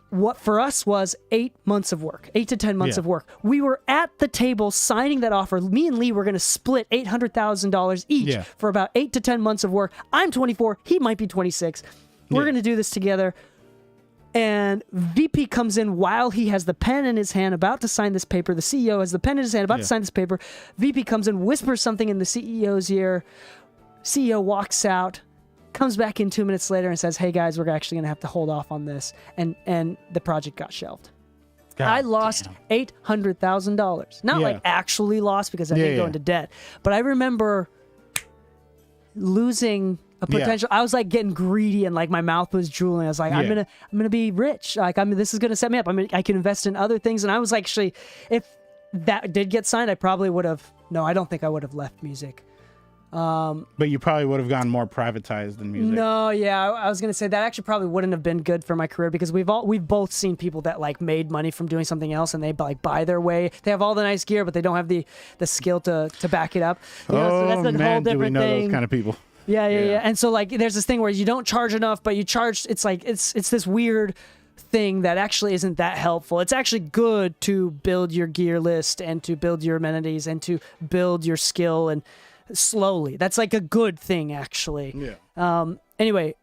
what for us was 8 months of work, 8 to 10 months of work. We were at the table signing that offer. Me and Lee were going to split $800,000 each for about 8 to 10 months of work. I'm 24. He might be 26. We're going to do this together. And VP comes in while he has the pen in his hand about to sign this paper. The CEO has the pen in his hand about to sign this paper. VP comes in, whispers something in the CEO's ear. CEO walks out, comes back in 2 minutes later and says, "Hey guys, we're actually going to have to hold off on this." And the project got shelved. I lost $800,000. Not like actually lost, because I didn't go into debt. But I remember losing a potential. I was like getting greedy, and like my mouth was drooling. I was like, I'm gonna be rich. Like this is gonna set me up. I can invest in other things. And I was actually, if that did get signed, I probably would have. No, I don't think I would have left music. But you probably would have gone more privatized than music. No, I was gonna say that actually probably wouldn't have been good for my career, because we've both seen people that like made money from doing something else, and they like buy their way. They have all the nice gear, but they don't have the skill to back it up. You know, so that's a whole different do we know thing. those kind of people? Yeah. And so like, there's this thing where you don't charge enough, but you charge. It's like it's this weird thing that actually isn't that helpful. It's actually good to build your gear list and to build your amenities and to build your skill and slowly. That's like a good thing, actually. Anyway,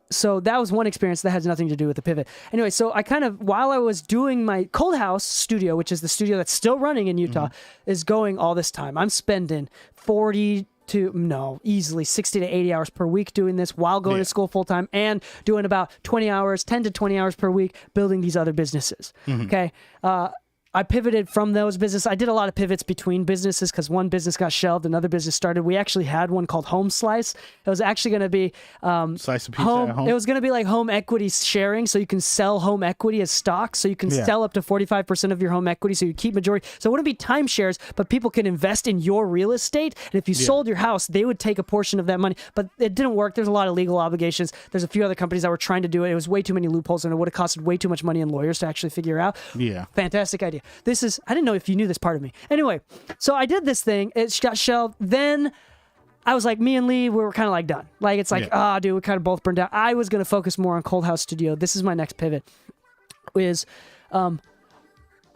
so that was one experience that has nothing to do with the pivot. Anyway, so I kind of, while I was doing my Cold House studio, which is the studio that's still running in Utah, is going all this time. I'm spending 40 easily 60 to 80 hours per week doing this while going to school full time and doing about 10 to 20 hours per week building these other businesses. Okay. I pivoted from those businesses. I did a lot of pivots between businesses because one business got shelved, another business started. We actually had one called Home Slice. It was actually going to be slice of pizza at home. It was going to be like home equity sharing, so you can sell home equity as stock. So you can sell up to 45% of your home equity, so you keep majority. So it wouldn't be timeshares, but people can invest in your real estate. And if you sold your house, they would take a portion of that money. But it didn't work. There's a lot of legal obligations. There's a few other companies that were trying to do it. It was way too many loopholes, and it would have costed way too much money and lawyers to actually figure out. Yeah. Fantastic idea. I didn't know if you knew this part of me. Anyway, so I did this thing. It got shelved. Then I was like, me and Lee, we were kind of like done. Like, it's like, dude, we kind of both burned out. I was going to focus more on Cold House Studio. This is my next pivot.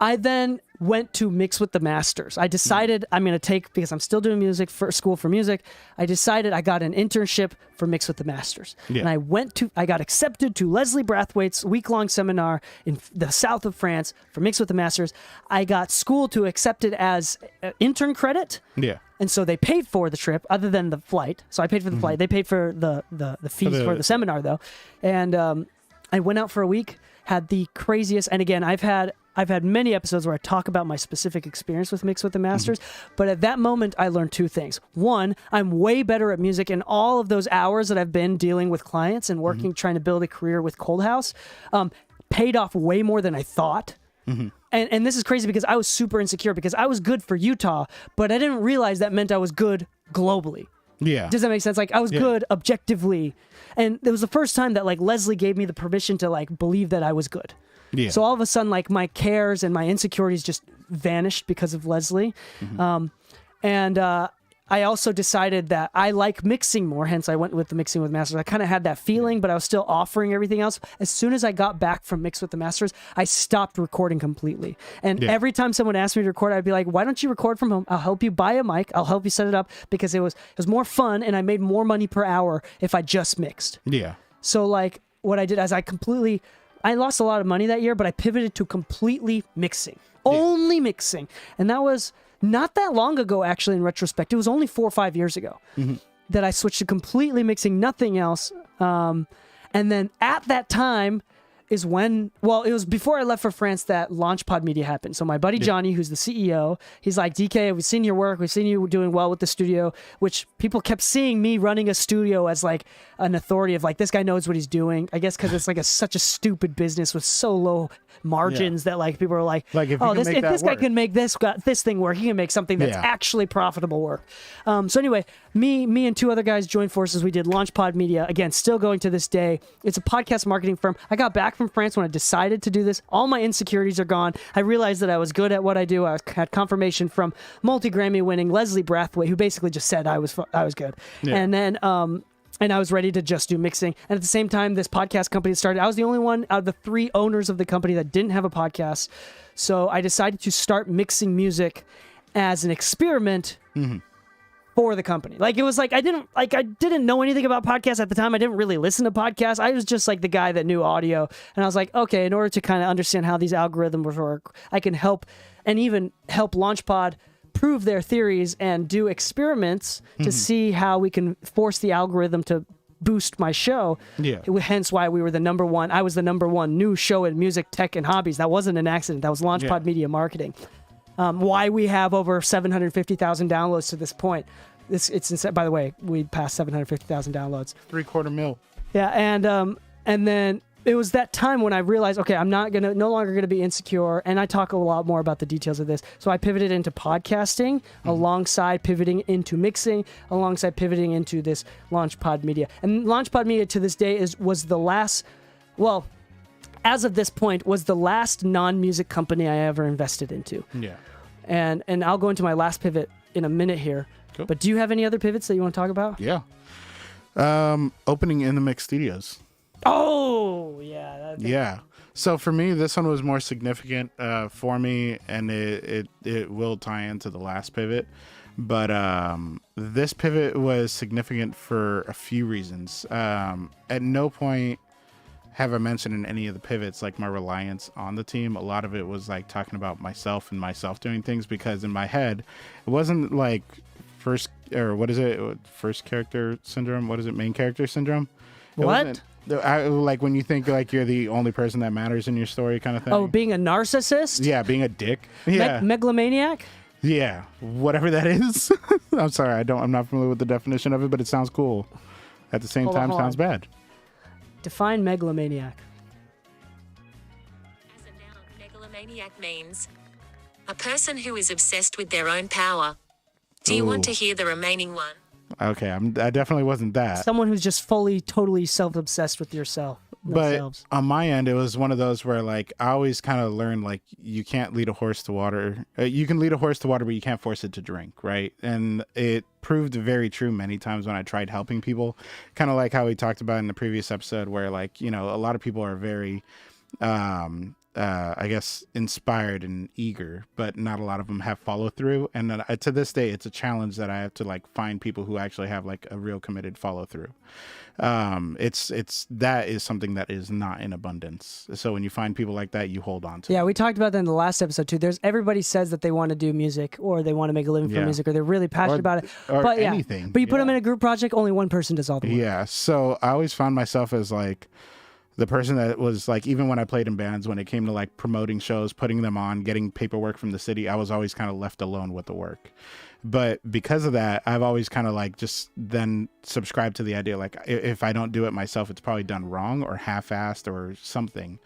I then went to Mix with the Masters. I decided I'm going to take, because I'm still doing music for school for music, I decided I got an internship for Mix with the Masters. And I got accepted to Leslie Brathwaite's week-long seminar in the south of France for Mix with the Masters. I got school to accept it as intern credit. Yeah. And so they paid for the trip other than the flight. So I paid for the flight. They paid for the fees for the seminar though. And I went out for a week, had the craziest, and again, I've had many episodes where I talk about my specific experience with Mix with the Masters, but at that moment, I learned two things. One, I'm way better at music, and all of those hours that I've been dealing with clients and working, trying to build a career with Cold House, paid off way more than I thought. And this is crazy because I was super insecure because I was good for Utah, but I didn't realize that meant I was good globally. Yeah. Does that make sense? Like, I was good objectively. And it was the first time that, like, Leslie gave me the permission to, like, believe that I was good. Yeah. So all of a sudden, like, my cares and my insecurities just vanished because of Leslie. I also decided that I like mixing more, hence I went with the Mixing with Masters. I kind of had that feeling, but I was still offering everything else. As soon as I got back from Mix with the Masters, I stopped recording completely. And every time someone asked me to record, I'd be like, why don't you record from home? I'll help you buy a mic. I'll help you set it up, because it was more fun, and I made more money per hour if I just mixed. Yeah. So, like, what I did is I lost a lot of money that year, but I pivoted to completely mixing. Only mixing. And that was not that long ago, actually, in retrospect. It was only 4 or 5 years ago that I switched to completely mixing, nothing else. And then at that time is when, well, it was before I left for France that LaunchPod Media happened. So my buddy Johnny, who's the CEO, he's like, DK, we've seen your work. We've seen you doing well with the studio, which people kept seeing me running a studio as like an authority of like, this guy knows what he's doing. I guess because it's like such a stupid business with so low margins that like people are like oh, if this guy can make this thing work, he can make something that's actually profitable work. So anyway, me and two other guys joined forces. We did LaunchPod Media, again, still going to this day. It's a podcast marketing firm. I got back from France when I decided to do this. All my insecurities are gone. I realized that I was good at what I do. I had confirmation from multi-Grammy winning Leslie Brathwaite, who basically just said I was good. And then and I was ready to just do mixing. And at the same time, this podcast company started. I was the only one out of the 3 owners of the company that didn't have a podcast. So I decided to start mixing music as an experiment for the company. Like, it was like I didn't know anything about podcasts at the time. I didn't really listen to podcasts. I was just like the guy that knew audio. And I was like, okay, in order to kind of understand how these algorithms work, I can help, and even help LaunchPod prove their theories and do experiments to see how we can force the algorithm to boost my show. Hence why we were I was the number one new show in music, tech, and hobbies. That wasn't an accident. That was LaunchPod Media Marketing. Why we have over 750,000 downloads to this point. It's insane. By the way, we passed 750,000 downloads. $750,000 mil. Yeah, and then it was that time when I realized, okay, I'm no longer gonna be insecure, and I talk a lot more about the details of this. So I pivoted into podcasting alongside pivoting into mixing, alongside pivoting into this LaunchPod Media. And LaunchPod Media to this day was the last, well, as of this point, was the last non-music company I ever invested into. Yeah. And I'll go into my last pivot in a minute here. Cool. But do you have any other pivots that you want to talk about? Yeah. Opening In the Mix Studios. Oh, yeah. Yeah. So for me, this one was more significant for me, and it will tie into the last pivot. But this pivot was significant for a few reasons. At no point have I mentioned in any of the pivots like my reliance on the team. A lot of it was like talking about myself and myself doing things, because in my head, it wasn't like first, or what is it? First character syndrome? What is it? Main character syndrome? What? Like when you think like you're the only person that matters in your story, kind of thing. Oh, being a narcissist? Yeah, being a dick. Yeah, Megalomaniac? yeah, whatever that is. I'm sorry, I'm not familiar with the definition of it, but it sounds cool. At the same Hold on, time, hold sounds on. bad. Define megalomaniac. As a noun, megalomaniac means a person who is obsessed with their own power. Do you want Ooh. to hear the remaining one? Okay, I definitely wasn't that. Someone who's just fully, totally self-obsessed with yourself. But themselves. on my end, it was one of those where like I always kind of learned like you can't lead a horse to water. You can lead a horse to water, but you can't force it to drink, right? And it proved very true many times when I tried helping people. Kind of like how we talked about in the previous episode, where like a lot of people are very, I guess, inspired and eager, but not a lot of them have follow through. And then, to this day, it's a challenge that I have to like find people who actually have like a real committed follow through. It's that is something that is not in abundance. So when you find people like that, you hold on to. Yeah, we talked about that in the last episode too. Everybody says that they want to do music or they want to make a living from Yeah. music or they're really passionate about it. or but anything. But you put them Yeah. in a group project, only one person does all the work. Yeah. So I always found myself as like the person that was like, even when I played in bands, when it came to like promoting shows, putting them on, getting paperwork from the city, I was always kind of left alone with the work. But because of that, I've always kind of like just then subscribed to the idea, like if I don't do it myself, it's probably done wrong or half-assed or something,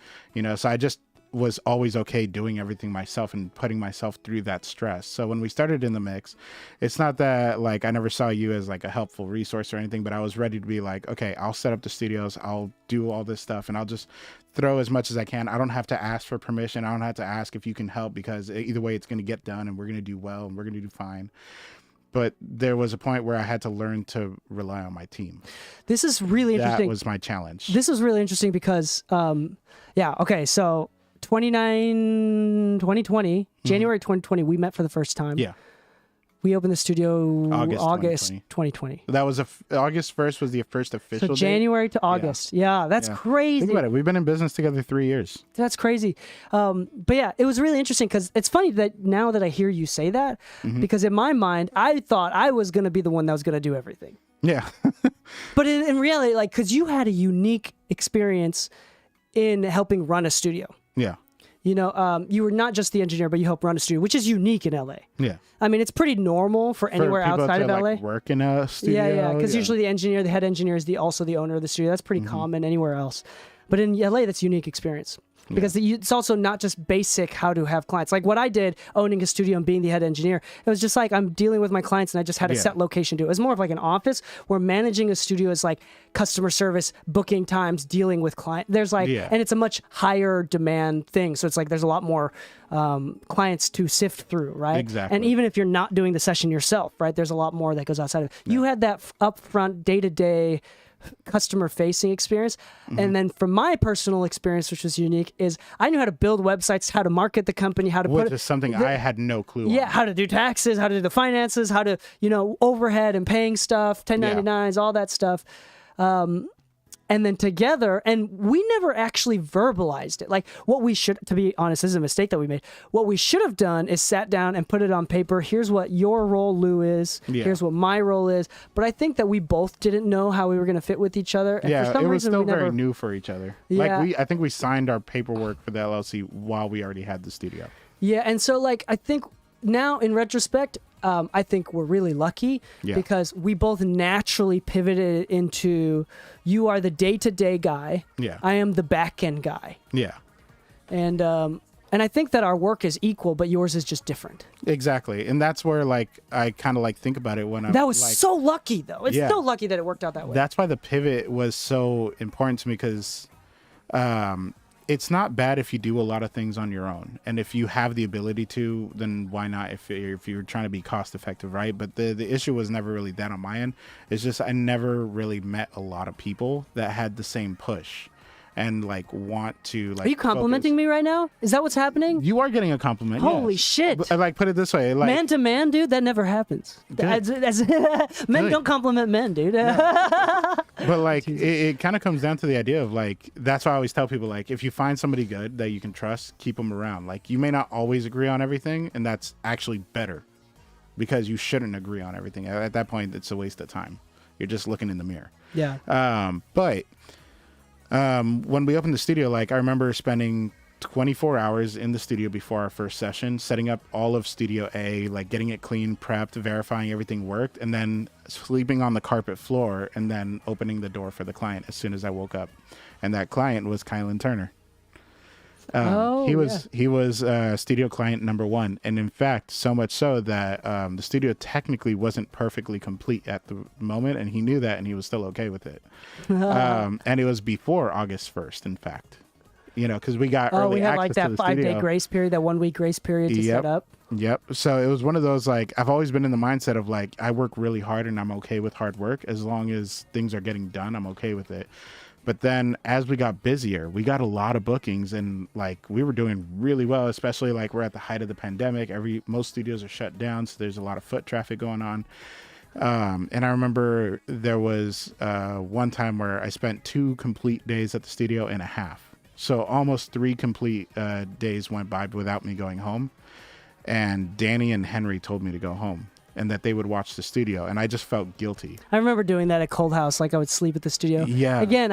so I just was always okay doing everything myself and putting myself through that stress. So when we started in the mix, it's not that like I never saw you as like a helpful resource or anything, but I was ready to be like, okay, I'll set up the studios, I'll do all this stuff, and I'll just throw as much as I can. I don't have to ask for permission. I don't have to ask if you can help, because either way it's going to get done and we're going to do well and we're going to do fine. But there was a point where I had to learn to rely on my team. This is really interesting. That was my challenge. This is really interesting because, okay, so 2020, January 2020, we met for the first time. Yeah. We opened the studio August 2020. That was August 1st was the first official So date. January to August. Yeah, that's Yeah. crazy. Think about it. We've been in business together 3 years. That's crazy. But yeah, it was really interesting because it's funny that now that I hear you say that, because in my mind, I thought I was going to be the one that was going to do everything. Yeah. But in reality, like, because you had a unique experience in helping run a studio. Yeah. You were not just the engineer, but you helped run a studio, which is unique in LA. Yeah. I mean, it's pretty normal for anywhere people outside to, of LA. like, work in a studio. Yeah, because usually the engineer, the head engineer is also the owner of the studio. That's pretty common anywhere else. But in LA, that's a unique experience. Because it's also not just basic how to have clients. Like what I did, owning a studio and being the head engineer, it was just like I'm dealing with my clients and I just had a set location to it. It was more of like an office where managing a studio is like customer service, booking times, dealing with clients. There's like, and it's a much higher demand thing. So it's like there's a lot more clients to sift through, right? Exactly. And even if you're not doing the session yourself, right, there's a lot more that goes outside of it. You had that upfront day-to-day customer facing experience. And then from my personal experience, which was unique, is I knew how to build websites, how to market the company, how to Which is something I had no clue on. how to do taxes, how to do the finances, how to, overhead and paying stuff, 1099s, all that stuff. And then together, and we never actually verbalized it. Like what we should, to be honest, this is a mistake that we made. What we should have done is sat down and put it on paper. Here's what your role, Lou, is. Yeah. Here's what my role is. But I think that we both didn't know how we were going to fit with each other. And Yeah, for some it was reason, still we never, very new for each other. Yeah. Like I think we signed our paperwork for the LLC while we already had the studio. Yeah, and so like I think now in retrospect, I think we're really lucky because we both naturally pivoted into you are the day-to-day guy. Yeah. I am the back-end guy. Yeah. And I think that our work is equal, but yours is just different. Exactly. And that's where like I kind of like think about it when I'm That was like, so lucky though. It's so lucky that it worked out that way. That's why the pivot was so important to me, because it's not bad if you do a lot of things on your own, and if you have the ability to, then why not? If you're trying to be cost effective, right? But the issue was never really that on my end. It's just I never really met a lot of people that had the same push and like want to like. Are you complimenting me right now? Is that what's happening? You are getting a compliment. Holy yes. shit. But, like, put it this way, like Man to man, dude, that never happens. Men Good. don't compliment men, dude. But like it kind of comes down to the idea of like, that's why I always tell people, like, if you find somebody good that you can trust, keep them around. Like, you may not always agree on everything, and that's actually better. because you shouldn't agree on everything. At that point, it's a waste of time. You're just looking in the mirror. Yeah. But when we opened the studio, like I remember spending 24 hours in the studio before our first session, setting up all of Studio A, like getting it clean, prepped, verifying everything worked, and then sleeping on the carpet floor, and then opening the door for the client as soon as I woke up. And that client was Kylan Turner. He was studio client number 1, and in fact, so much so that the studio technically wasn't perfectly complete at the moment, and he knew that, and he was still okay with it. And it was before August 1st, in fact. You know, because we got early we had access like to that the 5-day studio. grace period, that 1 week grace period to set up. Yep. So it was one of those, like, I've always been in the mindset of like, I work really hard and I'm okay with hard work. As long as things are getting done, I'm okay with it. But then as we got busier, we got a lot of bookings, and like we were doing really well, especially like we're at the height of the pandemic. Most studios are shut down, so there's a lot of foot traffic going on. And I remember there was one time where I spent 2 complete days at the studio and a half. So almost 3 complete days went by without me going home. And Danny and Henry told me to go home and that they would watch the studio. And I just felt guilty. I remember doing that at Cold House. Like I would sleep at the studio. Yeah. Again,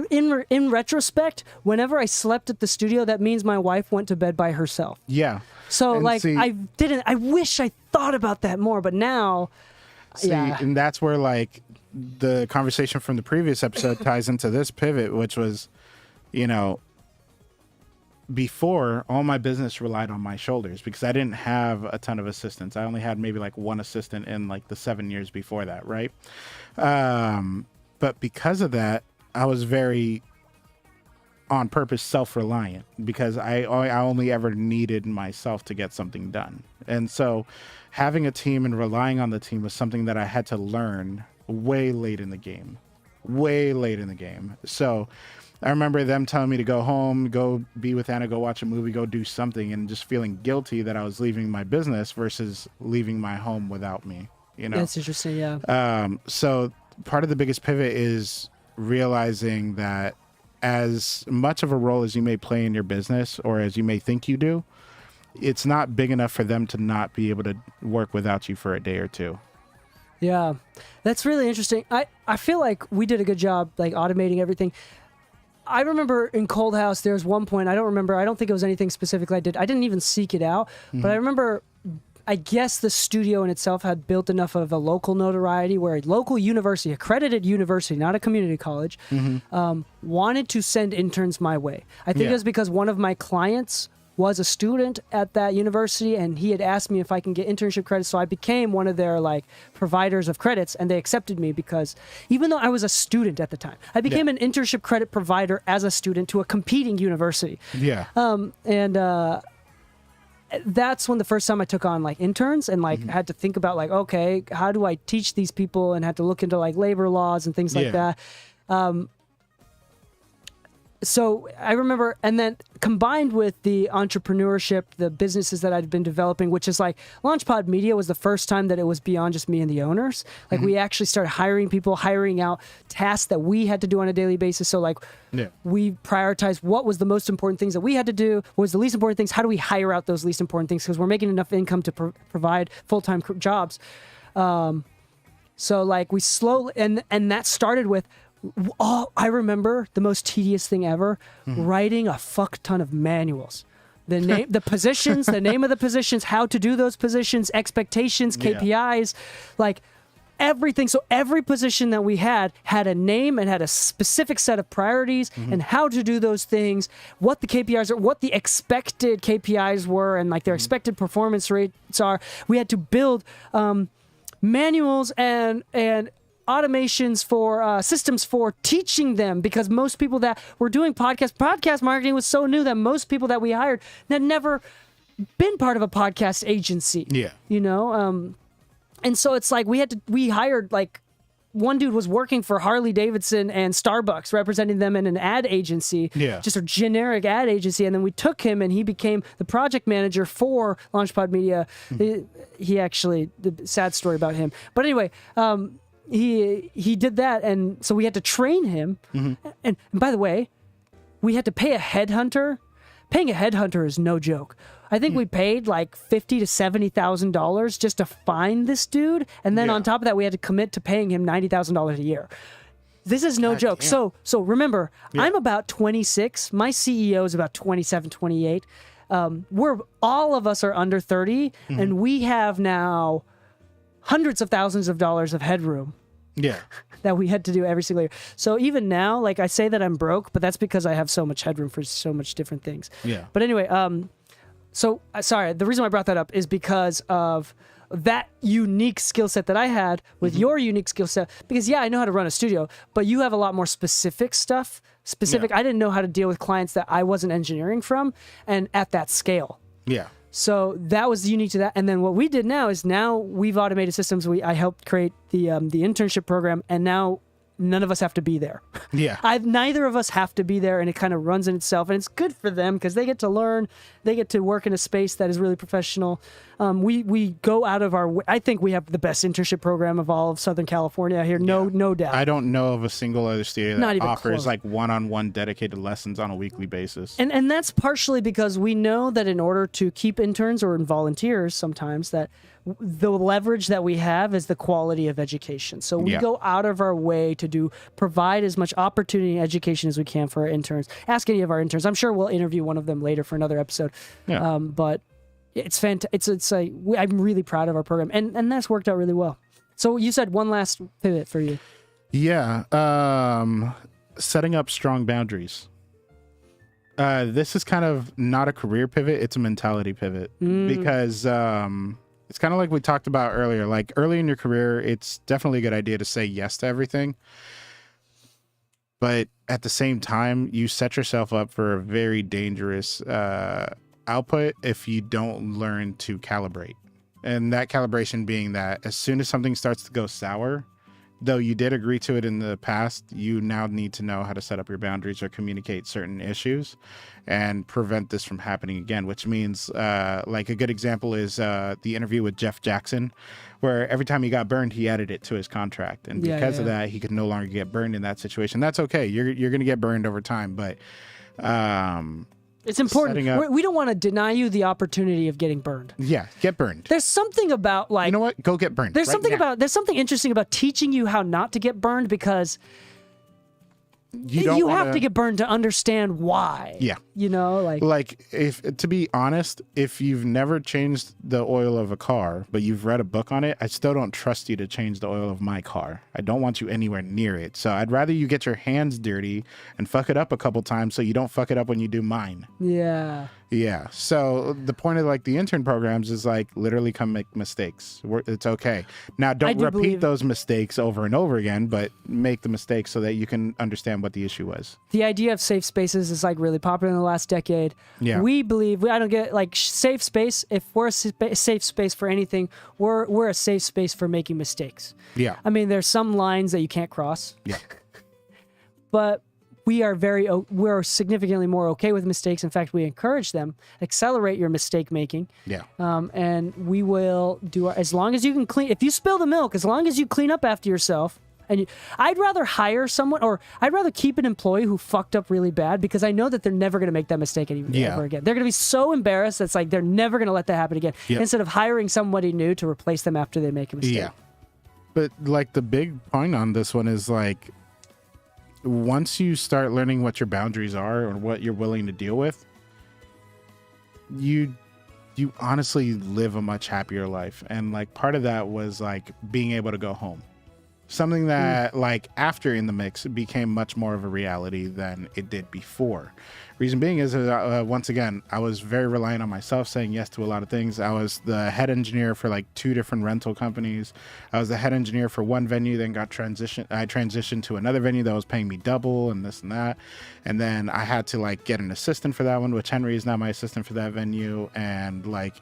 in retrospect, whenever I slept at the studio, that means my wife went to bed by herself. Yeah. So And like see- I wish I thought about that more, but now, yeah. And that's where like the conversation from the previous episode ties into this pivot, which was, you know, before all my business relied on my shoulders because I didn't have a ton of assistants. I only had maybe like 1 assistant in like the 7 years before that, right? But because of that, I was very on purpose self-reliant because I only ever needed myself to get something done. And so having a team and relying on the team was something that I had to learn way late in the game. So I remember them telling me to go home, go be with Anna, go watch a movie, go do something, and just feeling guilty that I was leaving my business versus leaving my home without me, you know? That's interesting, yeah. So part of the biggest pivot is realizing that as much of a role as you may play in your business or as you may think you do, it's not big enough for them to not be able to work without you for a day or two. Yeah, that's really interesting. I feel like we did a good job like automating everything. I remember in Cold House, there was one point, I don't think it was anything specifically I did. I didn't even seek it out, but I remember, I guess the studio in itself had built enough of a local notoriety where a local university, accredited university, not a community college, wanted to send interns my way. I think it was because one of my clients was a student at that university and he had asked me if I can get internship credits, so I became one of their like providers of credits, and they accepted me because even though I was a student at the time, I became an internship credit provider as a student to a competing university. That's when the first time I took on like interns and like had to think about like, okay, how do I teach these people, and had to look into like labor laws and things like that. So I remember, and then combined with the entrepreneurship, the businesses that I'd been developing, which is like Launchpod Media was the first time that it was beyond just me and the owners. Like we actually started hiring people, hiring out tasks that we had to do on a daily basis. So like we prioritized what was the most important things that we had to do, what was the least important things, how do we hire out those least important things, because we're making enough income to provide full-time jobs. So like we slowly, and that started with, I remember the most tedious thing ever, writing a fuck ton of manuals. The name, the positions, the name of the positions, how to do those positions, expectations, KPIs, like everything. So every position that we had a name and had a specific set of priorities and how to do those things, what the KPIs are, what the expected KPIs were, and like their expected performance rates are. We had to build manuals and automations for systems for teaching them, because most people that were doing podcast marketing was so new that most people that we hired had never been part of a podcast agency. You know, and so it's like we hired like one dude was working for Harley Davidson and Starbucks, representing them in an ad agency, just a generic ad agency. And then we took him and he became the project manager for Launchpod Media. He actually, the sad story about him. But anyway, he did that, and so we had to train him. And by the way, we had to pay a headhunter. Paying a headhunter is no joke. I think we paid like $50,000 to $70,000 just to find this dude, and then Yeah. on top of that, we had to commit to paying him $90,000 a year. This is no God joke. damn. So remember, I'm about 26. My CEO is about 27, 28. We're all of us are under 30, and we have now hundreds of thousands of dollars of headroom Yeah. that we had to do every single year. So even now, like I say that I'm broke, but that's because I have so much headroom for so much different things. Yeah. But anyway, so sorry, the reason I brought that up is because of that unique skill set that I had with your unique skill set. Because yeah, I know how to run a studio, but you have a lot more specific stuff. I didn't know how to deal with clients that I wasn't engineering from and at that scale. Yeah. So that was unique to that. And then what we did now is we've automated systems. I helped create the internship program, and now none of us have to be there. Yeah. Neither of us have to be there, and it kind of runs in itself, and it's good for them because they get to learn, they get to work in a space that is really professional. We go out of our way. I think we have the best internship program of all of Southern California here, no doubt. I don't know of a single other studio Not that even offers close. like one-on-one dedicated lessons on a weekly basis. And that's partially because we know that in order to keep interns or volunteers sometimes that the leverage that we have is the quality of education. So we Yeah. go out of our way to provide as much opportunity and education as we can for our interns. Ask any of our interns. I'm sure we'll interview one of them later for another episode. Yeah. But it's fantastic. I'm really proud of our program, and that's worked out really well. So you said one last pivot for you. Yeah. Setting up strong boundaries. This is kind of not a career pivot, it's a mentality pivot. Because it's kind of like we talked about earlier. Like early in your career, it's definitely a good idea to say yes to everything. But at the same time, you set yourself up for a very dangerous output if you don't learn to calibrate. And that calibration being that as soon as something starts to go sour, though you did agree to it in the past, you now need to know how to set up your boundaries or communicate certain issues and prevent this from happening again, which means like a good example is the interview with Jeff Jackson, where every time he got burned, he added it to his contract. And because of that, he could no longer get burned in that situation. That's okay. You're going to get burned over time. But It's important. Setting up- We don't want to deny you the opportunity of getting burned. yeah, get burned. There's something about like You know what? Go get burned. there's right something now. about there's something interesting about teaching you how not to get burned because don't you wanna- have to get burned to understand why. Yeah. You know, Like, if to be honest, if you've never changed the oil of a car, but you've read a book on it, I still don't trust you to change the oil of my car. I don't want you anywhere near it. So I'd rather you get your hands dirty and fuck it up a couple times so you don't fuck it up when you do mine. yeah. Yeah. So the point of like the intern programs is like literally come make mistakes. It's okay. Now don't do repeat believe- those mistakes over and over again, but make the mistakes so that you can understand what the issue was. The idea of safe spaces is like really popular in the last decade. Yeah. We believe I don't get like safe space. If we're a safe space for anything, we're a safe space for making mistakes. Yeah. I mean, there's some lines that you can't cross. Yeah. But we're significantly more okay with mistakes. In fact, we encourage them. Accelerate your mistake making. Yeah. And we will do as long as you can clean. If you spill the milk, as long as you clean up after yourself. And I'd rather hire someone, or I'd rather keep an employee who fucked up really bad because I know that they're never going to make that mistake ever again. They're going to be so embarrassed that's like they're never going to let that happen again. Yep. Instead of hiring somebody new to replace them after they make a mistake. Yeah. But like the big point on this one is like once you start learning what your boundaries are or what you're willing to deal with, you honestly live a much happier life. And like part of that was like being able to go home. Something that like after in the mix became much more of a reality than it did before. Reason being is once again, I was very reliant on myself, saying yes to a lot of things. I was the head engineer for like 2 different rental companies. I was the head engineer for one venue, then I transitioned to another venue that was paying me double and this and that. And then I had to like get an assistant for that one, which Henry is now my assistant for that venue. And like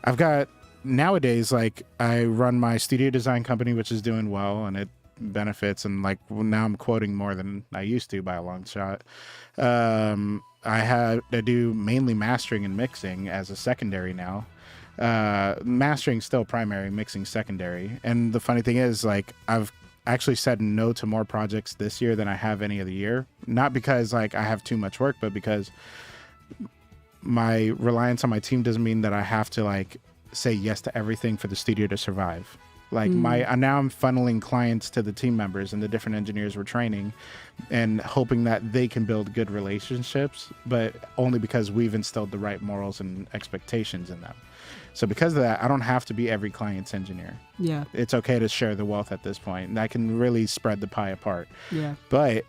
I've got nowadays, like I run my studio design company, which is doing well and it benefits. And like now I'm quoting more than I used to by a long shot. I do mainly mastering and mixing as a secondary now. Mastering still primary, mixing secondary. And the funny thing is, like, I've actually said no to more projects this year than I have any other year. Not because like I have too much work, but because my reliance on my team doesn't mean that I have to like say yes to everything for the studio to survive. Like now I'm funneling clients to the team members and the different engineers we're training and hoping that they can build good relationships, but only because we've instilled the right morals and expectations in them. So because of that, I don't have to be every client's engineer. Yeah. It's okay to share the wealth at this point, and that can really spread the pie apart. Yeah. But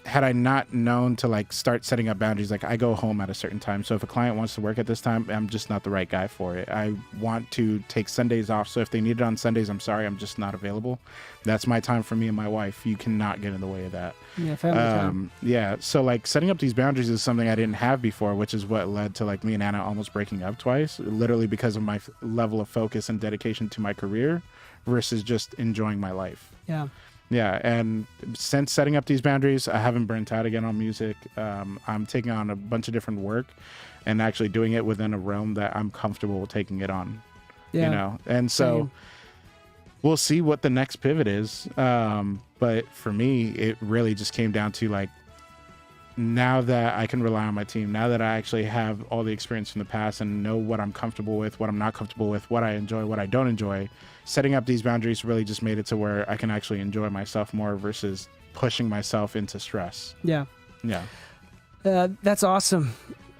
had I not known to like start setting up boundaries, like I go home at a certain time. So if a client wants to work at this time, I'm just not the right guy for it. I want to take Sundays off. So if they need it on Sundays, I'm sorry, I'm just not available. That's my time for me and my wife. You cannot get in the way of that. Yeah, family time. Yeah. So like setting up these boundaries is something I didn't have before, which is what led to like me and Anna almost breaking up twice, literally because of my level of focus and dedication to my career versus just enjoying my life. Yeah. Yeah, and since setting up these boundaries, I haven't burnt out again on music. I'm taking on a bunch of different work and actually doing it within a realm that I'm comfortable taking it on. Yeah. You know, and so we'll see what the next pivot is. But for me, it really just came down to like, now that I can rely on my team, now that I actually have all the experience from the past and know what I'm comfortable with, what I'm not comfortable with, what I enjoy, what I don't enjoy, setting up these boundaries really just made it to where I can actually enjoy myself more versus pushing myself into stress. Yeah. Yeah. That's awesome.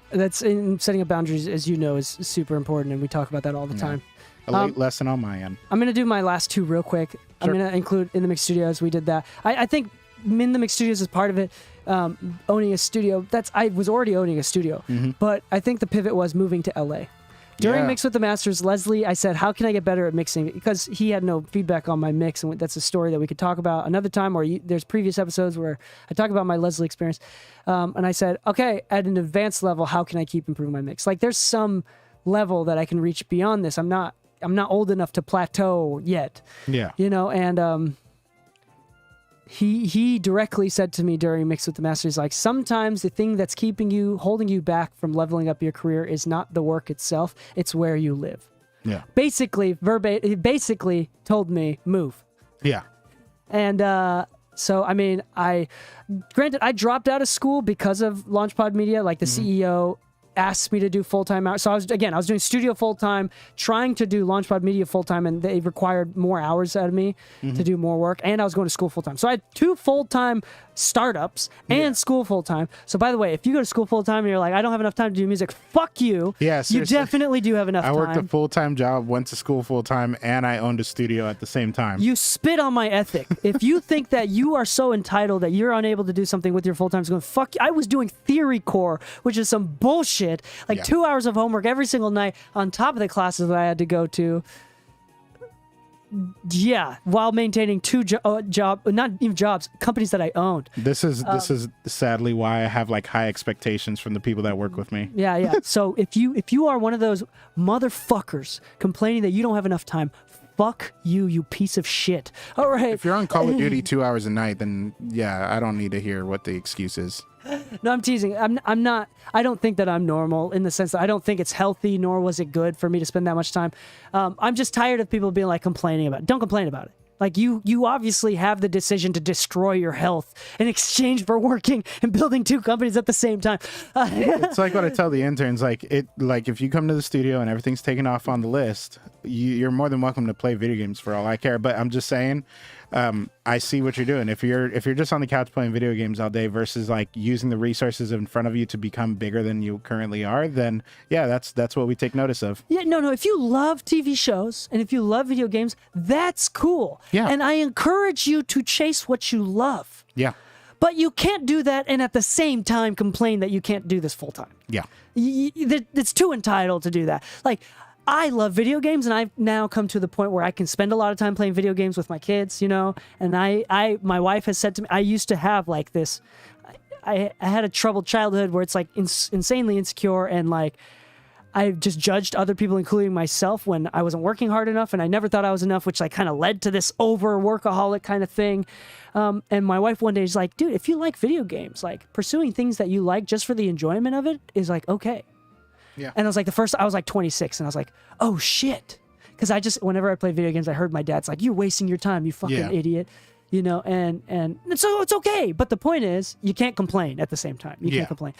That's in setting up boundaries, as you know, is super important, and we talk about that all the time. A late lesson on my end. I'm going to do my last two real quick. Sure. I'm going to include In the Mix Studios. We did that. I think In the Mix Studios is part of it. Owning a studio. I was already owning a studio, but I think the pivot was moving to LA. During Mix with the Masters, Leslie, I said, how can I get better at mixing? Because he had no feedback on my mix, and that's a story that we could talk about another time, or there's previous episodes where I talk about my Leslie experience. And I said, okay, at an advanced level, how can I keep improving my mix? Like, there's some level that I can reach beyond this. I'm not old enough to plateau yet. Yeah. You know, and he directly said to me during Mix with the Masters, like, sometimes the thing that's holding you back from leveling up your career is not the work itself, it's where you live. Yeah. Basically, he basically told me, move. Yeah. And so, I mean, granted, I dropped out of school because of Launchpad Media. Like, the CEO asked me to do full-time hours. So I was doing studio full-time, trying to do Launchpad Media full-time, and they required more hours out of me to do more work, and I was going to school full-time. So I had 2 full-time startups and school full-time. So by the way, if you go to school full-time and you're like, I don't have enough time to do music, fuck you. Yeah, seriously. You definitely do have enough time. I worked a full-time job, went to school full-time, and I owned a studio at the same time. You spit on my ethic. If you think that you are so entitled that you're unable to do something with your full-time, going, fuck you. I was doing Theory Core, which is some bullshit. Like 2 hours of homework every single night on top of the classes that I had to go to. Yeah, while maintaining 2 companies that I owned. This is sadly why I have like high expectations from the people that work with me. Yeah. So if you are one of those motherfuckers complaining that you don't have enough time, fuck you, you piece of shit. All right. If you're on Call of Duty 2 hours a night, then yeah, I don't need to hear what the excuse is. No, I'm teasing. I'm not. I don't think that I'm normal in the sense that I don't think it's healthy, nor was it good for me to spend that much time. I'm just tired of people being like complaining about it. Don't complain about it. Like, you obviously have the decision to destroy your health in exchange for working and building 2 companies at the same time. It's like what I tell the interns. Like if you come to the studio and everything's taken off on the list, you're more than welcome to play video games for all I care. But I'm just saying, I see what you're doing. If you're just on the couch playing video games all day versus like using the resources in front of you to become bigger than you currently are, then yeah, that's what we take notice of. Yeah, no. If you love TV shows and if you love video games, that's cool. Yeah. And I encourage you to chase what you love. Yeah. But you can't do that and at the same time complain that you can't do this full time. Yeah. It's too entitled to do that. Like, I love video games, and I've now come to the point where I can spend a lot of time playing video games with my kids, you know, and my wife has said to me, I used to have like this, I had a troubled childhood where it's like insanely insecure, and like, I just judged other people, including myself, when I wasn't working hard enough, and I never thought I was enough, which like kind of led to this over workaholic kind of thing. And my wife one day is like, dude, if you like video games, like pursuing things that you like just for the enjoyment of it is like, okay. Yeah. And I was like, I was like 26, and I was like, oh shit. Because whenever I play video games, I heard my dad's like, you're wasting your time, you fucking idiot. You know, and so it's okay. But the point is, you can't complain at the same time. You can't complain.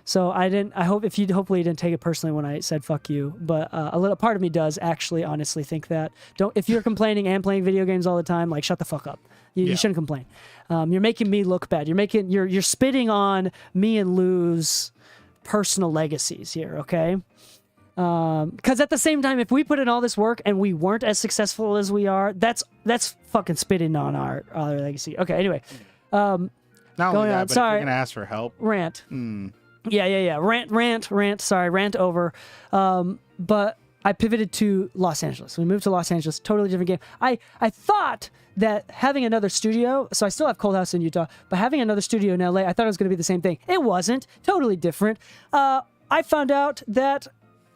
So I hope hopefully you didn't take it personally when I said fuck you, but a little part of me does actually honestly think that if you're complaining and playing video games all the time, like shut the fuck up. You shouldn't complain. You're making me look bad. You're spitting on me and Lou's personal legacies here, okay? Because at the same time, if we put in all this work and we weren't as successful as we are, that's fucking spitting on our legacy. Okay, anyway. Not only going that, on. but Sorry. if you're gonna ask for help, Rant. Yeah. Rant. Sorry, rant over. But I pivoted to Los Angeles. We moved to Los Angeles. Totally different game. I thought that having another studio, so I still have Cold House in Utah, but having another studio in LA, I thought it was going to be the same thing. It wasn't. Totally different. I found out that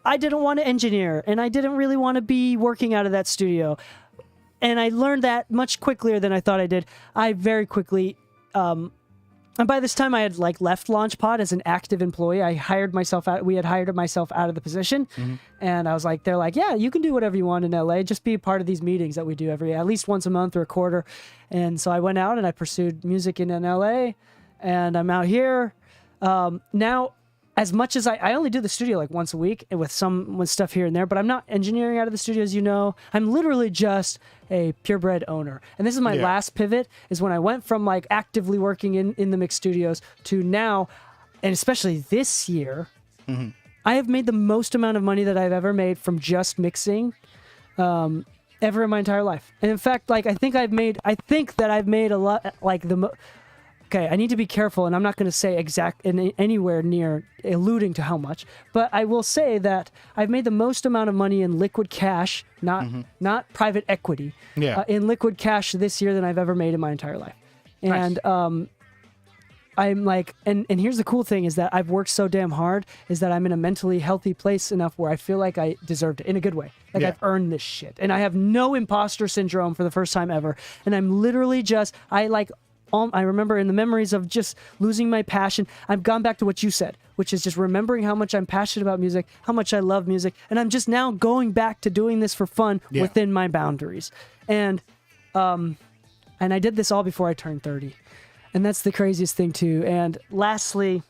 I didn't want to engineer, and I didn't really want to be working out of that studio. And I learned that much quicker than I thought I did. I very quickly... and by this time, I had left LaunchPod as an active employee. We had hired myself out of the position, and I was like, they're like, yeah, you can do whatever you want in LA. Just be a part of these meetings that we do at least once a month or a quarter. And so I went out and I pursued music in LA, and I'm out here now. As much as I only do the studio once a week with stuff here and there, but I'm not engineering out of the studio, as you know. I'm literally just a purebred owner. And this is my last pivot, is when I went from actively working in the mix studios to now, and especially this year, I have made the most amount of money that I've ever made from just mixing ever in my entire life. And in fact, I think that I've made a lot, okay, I need to be careful, and I'm not going to say anywhere near alluding to how much, but I will say that I've made the most amount of money in liquid cash, not private equity, in liquid cash this year than I've ever made in my entire life. And nice. I'm and here's the cool thing is that I've worked so damn hard is that I'm in a mentally healthy place enough where I feel like I deserved it in a good way. I've earned this shit, and I have no imposter syndrome for the first time ever. And I'm literally I remember in the memories of just losing my passion, I've gone back to what you said, which is just remembering how much I'm passionate about music, how much I love music, and I'm just now going back to doing this for fun within my boundaries. And I did this all before I turned 30. And that's the craziest thing too. And lastly,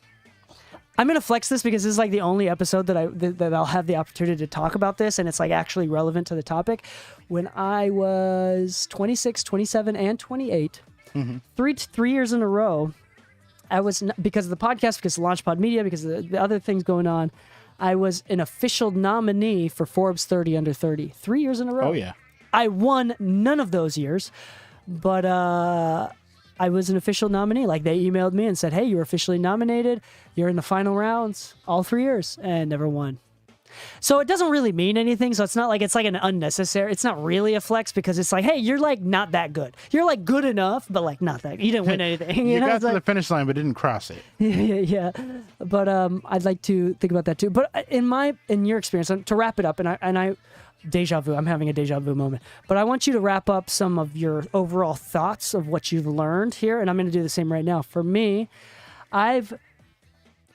I'm going to flex this because this is the only episode that I'll have the opportunity to talk about this, and it's actually relevant to the topic. When I was 26, 27, and 28, 3 years in a row, I was, because of the podcast, because of LaunchPod Media, because of the other things going on, I was an official nominee for Forbes 30 Under 30. 3 years in a row. Oh, yeah. I won none of those years, but I was an official nominee. They emailed me and said, hey, you're officially nominated. You're in the final rounds all 3 years, and never won. So it doesn't really mean anything. So it's not it's an unnecessary. It's not really a flex because it's hey, you're not that good. You're good enough, but not that. You didn't win anything. You got to the finish line, but didn't cross it. Yeah. But I'd like to think about that too. But in your experience, to wrap it up, and I deja vu. I'm having a deja vu moment. But I want you to wrap up some of your overall thoughts of what you've learned here, and I'm going to do the same right now. For me,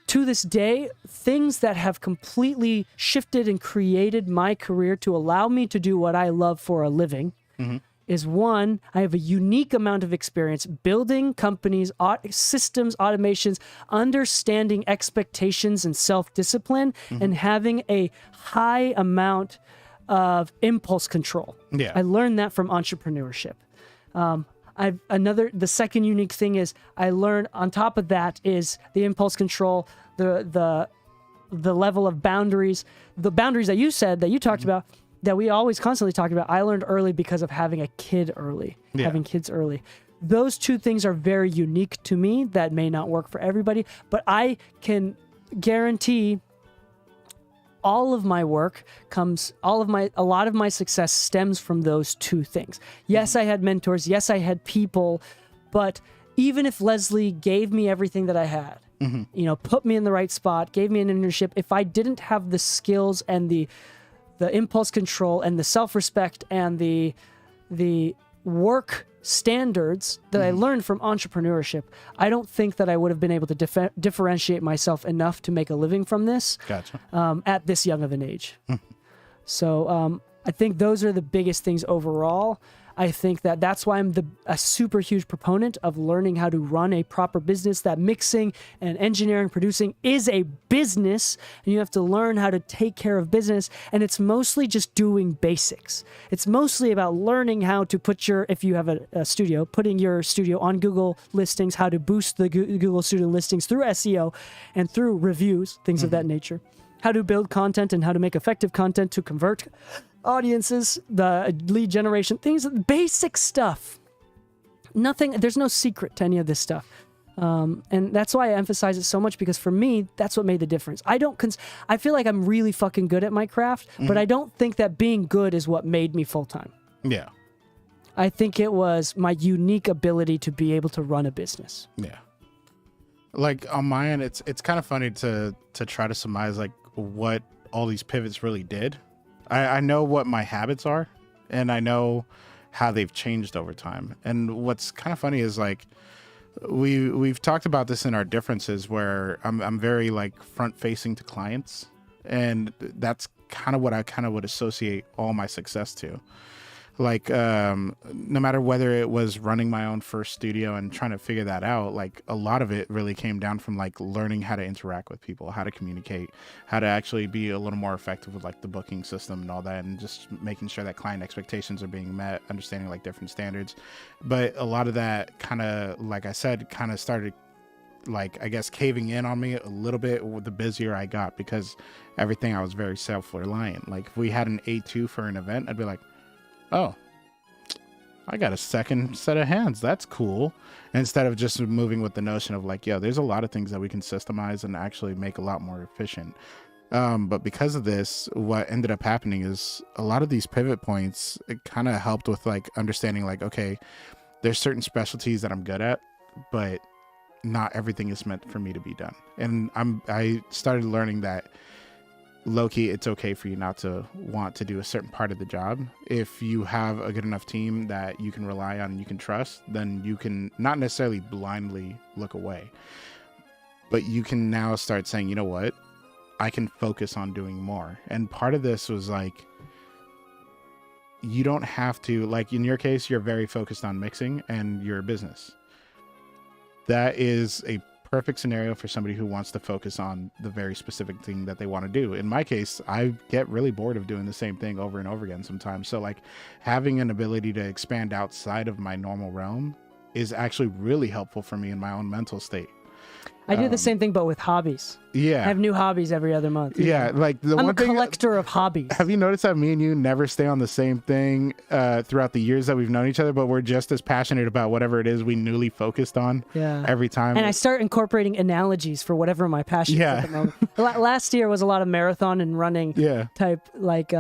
to this day, things that have completely shifted and created my career to allow me to do what I love for a living is one, I have a unique amount of experience building companies, systems, automations, understanding expectations and self-discipline, and having a high amount of impulse control. Yeah. I learned that from entrepreneurship. The second unique thing is I learned on top of that is the impulse control, the level of boundaries, the boundaries that you said, that you talked about, that we always constantly talk about. I learned early because of having a kid early, having kids early. Those two things are very unique to me. That may not work for everybody, but I can guarantee a lot of my success stems from those two things. Yes, I had mentors. Yes, I had people, but even if Leslie gave me everything that I had, put me in the right spot, gave me an internship, if I didn't have the skills and the impulse control and the self-respect and the work standards that I learned from entrepreneurship, I don't think that I would have been able to differentiate myself enough to make a living from this. Gotcha. At this young of an age. So I think those are the biggest things overall. I think that that's why I'm a super huge proponent of learning how to run a proper business. That mixing and engineering, producing is a business, and you have to learn how to take care of business. And it's mostly just doing basics. It's mostly about learning how to put if you have a studio, putting your studio on Google listings, how to boost the Google Studio listings through SEO and through reviews, things of that nature. How to build content and how to make effective content to convert audiences, the lead generation, things, basic stuff. There's no secret to any of this stuff. And that's why I emphasize it so much, because for me, that's what made the difference. I feel like I'm really fucking good at my craft, but I don't think that being good is what made me full-time. Yeah. I think it was my unique ability to be able to run a business. Yeah. Like on my end, it's kind of funny to try to surmise like what all these pivots really did. I know what my habits are, and I know how they've changed over time. And what's kind of funny is like we've talked about this in our differences, where I'm very like front facing to clients, and that's kind of what I kind of would associate all my success to. Like no matter whether it was running my own first studio and trying to figure that out, like a lot of it really came down from like learning how to interact with people, how to communicate, how to actually be a little more effective with like the booking system and all that, and just making sure that client expectations are being met, understanding like different standards. But a lot of that kind of, like I said, kind of started like, I guess, caving in on me a little bit with the busier I got, because everything I was very self-reliant. Like if we had an A2 for an event, I'd be like, oh, I got a second set of hands. That's cool. Instead of just moving with the notion of like, yo, there's a lot of things that we can systemize and actually make a lot more efficient. But because of this, what ended up happening is a lot of these pivot points, it kind of helped with like understanding like, okay, there's certain specialties that I'm good at, but not everything is meant for me to be done. And I started learning that low-key, it's okay for you not to want to do a certain part of the job. If you have a good enough team that you can rely on and you can trust, then you can not necessarily blindly look away, but you can now start saying, you know what, I can focus on doing more. And part of this was like, you don't have to, like in your case, you're very focused on mixing and your business. That is a perfect scenario for somebody who wants to focus on the very specific thing that they want to do. In my case, I get really bored of doing the same thing over and over again sometimes. So like having an ability to expand outside of my normal realm is actually really helpful for me in my own mental state. I do the same thing, but with hobbies. Yeah. I have new hobbies every other month. Yeah. Like I'm a collector of hobbies. Have you noticed that me and you never stay on the same thing throughout the years that we've known each other, but we're just as passionate about whatever it is we newly focused on every time? And I start incorporating analogies for whatever my passion is at the moment. Last year was a lot of marathon and running type, like,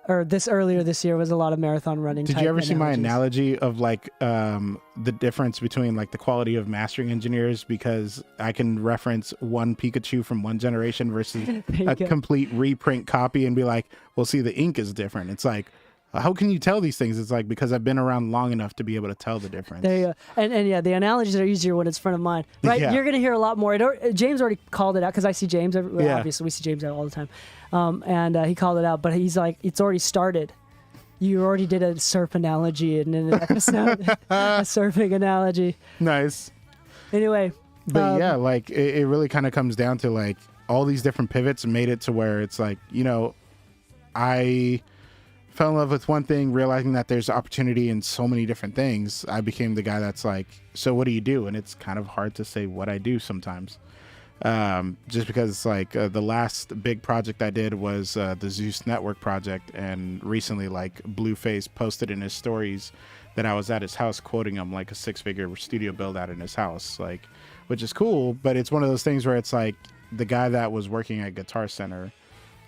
or earlier this year was a lot of marathon running. Did you ever see my analogy of like the difference between like the quality of mastering engineers, because I can reference one Pikachu from one generation versus a complete reprint copy and be like, well, see, the ink is different. It's like, how can you tell these things? It's like, because I've been around long enough to be able to tell the difference. There you go. And yeah, the analogies are easier when it's front of mind, right? Yeah. You're going to hear a lot more. James already called it out, because I see James. Obviously, we see James out all the time. And he called it out, but he's like, it's already started. You already did a surf analogy in an episode, a surfing analogy. Nice. Anyway. But yeah, like it really kind of comes down to like all these different pivots made it to where it's like, you know, I fell in love with one thing, realizing that there's opportunity in so many different things. I became the guy that's like, so what do you do? And it's kind of hard to say what I do sometimes. Just because it's like the last big project I did was the Zeus Network project, and recently like Blueface posted in his stories that I was at his house quoting him like a 6-figure studio build out in his house, like, which is cool, but it's one of those things where it's like the guy that was working at Guitar Center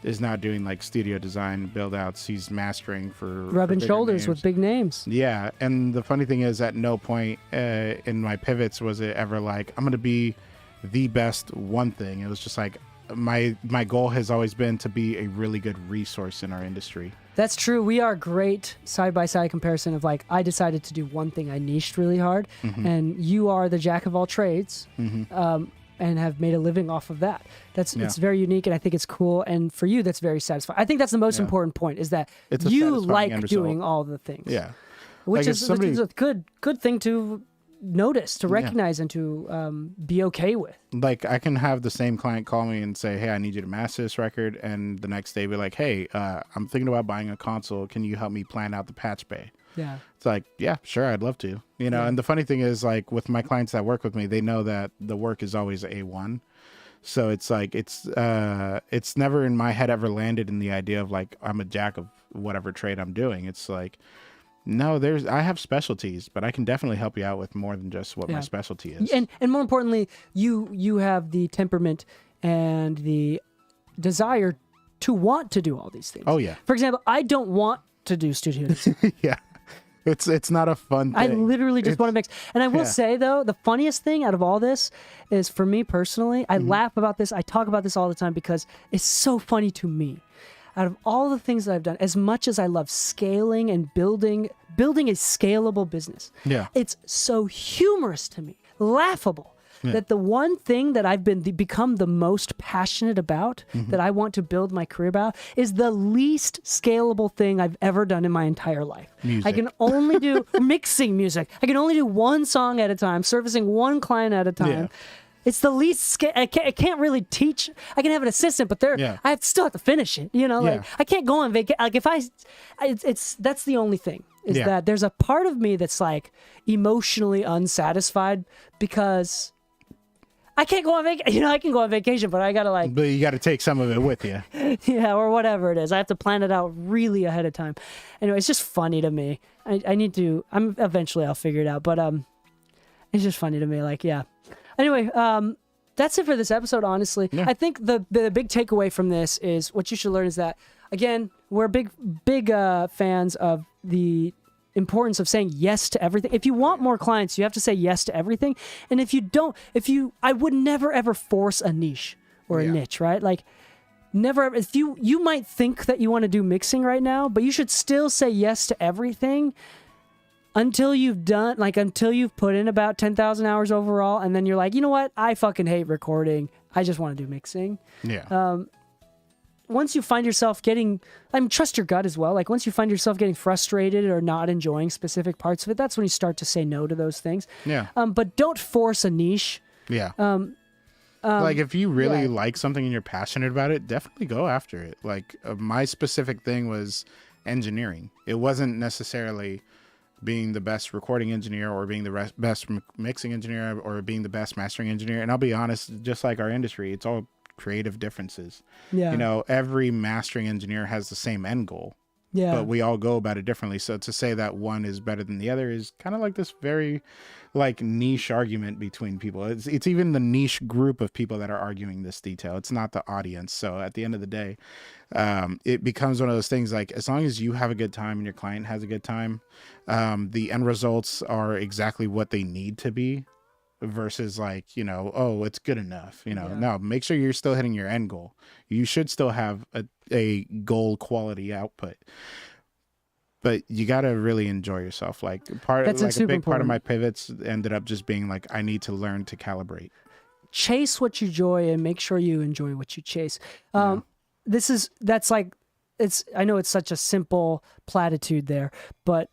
is now doing like studio design build outs. He's mastering for rubbing shoulders with big names. Yeah. And the funny thing is, at no point in my pivots was it ever like, I'm going to be the best one thing. It was just like my goal has always been to be a really good resource in our industry. That's true. We are great side-by-side comparison of like, I decided to do one thing, I niched really hard, and you are the jack of all trades, and have made a living off of that. It's very unique, and I think it's cool. And for you, that's very satisfying. I think that's the most important point, is that you like doing all the things. Yeah. which Like, if is somebody- which is a good thing to notice, to recognize, and to be okay with. Like, I can have the same client call me and say, hey, I need you to master this record, and the next day be like, hey, I'm thinking about buying a console. Can you help me plan out the patch bay? Yeah. It's like, yeah, sure, I'd love to. You know, and the funny thing is, like, with my clients that work with me, they know that the work is always A1. So it's like, it's never in my head ever landed in the idea of like, I'm a jack of whatever trade I'm doing. It's like, no, I have specialties, but I can definitely help you out with more than just what my specialty is. And more importantly, you have the temperament and the desire to want to do all these things. Oh, yeah. For example, I don't want to do studios. Yeah. It's not a fun thing. I literally just want to mix. And I will say, though, the funniest thing out of all this is, for me personally, I laugh about this. I talk about this all the time because it's so funny to me. Out of all the things that I've done, as much as I love scaling and building a scalable business, it's so humorous to me, laughable, that the one thing that I've become the most passionate about, that I want to build my career about, is the least scalable thing I've ever done in my entire life. Music. I can only do mixing music. I can only do one song at a time, servicing one client at a time. Yeah. It's the least I can't really teach. I can have an assistant, but I still have to finish it. You know, like I can't go on vacation. Like that's the only thing is that there's a part of me that's like emotionally unsatisfied because I can't go on vacation. You know, I can go on vacation, but I gotta But you gotta take some of it with you. Yeah, or whatever it is. I have to plan it out really ahead of time. Anyway, it's just funny to me. I need to. Eventually I'll figure it out, but it's just funny to me. Like, yeah. Anyway, that's it for this episode, honestly. Yeah. I think the big takeaway from this is what you should learn is that, again, we're big fans of the importance of saying yes to everything. If you want more clients, you have to say yes to everything. And if you don't, I would never ever force a niche or a niche, right? Like, never ever. If you might think that you want to do mixing right now, but you should still say yes to everything until you've put in about 10,000 hours overall, and then you're like, you know what? I fucking hate recording. I just want to do mixing. Yeah. Once you find yourself trust your gut as well. Like, once you find yourself getting frustrated or not enjoying specific parts of it, that's when you start to say no to those things. Yeah. But don't force a niche. Yeah. Like, if you really like something and you're passionate about it, definitely go after it. Like, my specific thing was engineering. It wasn't necessarily being the best recording engineer or being the best mixing engineer or being the best mastering engineer. And I'll be honest, just like our industry, it's all creative differences. Yeah. You know, every mastering engineer has the same end goal. Yeah. But we all go about it differently. So to say that one is better than the other is kind of like this very like niche argument between people. It's even the niche group of people that are arguing this detail. It's not the audience. So at the end of the day, it becomes one of those things like, as long as you have a good time and your client has a good time, the end results are exactly what they need to be versus like, you know, oh, it's good enough. You know, no, make sure you're still hitting your end goal. You should still have a goal quality output. But you got to really enjoy yourself. Like, a big part of my pivots ended up just being like, I need to learn to calibrate. Chase what you enjoy and make sure you enjoy what you chase. I know it's such a simple platitude there, but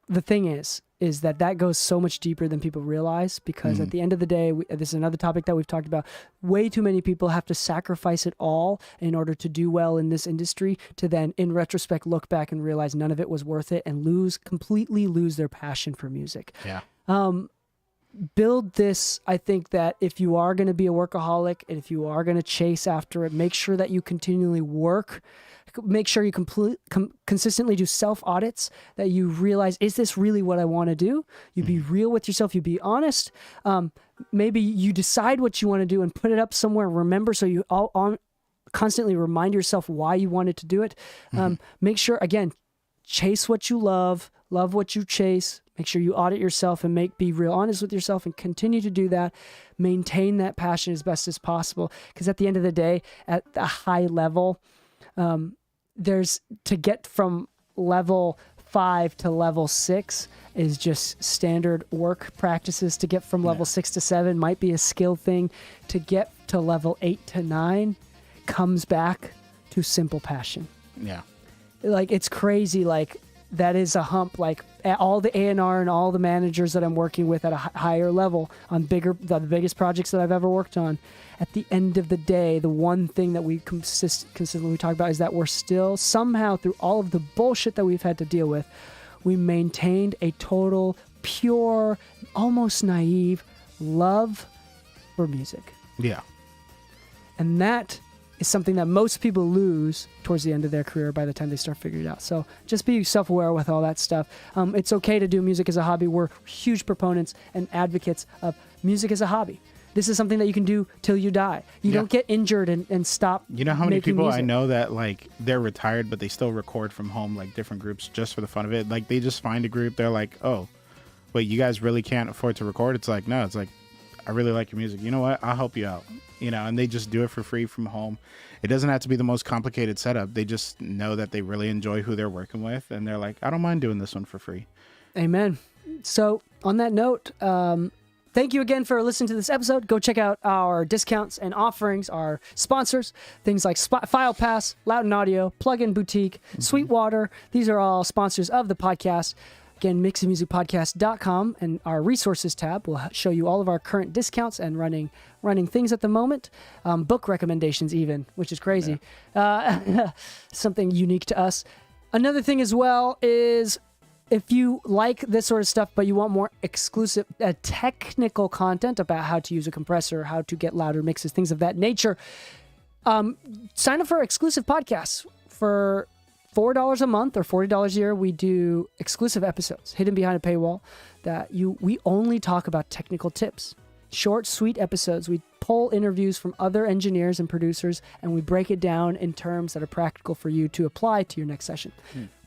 the thing is that goes so much deeper than people realize, because at the end of the day, this is another topic that we've talked about. Way too many people have to sacrifice it all in order to do well in this industry, to then in retrospect look back and realize none of it was worth it and completely lose their passion for music. Yeah. Build this. I think that if you are going to be a workaholic and if you are going to chase after it, make sure that you continually work. Make sure you consistently do self-audits, that you realize, is this really what I want to do? You be real with yourself. You be honest. Maybe you decide what you want to do and put it up somewhere. Remember, so you constantly remind yourself why you wanted to do it. Make sure, again, chase what you love what you chase. Make sure you audit yourself and be real honest with yourself and continue to do that. Maintain that passion as best as possible, because at the end of the day, at a high level, to get from level 5 to level 6 is just standard work practices. To get from level 6 to 7 might be a skill thing. To get to level 8 to 9 comes back to simple passion. Yeah. Like, it's crazy. Like, that is a hump. Like all the A&R and all the managers that I'm working with at a higher level on the biggest projects that I've ever worked on, at the end of the day, the one thing that we consistently talk about is that we're still somehow, through all of the bullshit that we've had to deal with, we maintained a total, pure, almost naive love for music. Yeah. And that is something that most people lose towards the end of their career by the time they start figuring it out. So just be self-aware with all that stuff. It's okay to do music as a hobby. We're huge proponents and advocates of music as a hobby. This is something that you can do till you die. You don't get injured and stop. You know how many people music. I know that like they're retired, but they still record from home, like different groups just for the fun of it. Like they just find a group. They're like, oh, wait, you guys really can't afford to record? It's like, no, it's like, I really like your music. You know what? I'll help you out. And they just do it for free from home. It doesn't have to be the most complicated setup. They just know that they really enjoy who they're working with. And they're like, I don't mind doing this one for free. Amen. So on that note, thank you again for listening to this episode. Go check out our discounts and offerings, our sponsors, things like FilePass, Loudon Audio, Plugin Boutique, Sweetwater. These are all sponsors of the podcast. Again, mixingmusicpodcast.com, and our resources tab will show you all of our current discounts and running things at the moment. Book recommendations even, which is crazy. Yeah. Something unique to us. Another thing as well is, if you like this sort of stuff, but you want more exclusive technical content about how to use a compressor, how to get louder mixes, things of that nature, sign up for exclusive podcasts. For $4 a month or $40 a year, we do exclusive episodes hidden behind a paywall that we only talk about technical tips. Short, sweet episodes. We pull interviews from other engineers and producers, and we break it down in terms that are practical for you to apply to your next session.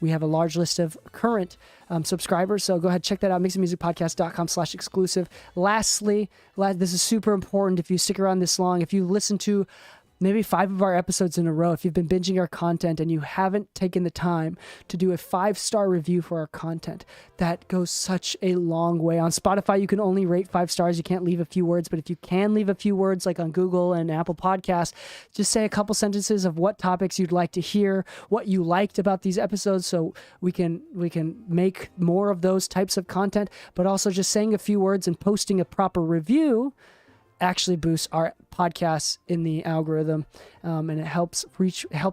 We have a large list of current subscribers, so go ahead, check that out, mixingmusicpodcast.com/exclusive. Lastly, this is super important. If you stick around this long, if you listen to maybe 5 of our episodes in a row, if you've been binging our content and you haven't taken the time to do a 5-star review for our content, that goes such a long way. On Spotify, you can only rate 5 stars. You can't leave a few words, but if you can leave a few words, like on Google and Apple Podcasts, just say a couple sentences of what topics you'd like to hear, what you liked about these episodes, so we can make more of those types of content. But also just saying a few words and posting a proper review actually boosts our podcasts in the algorithm, and it helps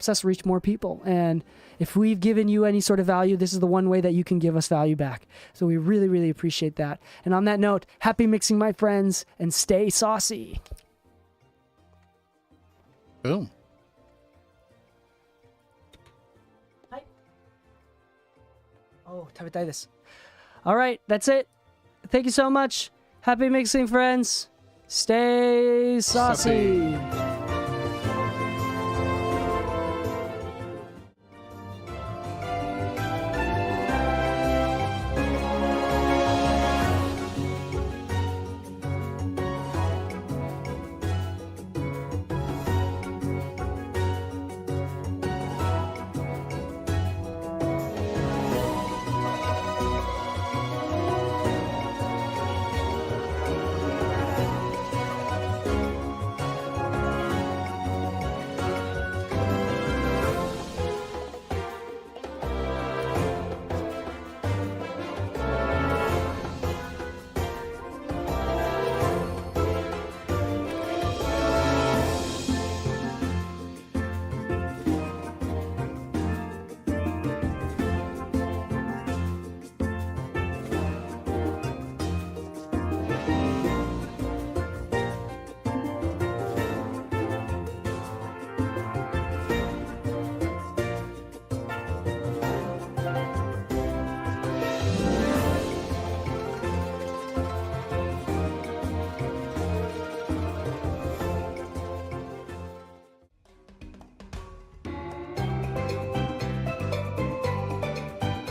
us reach more people. And if we've given you any sort of value, this is the one way that you can give us value back. So we really, really appreciate that. And on that note, happy mixing, my friends, and stay saucy. Boom. Hi. Oh, tabitai this. All right, that's it. Thank you so much. Happy mixing, friends. Stay saucy.